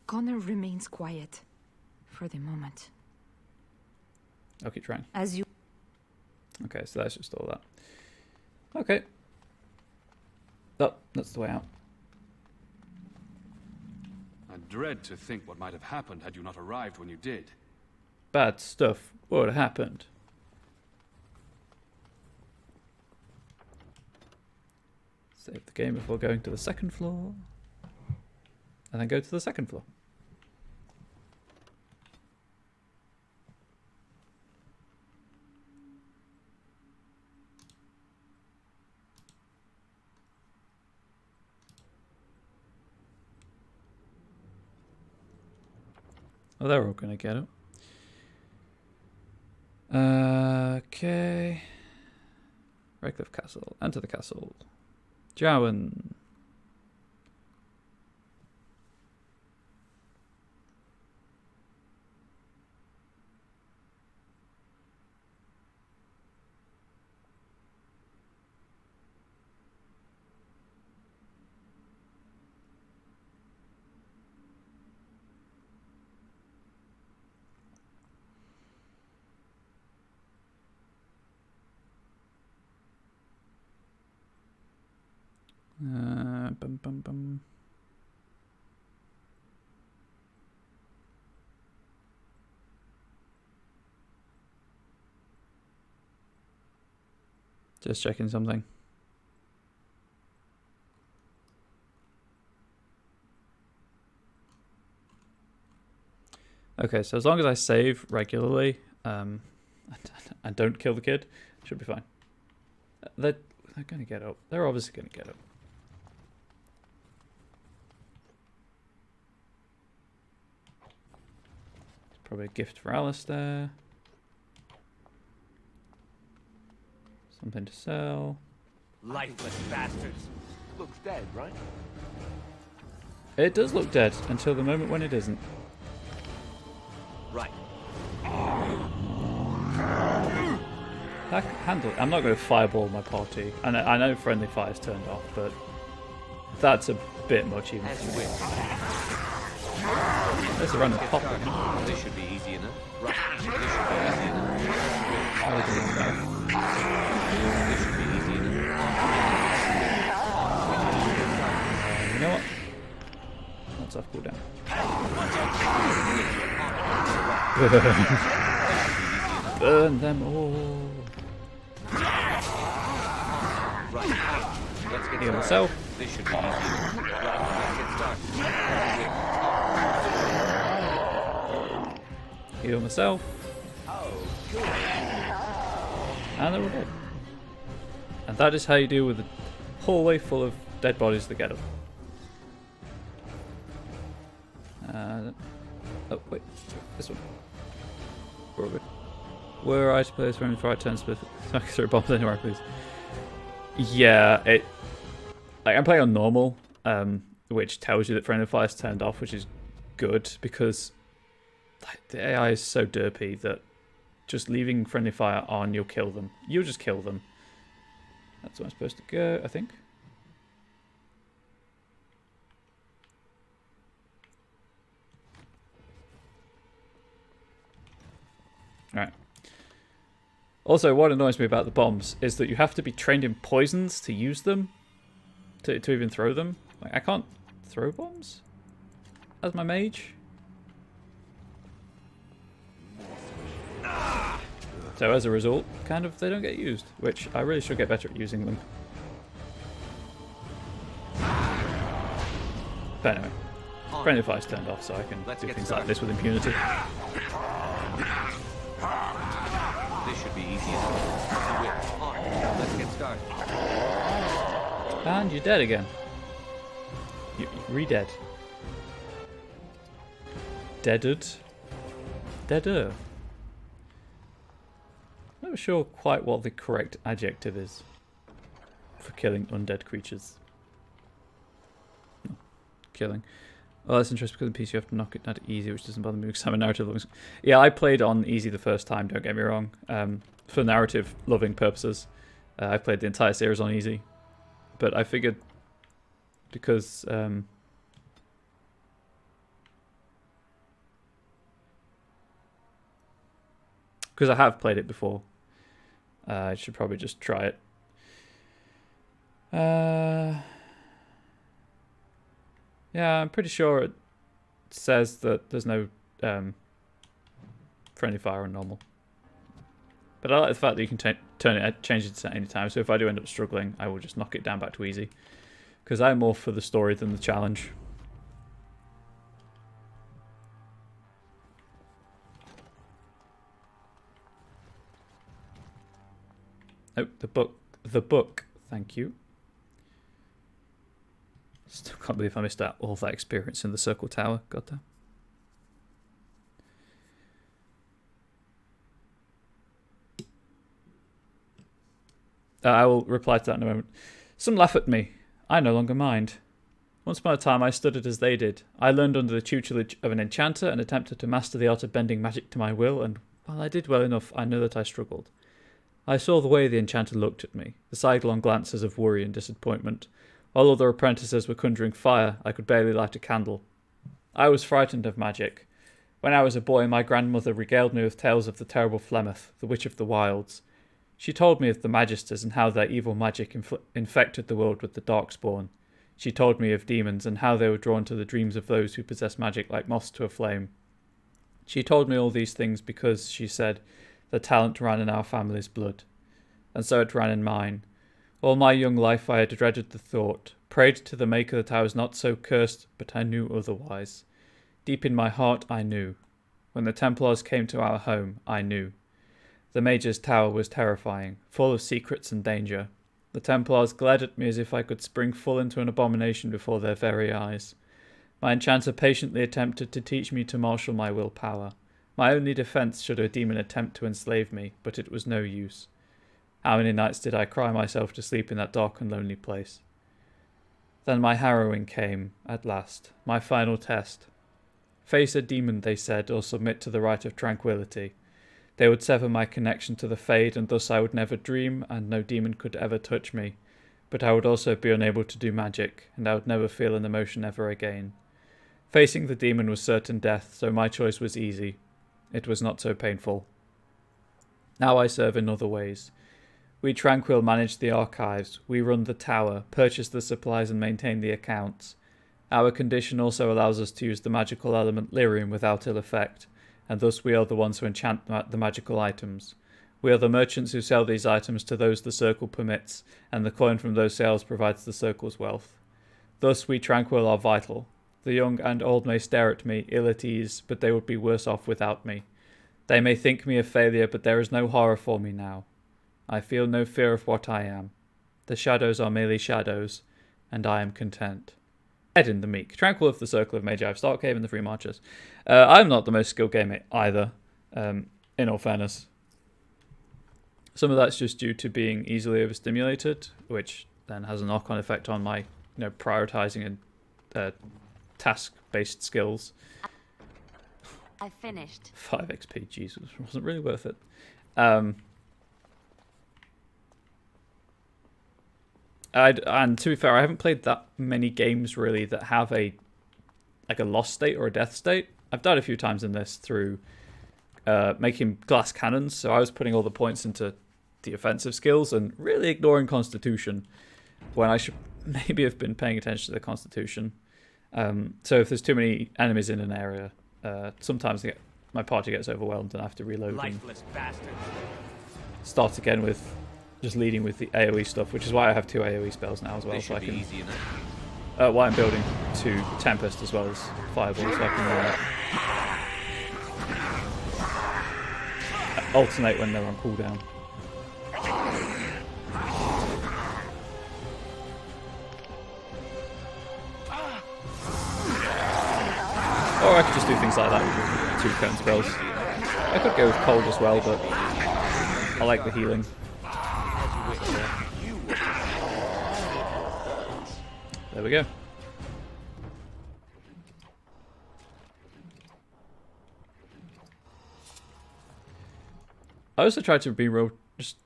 Connor remains quiet. For the moment. I'll keep trying. As you... Okay, so that's just all that. Okay. Oh, that's the way out. I dread to think what might have happened had you not arrived when you did. Bad stuff would have happened. Save the game before going to the second floor. And then go to the second floor. Oh, they're all going to get it. Okay. Redcliffe Castle. Enter the castle. Jowan. Bum, bum, bum. Just checking something. Okay, so as long as I save regularly, and don't kill the kid, should be fine. They're going to get up. They're obviously going to get up. Probably a gift for Alistair. Something to sell. Lifeless bastards. Looks dead, right? It does look dead until the moment when it isn't. Right. I can handle it. I'm not going to fireball my party. I know friendly fire's turned off, but that's a bit much even for me. There's a random pop in. This should be easy enough. Right. This should be easy enough. This should be easy enough. You know what? That's off cooldown. Burn them all. Right. Let's get Heal started. myself. This should be easy enough. Right. Let's get started. Heal myself. And they're all dead. And that is how you deal with a hallway full of dead bodies that get up. Oh, wait. This one. We're all good. Were I to play this round before I turn split? So I can throw bombs anywhere, please. Yeah, like I'm playing on normal, which tells you that friendly fire is turned off, which is good because the AI is so derpy that just leaving friendly fire on, you'll kill them. You'll just kill them. That's where I'm supposed to go, I think. Alright. Also, what annoys me about the bombs is that you have to be trained in poisons to use them, to even throw them. Like, I can't throw bombs as my mage. So as a result, kind of, they don't get used, which I really should get better at using them. But anyway, friendly fire's turned off, so I can do things like this with impunity. This should be easy enough. Let's get started. And you're dead again. You're re-dead. Deaded. Deader. Not sure quite what the correct adjective is for killing undead creatures. No, killing. Well, that's interesting because in PC you have to knock it down to easy, which doesn't bother me because I'm a narrative loving. Yeah, I played on easy the first time, don't get me wrong. For narrative loving purposes, I played the entire series on easy. But I figured because I have played it before, I should probably just try it. Yeah, I'm pretty sure it says that there's no friendly fire on normal. But I like the fact that you can change it at any time. So if I do end up struggling, I will just knock it down back to easy. Because I'm more for the story than the challenge. Oh, the book. The book. Thank you. Still can't believe I missed out all that experience in the Circle Tower. God damn. I will reply to that in a moment. Some laugh at me. I no longer mind. Once upon a time I studied as they did. I learned under the tutelage of an enchanter and attempted to master the art of bending magic to my will, and while I did well enough, I know that I struggled. I saw the way the enchanter looked at me, the sidelong glances of worry and disappointment. While other apprentices were conjuring fire, I could barely light a candle. I was frightened of magic. When I was a boy, my grandmother regaled me with tales of the terrible Flemeth, the Witch of the Wilds. She told me of the Magisters and how their evil magic infected the world with the Darkspawn. She told me of demons and how they were drawn to the dreams of those who possess magic like moths to a flame. She told me all these things because, she said, the talent ran in our family's blood. And so it ran in mine. All my young life I had dreaded the thought, prayed to the Maker that I was not so cursed, but I knew otherwise. Deep in my heart I knew. When the Templars came to our home, I knew. The Mage's tower was terrifying, full of secrets and danger. The Templars glared at me as if I could spring full into an abomination before their very eyes. My enchanter patiently attempted to teach me to marshal my willpower. My only defense should a demon attempt to enslave me, but it was no use. How many nights did I cry myself to sleep in that dark and lonely place? Then my harrowing came, at last, my final test. Face a demon, they said, or submit to the rite of tranquility. They would sever my connection to the Fade, and thus I would never dream, and no demon could ever touch me. But I would also be unable to do magic, and I would never feel an emotion ever again. Facing the demon was certain death, so my choice was easy. It was not so painful. Now I serve in other ways. We Tranquil manage the archives, we run the tower, purchase the supplies and maintain the accounts. Our condition also allows us to use the magical element lyrium without ill effect, and thus we are the ones who enchant the magical items. We are the merchants who sell these items to those the circle permits, and the coin from those sales provides the circle's wealth. Thus we Tranquil are vital. The young and old may stare at me, ill at ease, but they would be worse off without me. They may think me a failure, but there is no horror for me now. I feel no fear of what I am. The shadows are merely shadows, and I am content. Edin the Meek, Tranquil of the Circle of Mage, Stark Cave and the Free Marchers. I'm not the most skilled gamer either, in all fairness. Some of that's just due to being easily overstimulated, which then has a knock-on effect on my prioritizing and task-based skills. I finished. 5 XP, Jesus, wasn't really worth it. And to be fair, I haven't played that many games really that have a lost state or a death state. I've died a few times in this through making glass cannons, so I was putting all the points into the offensive skills and really ignoring Constitution when I should maybe have been paying attention to the Constitution. So if there's too many enemies in an area, sometimes my party gets overwhelmed and I have to reload and start again with just leading with the AoE stuff, which is why I have 2 AoE spells now as well. So I can, why I'm building 2 Tempest as well as Fireball, so I can alternate when they're on cooldown. Or I could just do things like that with 2 curtain spells. I could go with cold as well, but I like the healing. There we go. I also tried to be real just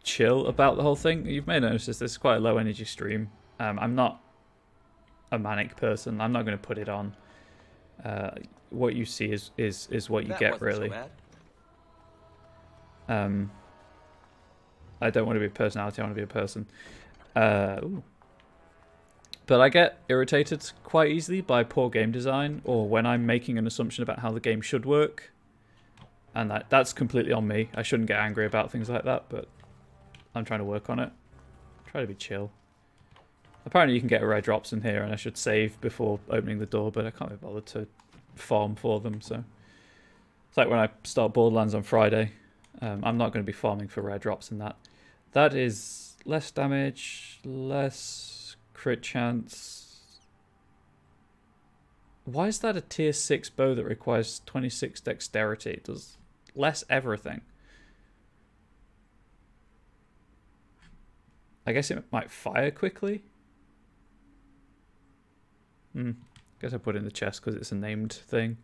chill about the whole thing. You may notice this is quite a low energy stream. I'm not a manic person. I'm not going to put it on. What you see is what you get, really. I don't want to be a personality, I want to be a person. But I get irritated quite easily by poor game design, or when I'm making an assumption about how the game should work. And that's completely on me. I shouldn't get angry about things like that, but I'm trying to work on it. Try to be chill. Apparently you can get rare drops in here, and I should save before opening the door, but I can't be bothered to farm for them, so... It's like when I start Borderlands on Friday. I'm not going to be farming for rare drops in that. That is less damage, less crit chance. Why is that a tier 6 bow that requires 26 dexterity? It does less everything. I guess it might fire quickly. Guess I put it in the chest because it's a named thing.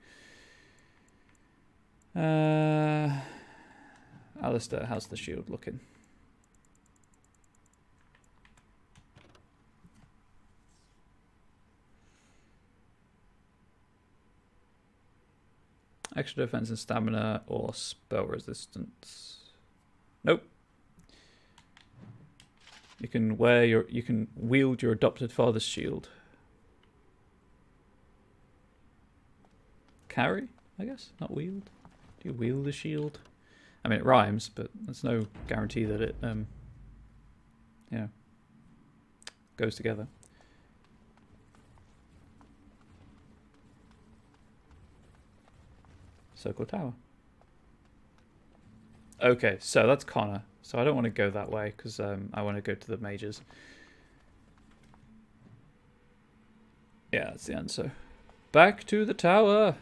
Alistair, how's the shield looking? Extra defense and stamina or spell resistance? Nope. You can wield your adopted father's shield. Carry, I guess, not wield. Do you wield a shield? I mean, it rhymes, but there's no guarantee that it, goes together. Circle Tower. Okay, so that's Connor. So I don't want to go that way, because I want to go to the mages. Yeah, that's the answer. Back to the tower!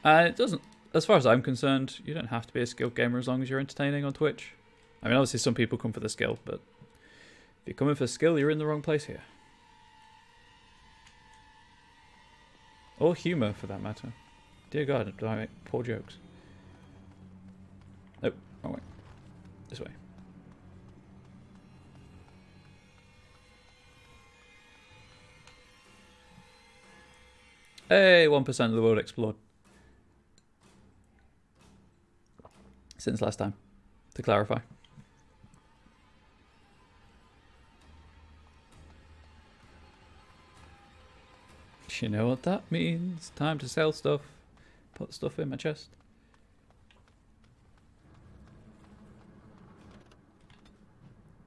And it doesn't, as far as I'm concerned, you don't have to be a skilled gamer as long as you're entertaining on Twitch. I mean, obviously some people come for the skill, but if you're coming for skill, you're in the wrong place here. Or humour, for that matter. Dear God, do I make poor jokes? Nope, wrong way. This way. Hey, 1% of the world explored. Since last time, to clarify. You know what that means. Time to sell stuff. Put stuff in my chest.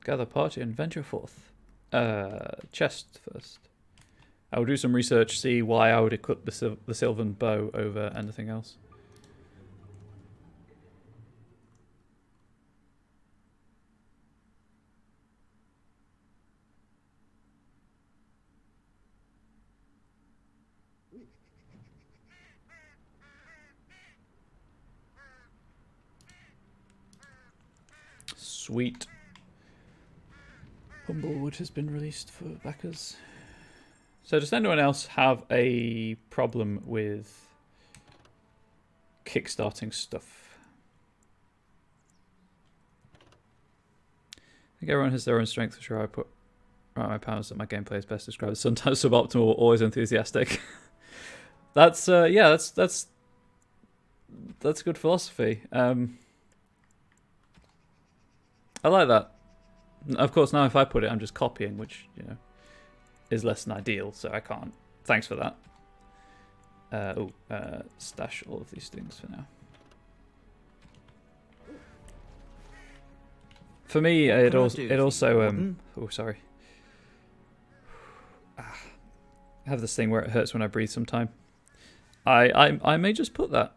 Gather party and venture forth. Chest first. I will do some research, see why I would equip the Sylvan bow over anything else. Sweet. Humblewood has been released for backers. So does anyone else have a problem with kickstarting stuff? I think everyone has their own strengths. For sure, I put right my powers that my gameplay is best described as sometimes suboptimal, always enthusiastic. That's yeah, that's good philosophy. I like that. Of course, now if I put it, I'm just copying, which, you know, is less than ideal, so I can't. Thanks for that. Stash all of these things for now. For me, it also oh, sorry. I have this thing where it hurts when I breathe sometime. I may just put that.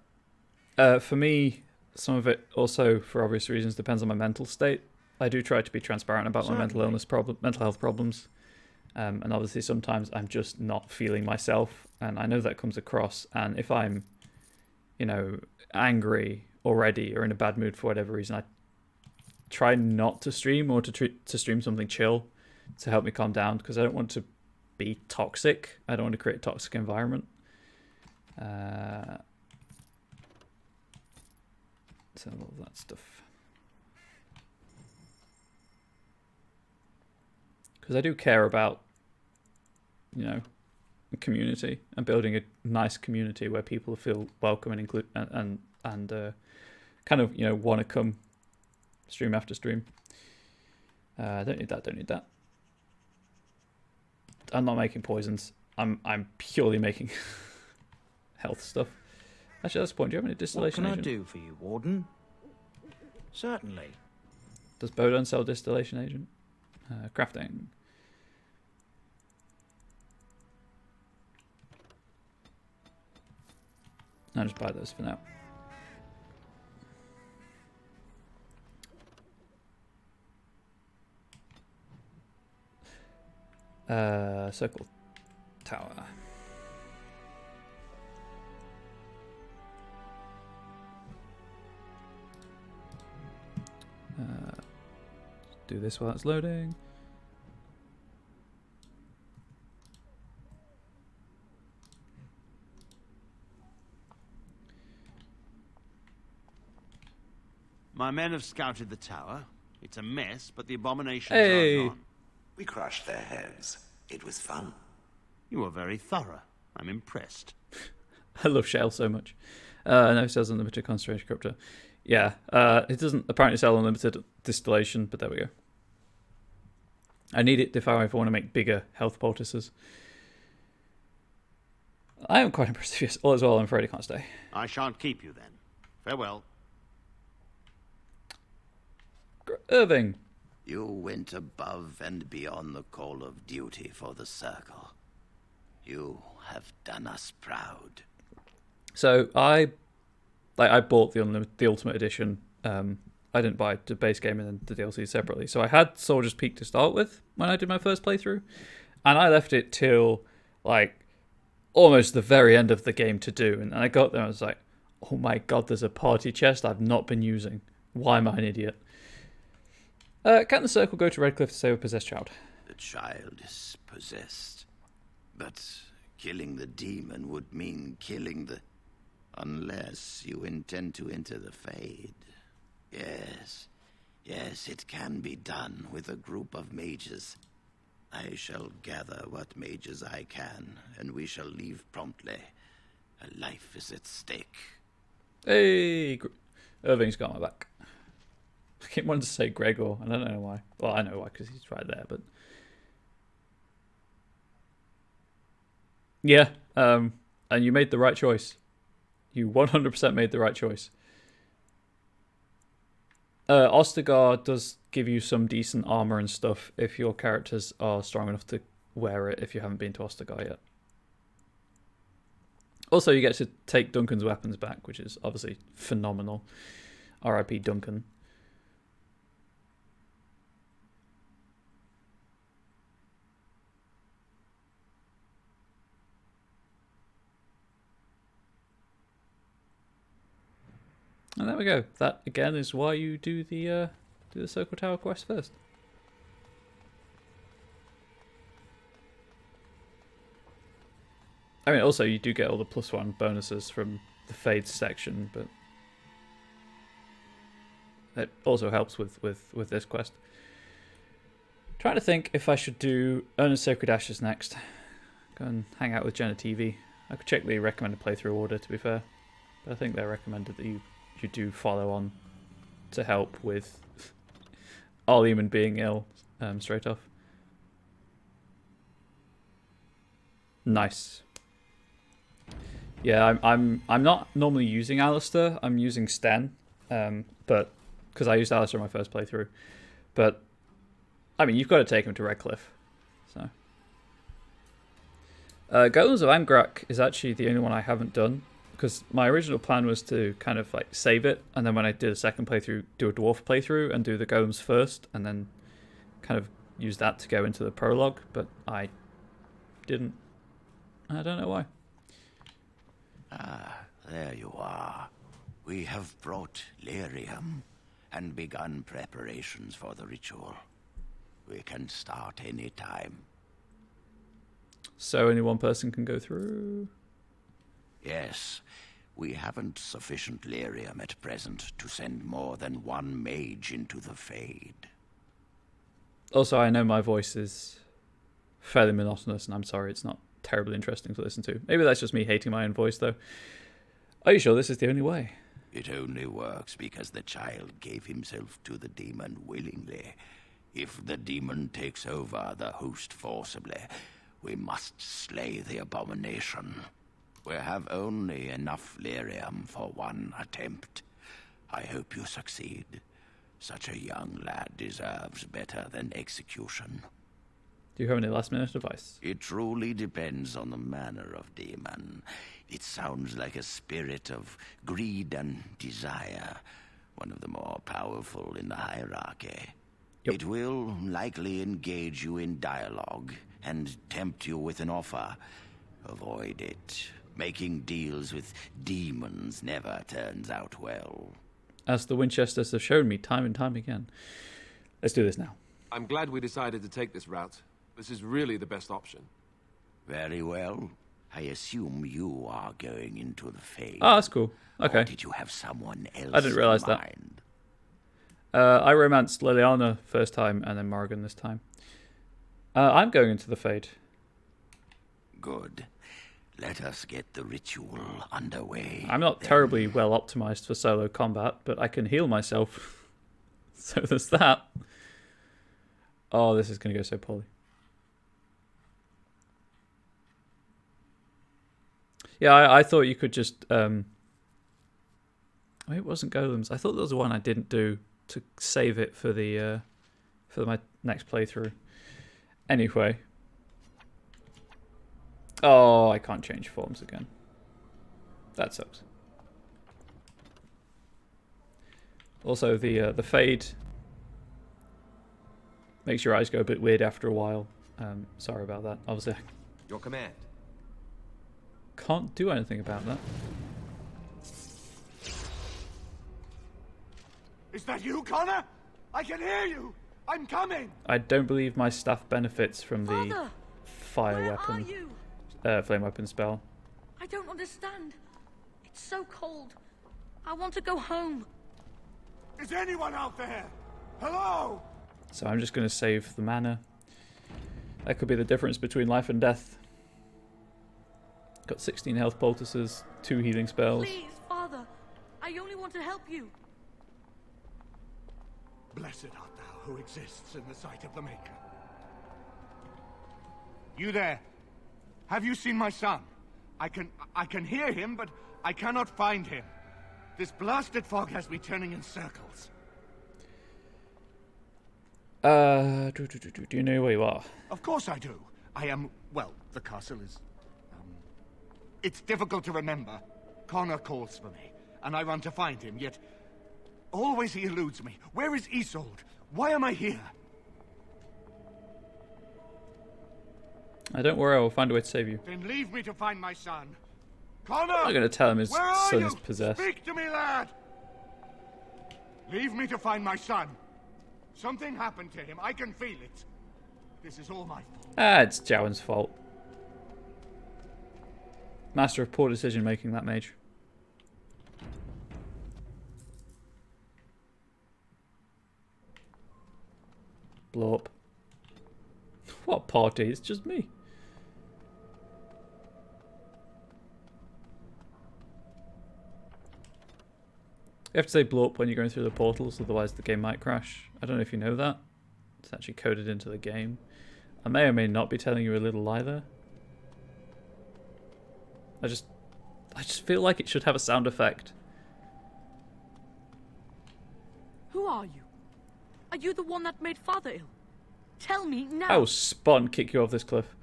For me, some of it also, for obvious reasons, depends on my mental state. I do try to be transparent about my mental health problems. And obviously sometimes I'm just not feeling myself, and I know that comes across. And if I'm, you know, angry already or in a bad mood for whatever reason, I try not to stream, or to stream something chill to help me calm down, because I don't want to be toxic. I don't want to create a toxic environment. So all of that stuff. Because I do care about, you know, community and building a nice community where people feel welcome and include and kind of, you know, want to come stream after stream. Don't need that. I'm not making poisons. I'm purely making health stuff. Actually, that's the point. Do you have any distillation agent? What can I do for you, Warden? Certainly. Does Bodon sell distillation agent? Crafting. I'll just buy those for now. Circle tower. Do this while it's loading. My men have scouted the tower. It's a mess, but the abominations are gone. We crushed their heads. It was fun. You were very thorough. I'm impressed. I love Shell so much. No, it says unlimited concentration corruptor. Yeah, it doesn't apparently sell unlimited distillation, but there we go. I need it if I want to make bigger health poultices. I am quite impressed. Yes, all is well. I'm afraid I can't stay. I shan't keep you then. Farewell. Irving. You went above and beyond the call of duty for the Circle. You have done us proud. So I bought the Ultimate Edition. I didn't buy the base game and then the DLC separately. So I had Soldier's Peak to start with when I did my first playthrough, and I left it till like almost the very end of the game to do. And I got there and I was like, Oh my god, there's a party chest I've not been using. Why am I an idiot? Can the circle go to Redcliffe to save a possessed child? The child is possessed. But killing the demon would mean killing the... Unless you intend to enter the Fade. Yes. Yes, it can be done with a group of mages. I shall gather what mages I can, and we shall leave promptly. A life is at stake. Hey, Irving's got my back. I keep wanting to say Gregor. I don't know why. Well, I know why, because he's right there, but... Yeah, and you made the right choice. You 100% made the right choice. Ostagar does give you some decent armor and stuff if your characters are strong enough to wear it if you haven't been to Ostagar yet. Also, you get to take Duncan's weapons back, which is obviously phenomenal. R.I.P. Duncan. And there we go. That again is why you do the Circle Tower quest first. I mean, also you do get all the +1 bonuses from the Fade section, but it also helps with this quest. Trying to think if I should do Earn Sacred Ashes next. Go and hang out with Jenna TV. I could check the recommended playthrough order, to be fair, but I think they recommended that you do follow on to help with Arleman being ill straight off. Nice. Yeah, I'm not normally using Alistair. I'm using Sten, but because I used Alistair in my first playthrough. But I mean, you've got to take him to Redcliffe. So Golems of Angrak is actually the only one I haven't done, because my original plan was to kind of like save it, and then when I did a second playthrough, do a dwarf playthrough and do the golems first, and then kind of use that to go into the prologue, but I didn't. I don't know why. Ah, there you are. We have brought lyrium and begun preparations for the ritual. We can start any time. So only one person can go through? Yes, we haven't sufficient lyrium at present to send more than one mage into the Fade. Also, I know my voice is fairly monotonous, and I'm sorry it's not terribly interesting to listen to. Maybe that's just me hating my own voice, though. Are you sure this is the only way? It only works because the child gave himself to the demon willingly. If the demon takes over the host forcibly, we must slay the abomination. We have only enough lyrium for one attempt. I hope you succeed. Such a young lad deserves better than execution. Do you have any last-minute advice? It truly depends on the manner of demon. It sounds like a spirit of greed and desire, one of the more powerful in the hierarchy. Yep. It will likely engage you in dialogue and tempt you with an offer. Avoid it. Making deals with demons never turns out well. As the Winchesters have shown me time and time again. Let's do this now. I'm glad we decided to take this route. This is really the best option. Very well. I assume you are going into the Fade. Oh, that's cool. Okay. Or did you have someone else I didn't realize in mind? that. I romanced Liliana first time and then Morrigan this time. I'm going into the Fade. Good. Let us get the ritual underway. I'm not terribly well optimized for solo combat, but I can heal myself. So there's that. Oh, this is going to go so poorly. Yeah, I thought you could just... it wasn't golems. I thought there was one I didn't do to save it for the for my next playthrough. Anyway. Oh, I can't change forms again. That sucks. Also, the Fade makes your eyes go a bit weird after a while. Sorry about that. Obviously, Your command. can't do anything about that. Is that you, Connor? I can hear you! I'm coming! I don't believe my staff benefits from the Father, fire where weapon, are you? flame weapon spell. I don't understand. It's so cold. I want to go home. Is anyone out there? Hello? So I'm just going to save the mana. That could be the difference between life and death. Got 16 health poultices, 2 healing spells. Please, Father. I only want to help you. Blessed art thou who exists in the sight of the Maker. You there? Have you seen my son? I can hear him, but I cannot find him. This blasted fog has me turning in circles. Do you know where you are? Of course I do. I am, well, the castle is... it's difficult to remember. Connor calls for me, and I run to find him, yet... always he eludes me. Where is Isolde? Why am I here? Don't worry, I will find a way to save you. Then leave me to find my son. Connor! I'm not going to tell him his Where are son you? is possessed. Speak to me, lad! Leave me to find my son. Something happened to him. I can feel it. This is all my fault. It's Jowan's fault. Master of poor decision making, that mage. Blow up. What party? It's just me. You have to say blow up when you're going through the portals, otherwise the game might crash. I don't know if you know that. It's actually coded into the game. I may or may not be telling you a little lie there. I just feel like it should have a sound effect. Who are you? Are you the one that made Father ill? Tell me now. I will spawn kick you off this cliff.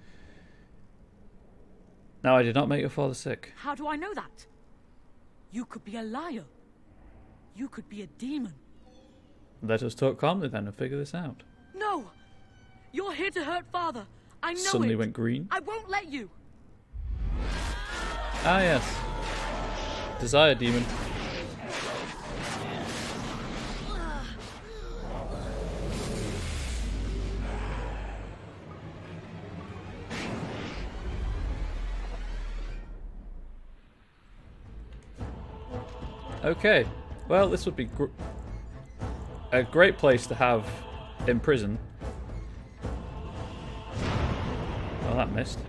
No, I did not make your father sick. How do I know that? You could be a liar. You could be a demon. Let us talk calmly then and figure this out. No! You're here to hurt Father. I know Suddenly it. went green. I won't let you. Ah, yes. Desire demon. Okay, well, this would be a great place to have in prison. Well, that missed.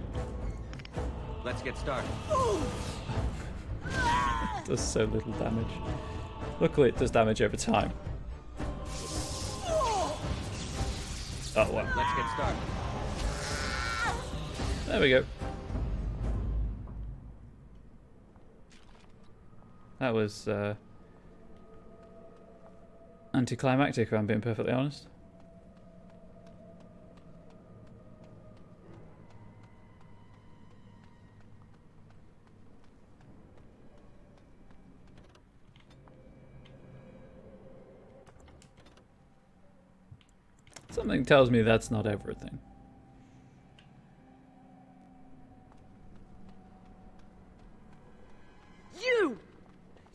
Let's get started. It does so little damage. Luckily, it does damage over time. Oh, wow. Let's get started. There we go. That was anticlimactic, if I'm being perfectly honest. Something tells me that's not everything.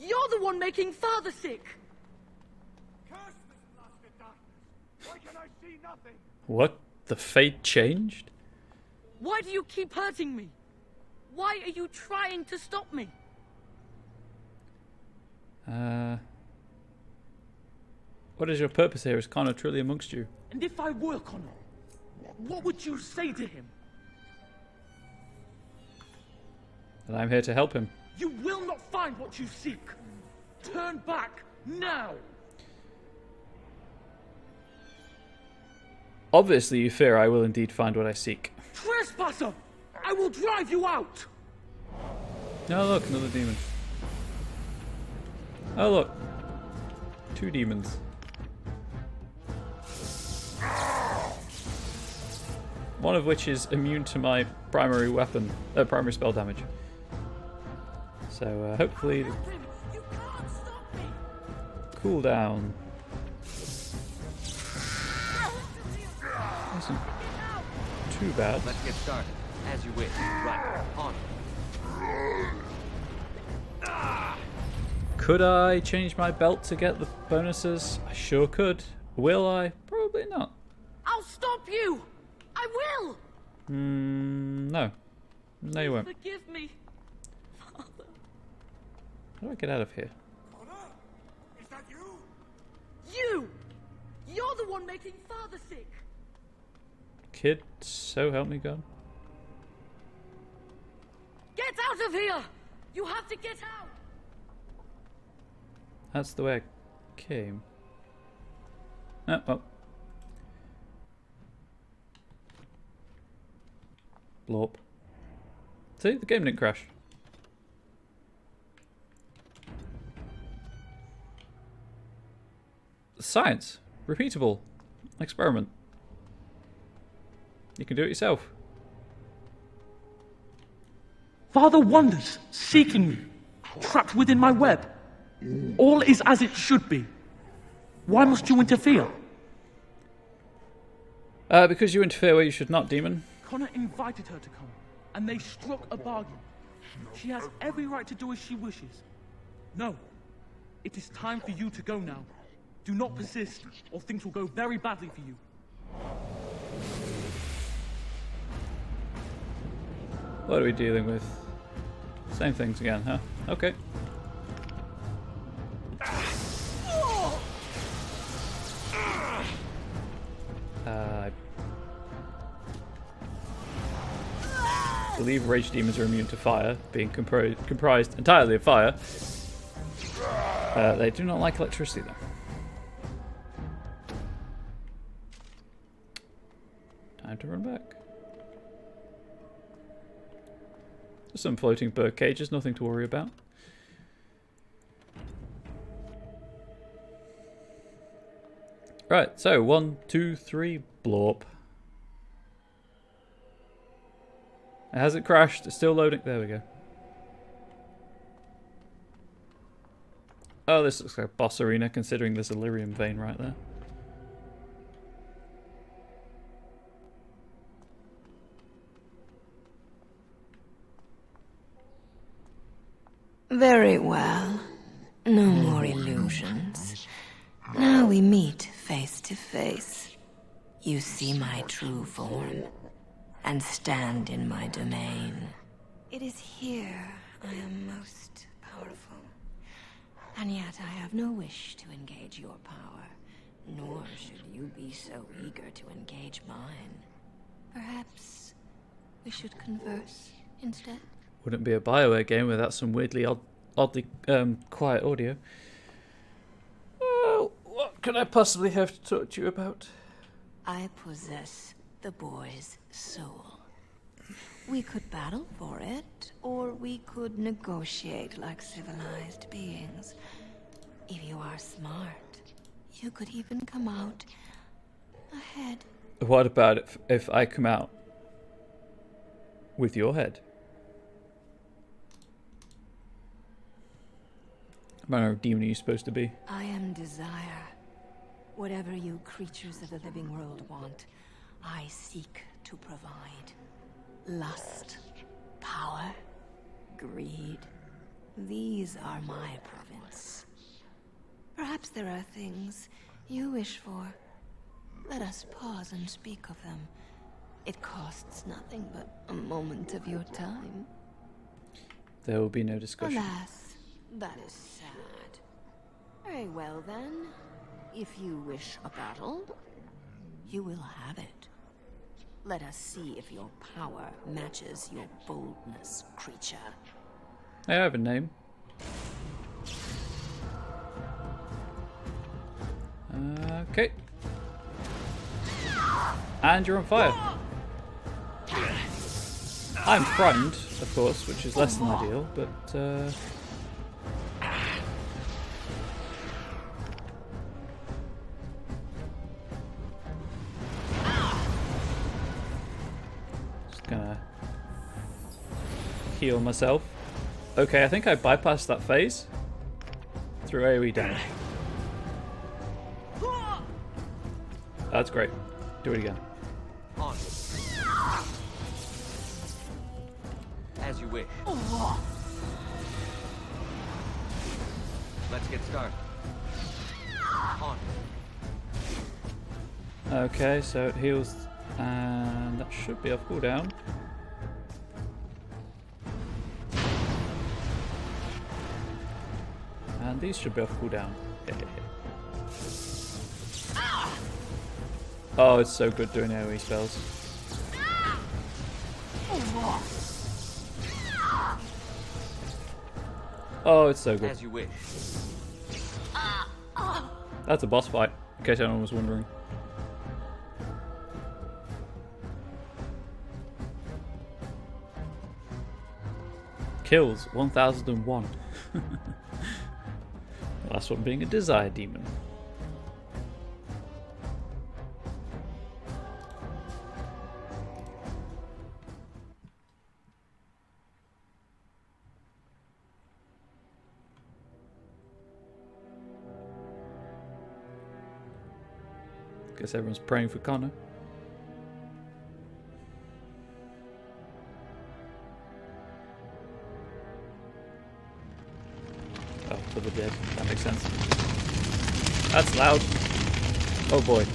You're the one making Father sick! Curse this blasted darkness! Why can I see nothing? What? The fate changed? Why do you keep hurting me? Why are you trying to stop me? What is your purpose here? Is Connor truly amongst you? And if I were Connor, what would you say to him? And I'm here to help him. You will not find what you seek. Turn back now. Obviously, you fear I will indeed find what I seek. Trespasser! I will drive you out! Oh, look, another demon. Oh, look. 2 demons. One of which is immune to my primary weapon, primary spell damage. So hopefully, cooldown. Isn't too bad. Let's get started. As you wish. Right. On. Could I change my belt to get the bonuses? I sure could. Will I? Probably not. I'll stop you! I will! No. No, you won't. Forgive me, Father. How do I get out of here? Is that you? You! You're the one making Father sick! Kid, so help me God. Get out of here! You have to get out! That's the way I came. Oh, well. Blorp. See, the game didn't crash. Science. Repeatable. Experiment. You can do it yourself. Father wanders, seeking me, trapped within my web. All is as it should be. Why must you interfere? Because you interfere where you should not, demon. Connor invited her to come, and they struck a bargain. She has every right to do as she wishes. No, it is time for you to go now. Do not persist, or things will go very badly for you. What are we dealing with? Same things again, huh? Okay. I believe rage demons are immune to fire, being comprised entirely of fire. They do not like electricity, though. Time to run back. Just some floating bird cages, nothing to worry about. Right, so 1, 2, 3, blorp. Has it crashed? It's still loading. There we go. Oh, this looks like a boss arena, considering there's a lyrium vein right there. Very well. No more illusions. Now we meet face to face. You see my true form, and stand in my domain. It is here I am most powerful. And yet I have no wish to engage your power, nor should you be so eager to engage mine. Perhaps we should converse instead? Wouldn't be a BioWare game without some weirdly oddly quiet audio. What could I possibly have to talk to you about? I possess the boy's soul. We could battle for it, or we could negotiate like civilized beings. If you are smart, you could even come out ahead. What about if I come out with your head? What manner of demon are you supposed to be? I am desire. Whatever you creatures of the living world want, I seek to provide. Lust, power, greed. These are my province. Perhaps there are things you wish for. Let us pause and speak of them. It costs nothing but a moment of your time. There will be no discussion. Alas, that is sad. Very well then. If you wish a battle, you will have it. Let us see if your power matches your boldness, creature. I have a name. Okay. And you're on fire. I'm frightened, of course, which is less than ideal, but just gonna heal myself. Okay, I think I bypassed that phase through AoE damage. That's great. Do it again. On. As you wish. Let's get started. On. Okay, so it heals, and that should be off cooldown. And these should be off cooldown. Oh, it's so good doing AoE spells. Oh, it's so good. As you wish. That's a boss fight, in case anyone was wondering. Kills 1001. The last one being a desire demon. Guess everyone's praying for Connor. Oh, for the dead. That makes sense. That's loud. Oh boy.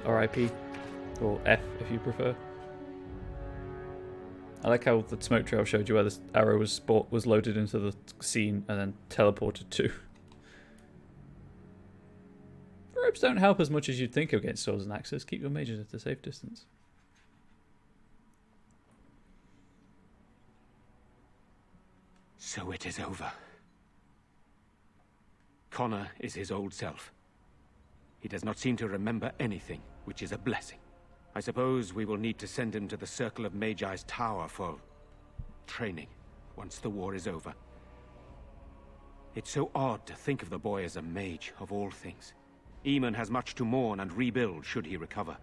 R.I.P. Or F if you prefer. I like how the smoke trail showed you where this arrow was loaded into the scene and then teleported to. Ropes don't help as much as you'd think against swords and axes. Keep your mages at a safe distance. So it is over. Connor is his old self. He does not seem to remember anything, which is a blessing. I suppose we will need to send him to the Circle of Magi's tower for training, once the war is over. It's so odd to think of the boy as a mage, of all things. Eamon has much to mourn and rebuild should he recover.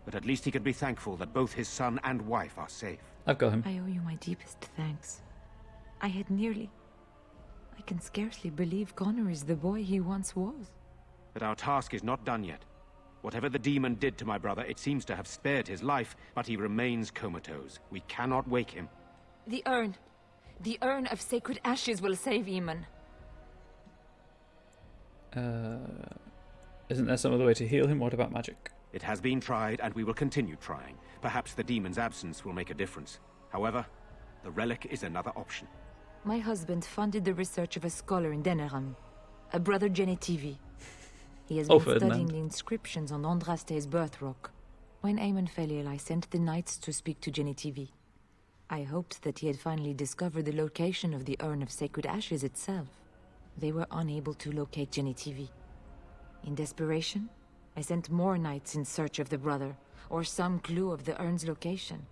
But at least he can be thankful that both his son and wife are safe. I've got him. I owe you my deepest thanks. I can scarcely believe Connor is the boy he once was. But our task is not done yet. Whatever the demon did to my brother, it seems to have spared his life, but he remains comatose. We cannot wake him. The urn of sacred ashes will save Eamon. Isn't there some other way to heal him? What about magic? It has been tried, and we will continue trying. Perhaps the demon's absence will make a difference. However, the relic is another option. My husband funded the research of a scholar in Denerim, a brother Genetivi. He has been studying the inscriptions on Andraste's birth rock. When Eamon fell ill, I sent the knights to speak to Genetivi. I hoped that he had finally discovered the location of the urn of sacred ashes itself. They were unable to locate Genetivi. In desperation, I sent more knights in search of the brother, or some clue of the urn's location.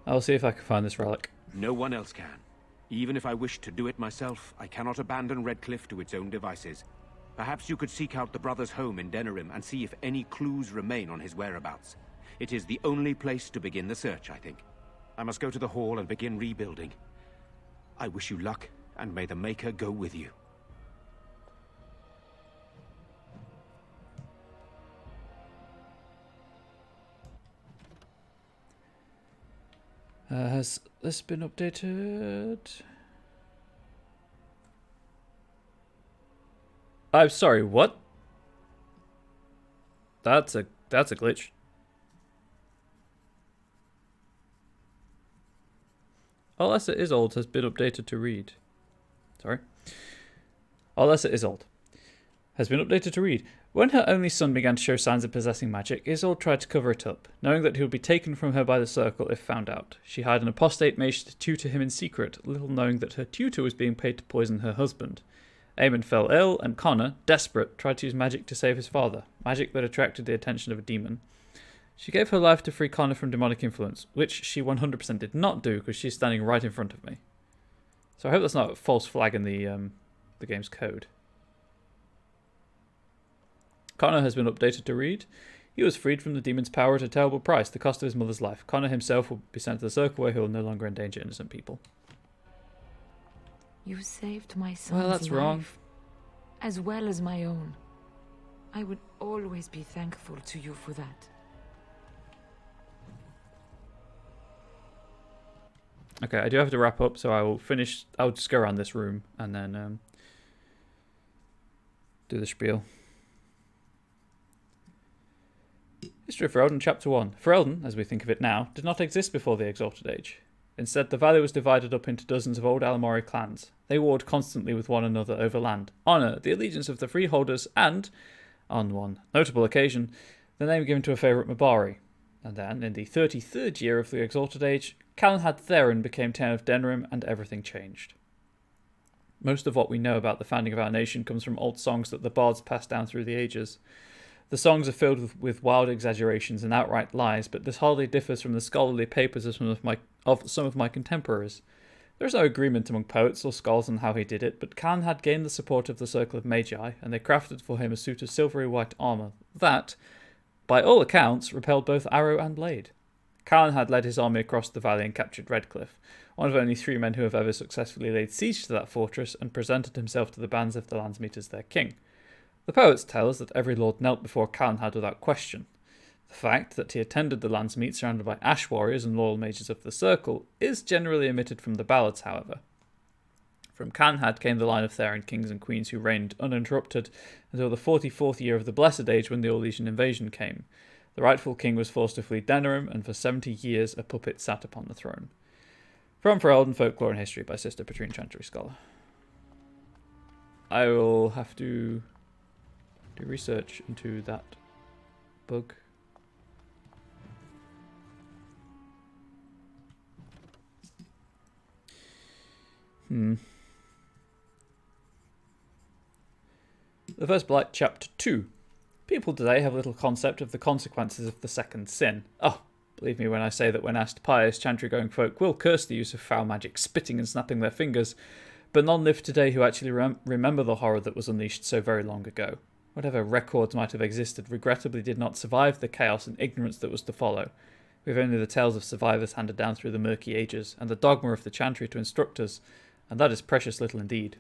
I'll see if I can find this relic. No one else can. Even if I wished to do it myself, I cannot abandon Redcliffe to its own devices. Perhaps you could seek out the brother's home in Denerim and see if any clues remain on his whereabouts. It is the only place to begin the search, I think. I must go to the hall and begin rebuilding. I wish you luck, and may the Maker go with you. Has this been updated? I'm sorry, what? That's a glitch. Unless it is old has been updated to read. Sorry. Unless it is old. Has been updated to read. When her only son began to show signs of possessing magic, Isolde tried to cover it up, knowing that he would be taken from her by the Circle if found out. She hired an apostate mage to tutor him in secret, little knowing that her tutor was being paid to poison her husband. Eamon fell ill, and Connor, desperate, tried to use magic to save his father, magic that attracted the attention of a demon. She gave her life to free Connor from demonic influence, which she 100% did not do because she's standing right in front of me. So I hope that's not a false flag in the game's code. Connor has been updated to read. He was freed from the demon's power at a terrible price, the cost of his mother's life. Connor himself will be sent to the Circle where he will no longer endanger innocent people. You saved my son's life. Well, that's wrong. as well as my own. I would always be thankful to you for that. Okay, I do have to wrap up, so I'll just go around this room and then do the spiel. History of Ferelden, Chapter 1. Ferelden, as we think of it now, did not exist before the Exalted Age. Instead, the valley was divided up into dozens of old Alamori clans. They warred constantly with one another over land, honour, the allegiance of the freeholders, and, on one notable occasion, the name given to a favourite Mabari. And then, in the 33rd year of the Exalted Age, Calenhad Theron became Town of Denerim, and everything changed. Most of what we know about the founding of our nation comes from old songs that the bards passed down through the ages. The songs are filled with wild exaggerations and outright lies, but this hardly differs from the scholarly papers of some of my contemporaries. There is no agreement among poets or scholars on how he did it, but Calenhad gained the support of the Circle of Magi, and they crafted for him a suit of silvery white armour that, by all accounts, repelled both arrow and blade. Calenhad led his army across the valley and captured Redcliffe, one of only 3 men who have ever successfully laid siege to that fortress, and presented himself to the bands of the Landsmeet as their king. The poets tell us that every lord knelt before Calenhad without question. The fact that he attended the Landsmeet surrounded by ash warriors and loyal mages of the Circle is generally omitted from the ballads, however. From Calenhad came the line of Theron kings and queens who reigned uninterrupted until the 44th year of the Blessed Age when the Orlesian invasion came. The rightful king was forced to flee Denerim, and for 70 years a puppet sat upon the throne. From Ferelden, Folklore and History by Sister Patrine Chantry Scholar. I will have to do research into that bug. The First Blight, Chapter 2. People today have little concept of the consequences of the second sin. Oh, believe me when I say that when asked, pious chantry-going folk will curse the use of foul magic, spitting and snapping their fingers, but none live today who actually remember the horror that was unleashed so very long ago. Whatever records might have existed regrettably did not survive the chaos and ignorance that was to follow. We have only the tales of survivors handed down through the murky ages, and the dogma of the chantry to instruct us, and that is precious little indeed.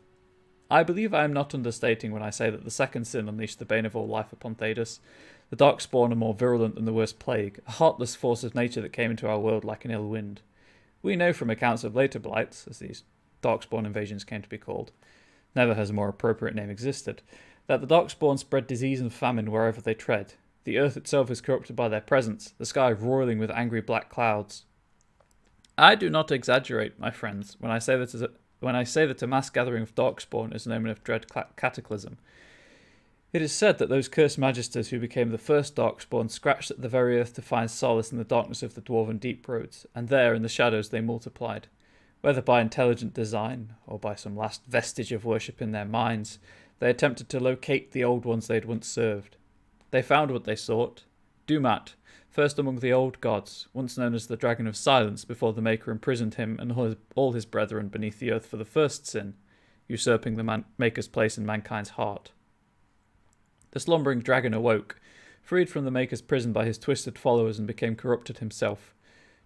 I believe I am not understating when I say that the second sin unleashed the bane of all life upon Thedas. The Darkspawn are more virulent than the worst plague, a heartless force of nature that came into our world like an ill wind. We know from accounts of later blights, as these Darkspawn invasions came to be called, never has a more appropriate name existed, that the Darkspawn spread disease and famine wherever they tread. The earth itself is corrupted by their presence, the sky roiling with angry black clouds. I do not exaggerate, my friends, when I say that a mass gathering of Darkspawn is an omen of dread cataclysm. It is said that those cursed magisters who became the first Darkspawn scratched at the very earth to find solace in the darkness of the dwarven deep roads, and there, in the shadows, they multiplied. Whether by intelligent design, or by some last vestige of worship in their minds, they attempted to locate the old ones they had once served. They found what they sought. Dumat, first among the old gods, once known as the Dragon of Silence before the Maker imprisoned him and all his brethren beneath the earth for the first sin, usurping the Maker's place in mankind's heart. The slumbering dragon awoke, freed from the Maker's prison by his twisted followers, and became corrupted himself.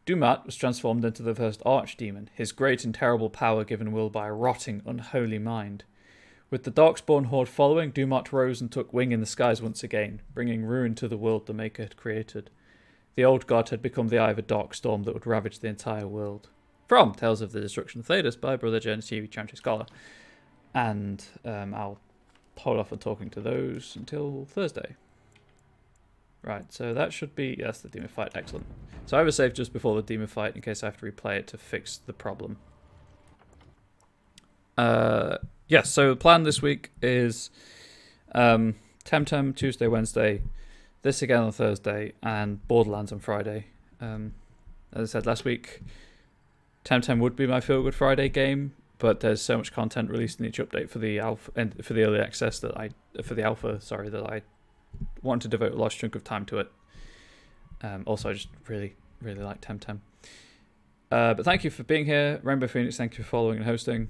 Dumat was transformed into the first archdemon, his great and terrible power given will by a rotting, unholy mind. With the Darkspawn horde following, Dumat rose and took wing in the skies once again, bringing ruin to the world the Maker had created. The old god had become the eye of a dark storm that would ravage the entire world. From Tales of the Destruction of Thedas by Brother Journey Chantry Scholar. And I'll hold off on talking to those until Thursday. Right, so that should be... Yes, the demon fight. Excellent. So I have a save just before the demon fight in case I have to replay it to fix the problem. Yes, so the plan this week is Temtem Tuesday, Wednesday, this again on Thursday, and Borderlands on Friday. As I said last week, Temtem would be my Feel Good Friday game, but there's so much content released in each update for the alpha and for the early access that I want to devote a large chunk of time to it. Also, I just really like Temtem. But thank you for being here, Rainbow Phoenix. Thank you for following and hosting.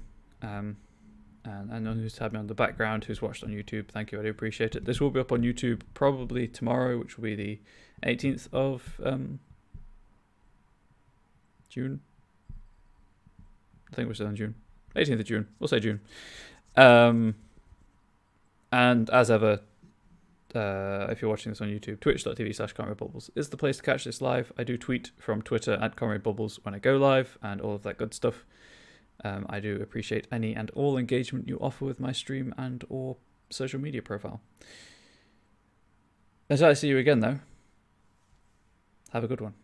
And I know who's had me on the background, who's watched on YouTube. Thank you, I do appreciate it. This will be up on YouTube probably tomorrow, which will be the 18th of June. I think we're still in June. 18th of June. We'll say June. And as ever, if you're watching this on YouTube, twitch.tv/ConradBubbles is the place to catch this live. I do tweet from Twitter at ConradBubbles when I go live and all of that good stuff. I do appreciate any and all engagement you offer with my stream and or social media profile. Until I see you again, though, have a good one.